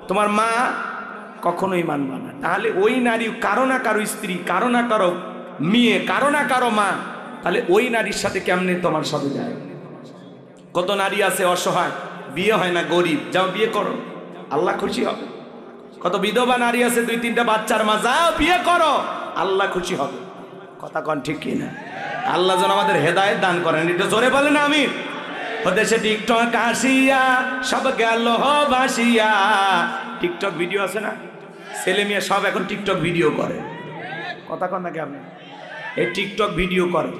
তোমার মা কখনোই মানবা না। তাহলে ওই নারী কারো না কারো স্ত্রী, কারো না কারো মেয়ে, কারো না কারো মা, তাহলে ওই নারীর সাথে কেমনে তোমার সাথে যায়? কত নারী আছে অসহায়, বিয়ে হয় না, গরিব, যাও বিয়ে করো, আল্লাহ খুশি হবে। কত বিধবা নারী আছে 2-3টা বাচ্চার মা, যাও বিয়ে করো, আল্লাহ খুশি হবে। কথা কন ঠিক কিনা? আল্লাহ যেন আমাদের হেদায়েত দান করেন, এটা জোরে বলেন আমিন। দেশে টিকটক আসিয়া সব গেল ভাসিয়া। টিকটক ভিডিও আছে না, ছেলে মেয়ে সব এখন টিকটক ভিডিও করে। কথা কন নাকি আপনি? এই টিকটক ভিডিও করে,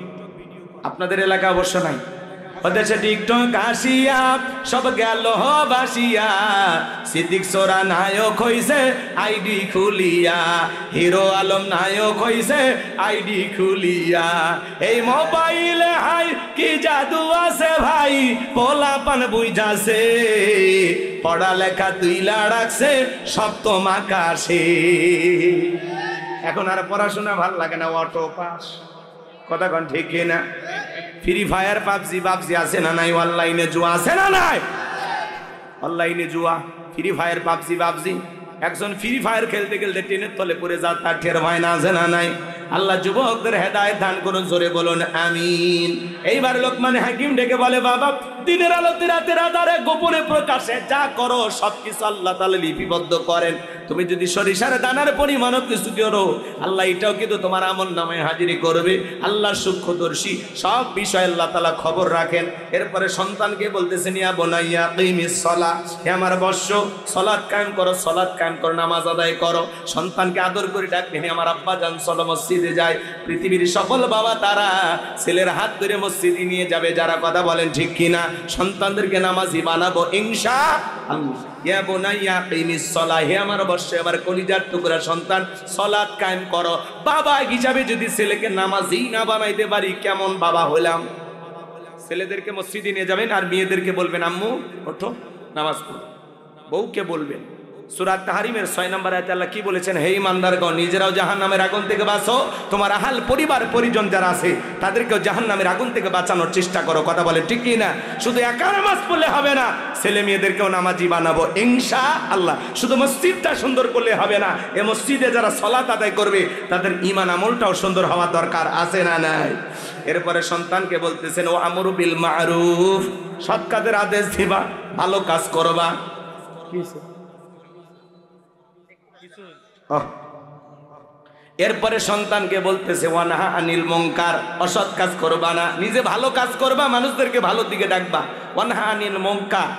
আপনাদের এলাকা অবশ্য নাই। দেশে টিকটক আসিয়া সব গেল ভাসিয়া। সিদ্দিক সোরা নায়ক হইছে আইডি খুলিয়া, হিরো আলম নায়ক হইছে আইডি খুলিয়া। এই মোবাইলে হাই কি জাদু আছে ভাই, পোলাপান বুঝাছে, পড়ালেখা তুইলা রাখছে সপ্তম আকাশে। এখন আর পড়াশোনা ভাল লাগে না, অটো পাস। কথা কন ঠিক না? ফ্রি ফায়ার, পাবজি আছে না নাই? অনলাইনে জুয়া আছে না নাই? অনলাইনে জুয়া, ফ্রি ফায়ার, পাবজি। একজন ফ্রি ফায়ার খেলতে খেলতে ট্রেনের তলে পড়ে যা, তার টের ভয় না আছে না নাই? আল্লাহ যুবকদের হেদায়েত দান করুন, জোরে বলুন আমিন। এইবার লোকমান হাকিম ডেকে বলে, বাবা দিনের আলোতে রাতের আধারে গোপনে প্রকাশে যা করো সবকিছু আল্লাহ তাআলা লিপিবদ্ধ করেন। তুমি যদি সরিষার দানার পরিমাণও কিছু করো, আল্লাহ এটাও কিন্তু তোমার আমল নামায় হাজিরি করবে। আল্লাহ সূক্ষ্মদর্শী, সব বিষয় আল্লাহ তাআলা খবর রাখেন। এরপরে সন্তানকে বলতেছেন, ইয়া বুনাইয়া কিমিস সালাহ, হে আমার বৎস সালাত কায়েম করো, সালাত কায়েম করো, নামাজ আদায় করো। সন্তানকে আদর করে ডাকবেন, হে আমার আব্বা জান চলো মসজিদে যায়। পৃথিবীর সকল বাবা তারা ছেলের হাত ধরে মসজিদে নিয়ে যাবে, যারা কথা বলেন ঠিক কিনা? সন্তানদেরকে নামাজি বানাবো ইনশাআল্লাহ। ইয়া বুনাইয়া কিমিস সালাহ, হে আমার বৎস, আমার কলিজার টুকরা সন্তান সালাত কায়েম করো। বাবা হিসাবে যদি ছেলেকে নামাজি না বানাইতে পারি, কেমন বাবা হলাম? ছেলেদেরকে মসজিদে নিয়ে যাবেন আর মেয়েদেরকে বলবেন, আম্মু ওঠো নামাজ পড়ো। বউকে বলবেন, সূরা তাহরিমের 6 নম্বর আয়াতে আল্লাহ কি বলেছেন? হে ঈমানদারগণ, নিজেরাও জাহান্নামের আগুন থেকে বাঁচো, তোমার আহাল পরিবার পরিজন যারা আছে তাদেরকেও জাহান্নামের আগুন থেকে বাঁচানোর চেষ্টা করো। কথা বলে ঠিক কি না? শুধু একা নামাজ পড়লে হবে না, ছেলে মেয়েদেরকেও নামাজি বানাবো ইনশাআল্লাহ। শুধু মসজিদটা সুন্দর করলে হবে না, এ মসজিদে যারা সালাত আদায় করবে তাদের ঈমান আমলটাও সুন্দর হওয়া দরকার, আছে না নাই? এরপরে সন্তানকে বলতেছেন, ও আমরু বিল মারুফ, সৎ কাজের আদেশ দিবা, ভালো কাজ করবা। এরপরে সন্তানকে বলতেছে, ওয়ানহা আনিল মুনকার, অসৎ কাজ করবা না, নিজে ভালো কাজ করবা, মানুষদেরকে ভালো দিকে ডাকবা। ওয়ানহা আনিল মুনকার,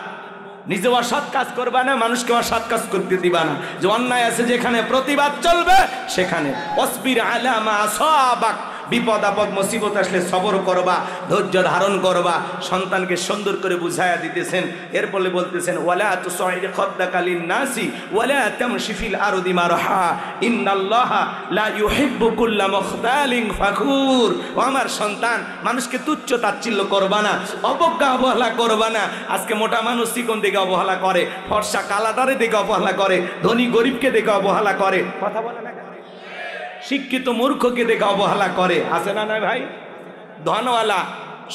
নিজে অসৎ কাজ করবা না, মানুষকে অসৎ কাজ করতে দিবা না। যে অন্যায় আছে যেখানে প্রতিবাদ চলবে সেখানে অসবির আলা মা আসাবাক, বিপদ আপদ মুসিবত আসলে সবর করবা, ধৈর্য ধারণ করবা। সন্তানকে সুন্দর করে বুঝায়া দিতেছেন। এরপরে বলতেছেন ওয়ালা তুসাইর খাদ্দাকা লিন-নাসি ওয়ালা তামশি ফিল আরদি মারহা ইন্নাল্লাহা লা ইউহিব্বু কুল্লা মুখতালিন ফাখুর। ও আমার সন্তান, মানুষকে তুচ্ছ তাচ্ছিল্য করবা না, অবজ্ঞা অবহেলা করবা না। আজকে মোটা মানুষ চিকন দিকে অবহেলা করে, ফর্সা কালাদারে দিকে অবহেলা করে, ধনী গরিবকে দেখে অবহেলা করে, কথা বলে না, শিক্ষিত মূর্খকে দেখে অবহেলা করে, আছে না না ভাই? ধনওয়ালা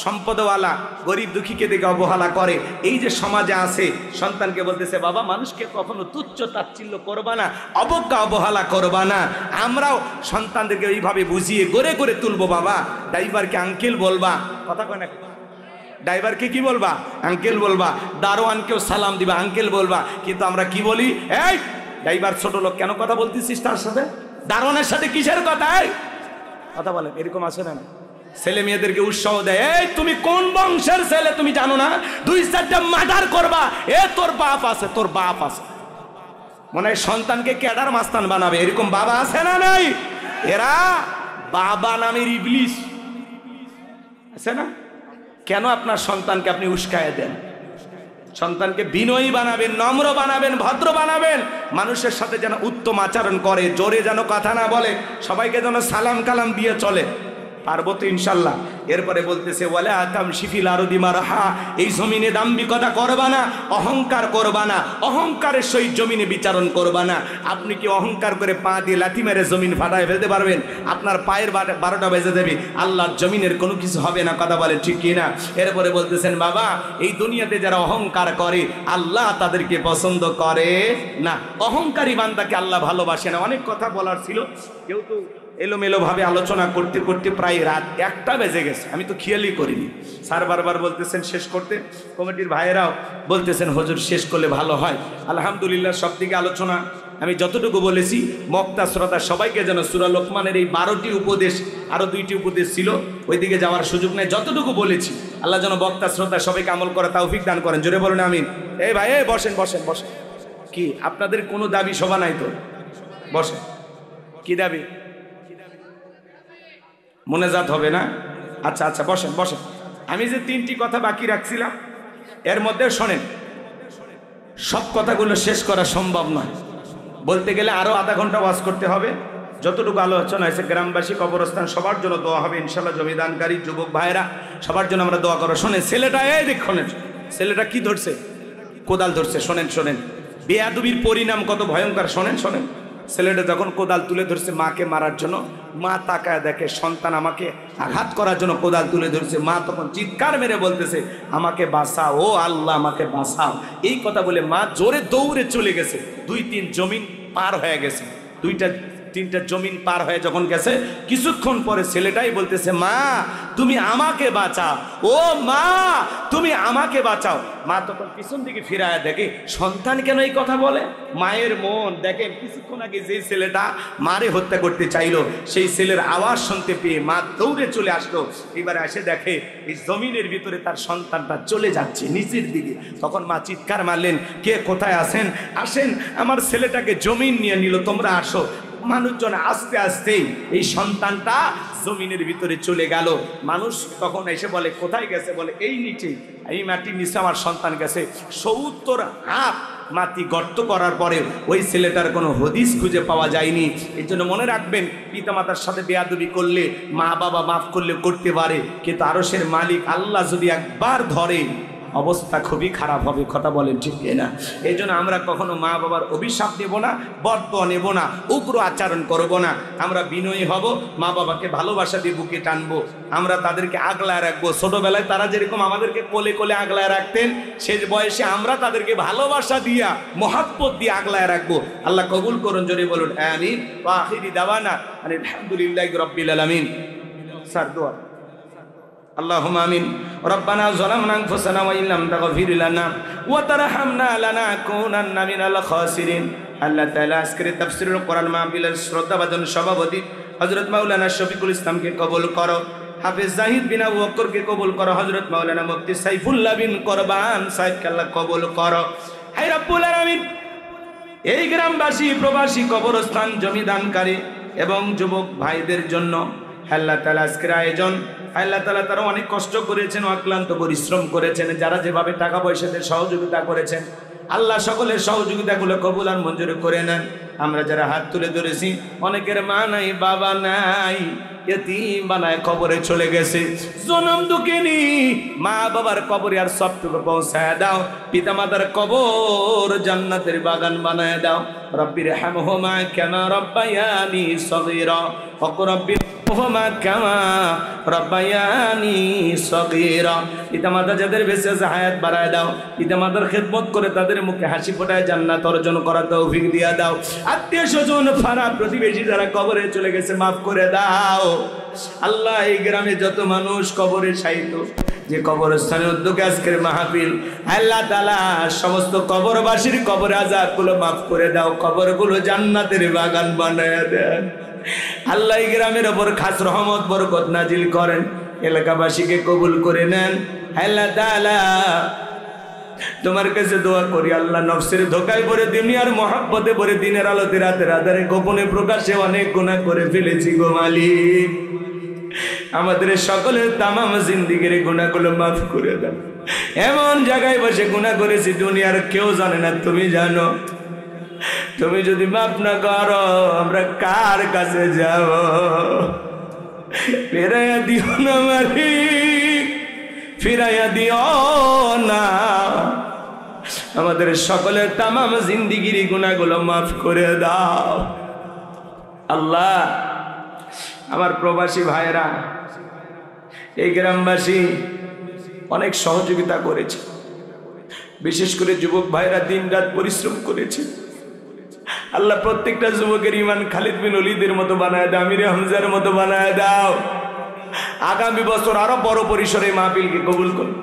সম্পদওয়ালা গরিব দুঃখীকে দেখে অবহেলা করে। এই যে সমাজে আছে, সন্তানকে বলতেছে বাবা মানুষকে কখনো তুচ্ছ তাচ্ছিল্য করবা না, অবজ্ঞা অবহেলা করবা না। আমরাও সন্তানদেরকে এইভাবে বুঝিয়ে গড়ে গড়ে তুলবো। বাবা ড্রাইভারকে আঙ্কেল বলবা, কথা কয় না, ড্রাইভারকে কি বলবা? আঙ্কেল বলবা। দারোয়ানকেও সালাম দিবা, আঙ্কেল বলবা। কিন্তু আমরা কি বলি? এই ড্রাইভার ছোট লোক, কেন কথা বলতেছিস তার সাথে? দারোয়ানের সাথে কিসের কথা? কথা বলেন, এরকম আছে না? ছেলে মেয়েদেরকে উৎসাহ দেয়, এই তুমি কোন বংশের ছেলে তুমি জানো না? 2-4টা মার্ডার করবা, এ তোর বাপ আছে, তোর বাপ আছে। মনে হয় সন্তানকে ক্যাডার মাস্তান বানাবে, এরকম বাবা আছে না নাই? এরা বাবা নামের ইবলিশ, আছে না? কেন আপনার সন্তানকে আপনি উস্কায় দেন? সন্তানকে বিনয়ী বানাবেন, নম্র বানাবেন, ভদ্র বানাবেন, মানুষের সাথে যেন উত্তম আচরণ করে, জোরে যেন কথা না বলে, সবাইকে যেন সালাম কালাম দিয়ে চলে। পারবো তো ইনশাল্লাহ। এরপরে বলতেছে ওয়ালা তামশি ফিল আরদি মারহা, এই জমিনে দাম্ভিকতা করবা না, অহংকার করবা না, অহংকারের সহিত জমিনে বিচারণ করবা না। আপনি কি অহংকার করে পা দিয়ে লাথি মেরে জমিন ফাটায় ফেলতে পারবেন? আপনার পায়ের 12টা বেজে দেবে, আল্লাহর জমিনের কোনো কিছু হবে না, কথা বলে ঠিক কিনা? এরপরে বলতেছেন বাবা এই দুনিয়াতে যারা অহংকার করে আল্লাহ তাদেরকে পছন্দ করে না। অহংকারী বান্দাকে আল্লাহ ভালোবাসে না। অনেক কথা বলার ছিল, কেউ তো এলোমেলো ভাবে আলোচনা করতে করতে প্রায় রাত 1টা বেজে গেছে, আমি তো খেয়ালই করিনি। স্যার বারবার বলতেছেন শেষ করতে, কমিটির ভাইয়েরাও বলতেছেন হুজুর শেষ করলে ভালো হয়। আলহামদুলিল্লাহ সব দিকে আলোচনা আমি যতটুকু বলেছি, বক্তা শ্রোতা সবাইকে যেন সূরা লোকমানের এই 12টি উপদেশ, আরো 2টি উপদেশ ছিল ওইদিকে যাওয়ার সুযোগ নেই, যতটুকু বলেছি আল্লাহ যেন বক্তা শ্রোতা সবাইকে আমল করা তৌফিক দান করেন। জোরে বলুন আমিন। এই ভাই এই বসেন বসেন বসেন। কি আপনাদের কোনো দাবি সভা নাই তো? বসেন। কি দাবি? মোনাজাত হবে না? আচ্ছা আচ্ছা বসেন বসেন। আমি যে 3টি কথা বাকি রাখছিলাম এর মধ্যে শোনেন, সব কথাগুলো শেষ করা সম্ভব নয়, বলতে গেলে আরো আধা ঘন্টা ওয়াজ করতে হবে। যতটুকু আলোচনা হয়েছে গ্রামবাসী, কবরস্থান সবার জন্য দোয়া হবে ইনশাল্লাহ। জমিদানকারী যুবক ভাইরা সবার জন্য আমরা দোয়া করো। শোনেন ছেলেটা, এই দেখুন ছেলেটা কি ধরছে, কোদাল ধরছে। শোনেন শোনেন, বেয়াদবির পরিণাম কত ভয়ঙ্কর। শোনেন শোনেন, ছেলেটা যখন কোদাল তুলে ধরছে মাকে মারার জন্য, মা তাকায় দেখে সন্তান আমাকে আঘাত করার জন্য কোদাল তুলে ধরছে। মা তখন চিৎকার মেরে বলতেছে আমাকে বাঁচাও, ও আল্লাহ আমাকে বাঁচাও। এই কথা বলে মা জোরে দৌড়ে চলে গেছে। 2-3 জমিন পার হয়ে গেছে, 2-3টা জমিন পার হয়ে যখন গেছে, কিছুক্ষণ পরে ছেলেটাই বলতেছে মা তুমি আমাকে বাঁচাও, ও মা তুমি আমাকে বাঁচাও। মা তখন পিছন দিকে ফিরায় দেখে সন্তান কেন এই কথা বলে। মায়ের মন দেখেন, কিছুক্ষণ আগে যে ছেলেটা মারে হত্যা করতে চাইলো সেই ছেলের আওয়াজ শুনতে পেয়ে মা দৌড়ে চলে আসলো। এবারে এসে দেখে এই জমিনের ভিতরে তার সন্তানটা চলে যাচ্ছে নিচের দিকে। তখন মা চিৎকার মারলেন, কে কোথায় আছেন? আসেন, আমার ছেলেটাকে জমিন নিয়ে নিল, তোমরা আসো। মানুষজন আস্তে আস্তেই এই সন্তানটা জমিনের ভিতরে চলে গেল। মানুষ তখন এসে বলে কোথায় গেছে? বলে এই নিচে, এই মাটির নিচে আমার সন্তান গেছে। 70 হাত মাটি গর্ত করার পরে ওই ছেলেটার কোনো হদিস খুঁজে পাওয়া যায়নি। এই জন্য মনে রাখবেন, পিতামাতার সাথে বেয়াদবি করলে মা বাবা মাফ করলে করতে পারে, কিন্তু আরশের মালিক আল্লাহ যদি একবার ধরে অবস্থা খুবই খারাপ হবে, কথা বলেন ঠিক না? এই জন্য আমরা কখনো মা বাবার অভিশাপ নেব না, বরদোয়া নেব না, উগ্র আচরণ করব না। আমরা বিনয়ী হব, মা বাবাকে ভালোবাসা দিয়ে বুকে টানবো, আমরা তাদেরকে আগলায় রাখবো। ছোটবেলায় তারা যেরকম আমাদেরকে কোলে কোলে আগলায় রাখতেন, শেষ বয়সে আমরা তাদেরকে ভালোবাসা দিয়া মহাব্বত দিয়ে আগলায় রাখবো। আল্লাহ কবুল করুন, জোরে বলুন আমিন। ওয়া আখিরি দাওয়ানা আলহামদুলিল্লাহি রাব্বিল আলামিন। স্যার দোয়া। আল্লাহুম্মা আমিন। রব্বানা যালামনা আনফুসানা ওয়া ইল্লাম তাগফির লানা ওয়া তারহামনা লানাকুনান্না মিনাল খাসিরিন। আল্লাহ তাআলা আজকের তাফসীরুল কোরআন মাহফিলের শ্রদ্ধাভাজন সভাপতি হযরত মাওলানা শফিকুল ইসলামকে কবুল করো। হাফেজ জাহিদ বিন আবু বকরকে কবুল করো, হযরত মাওলানা মুফতি সাইফুল্লাহ বিন কোরবান সাহেবকে আল্লাহ কবুল করো। হে রব্বুল আলামিন, এই গ্রামবাসী প্রবাসী কবরস্থান জমিদানকারী এবং যুবক ভাইদের জন্য আল্লাহ তাআলা আজকের আয়োজন, আল্লাহ তাআলা তারা অনেক কষ্ট করেছেন, অক্লান্ত পরিশ্রম করেছেন, যারা যেভাবে টাকা পয়সাতে সহযোগিতা করেছেন আল্লাহ সকলের সহযোগিতাগুলো কবুল আর মঞ্জুর করে নেন। আমরা যারা হাত তুলে ধরেছি অনেকের মা নাই, বাবা নাই, এতিম বানায় কবরে চলে গেছে, জনম দুঃখিনী মা বাবার কবরে আর সবটুকু পৌঁছায় দাও, পিতা মাতার কবর জান্নাতের বাগান বানায় দাও। রব্বির হামহুমা কামা রব্বায়ানি সগীরা ওয়া রব্বির হামহুমা কামা রব্বায়ানি সগীরা। পিতা মাতা যাদের বেঁচে আছে হায়াত বাড়ায় দাও, পিতা মাতার খেদমত করে তাদের মুখে হাসি ফোটায় জান্নাত অর্জন করার তৌফিক দিয়া দাও। আত্মীয় স্বজন পাড়া প্রতিবেশী যারা কবরে চলে গেছে মাফ করে দাও। আল্লাহ, এই গ্রামে যত মানুষ কবরে শায়িত, যে কবরস্থানের উদ্যোগে আজকের মাহফিল, আল্লাহ তাআলা সমস্ত কবরবাসীর কবর আযাবগুলো মাফ করে দাও, কবরগুলো জান্নাতের বাগান বানায় দেন। আল্লাহ, এই গ্রামের ওপর খাস রহমত বরকত নাজিল করেন, এলাকাবাসীকে কবুল করে নেন। আল্লাহ তাআলা, তোমার কাছে দোয়া করি আল্লাহ, নফসের ধোকায় পড়ে, দুনিয়ার মহব্বতে পড়ে, দিনের আলোতে রাতের আধারে গোপনে প্রকাশে অনেক গুনাহ করে ফেলেছি গো মালিক। আমাদের সকলের তামাম জিন্দেগির গুনাহগুলো মাফ করে দাও। এমন জায়গায় বসে গুনাহ করেছি দুনিয়ার কেউ জানে না, তুমি জানো। তুমি যদি মাফ না করো আমরা কার কাছে যাব? ফিরাইয়া দিও না মালিক, ফিরাইয়া দিও না। আমাদের সকলের তামাম জিন্দেগির গুনাহগুলো মাফ করে দাও। আল্লাহ, আমার প্রবাসী ভাইরা, এই গ্রামবাসী অনেক সহযোগিতা করেছে, বিশেষ করে যুবক ভাইরা দিন রাত পরিশ্রম করেছে। আল্লাহ, প্রত্যেকটা যুবকের ইমান খালিদ বিন ওলীদের মতো বানায় দাও, আমির হামজার মতো বানায় দাও। আগামী বছর আরো বড় পরিসরে মাহফিলকে কবুল করো।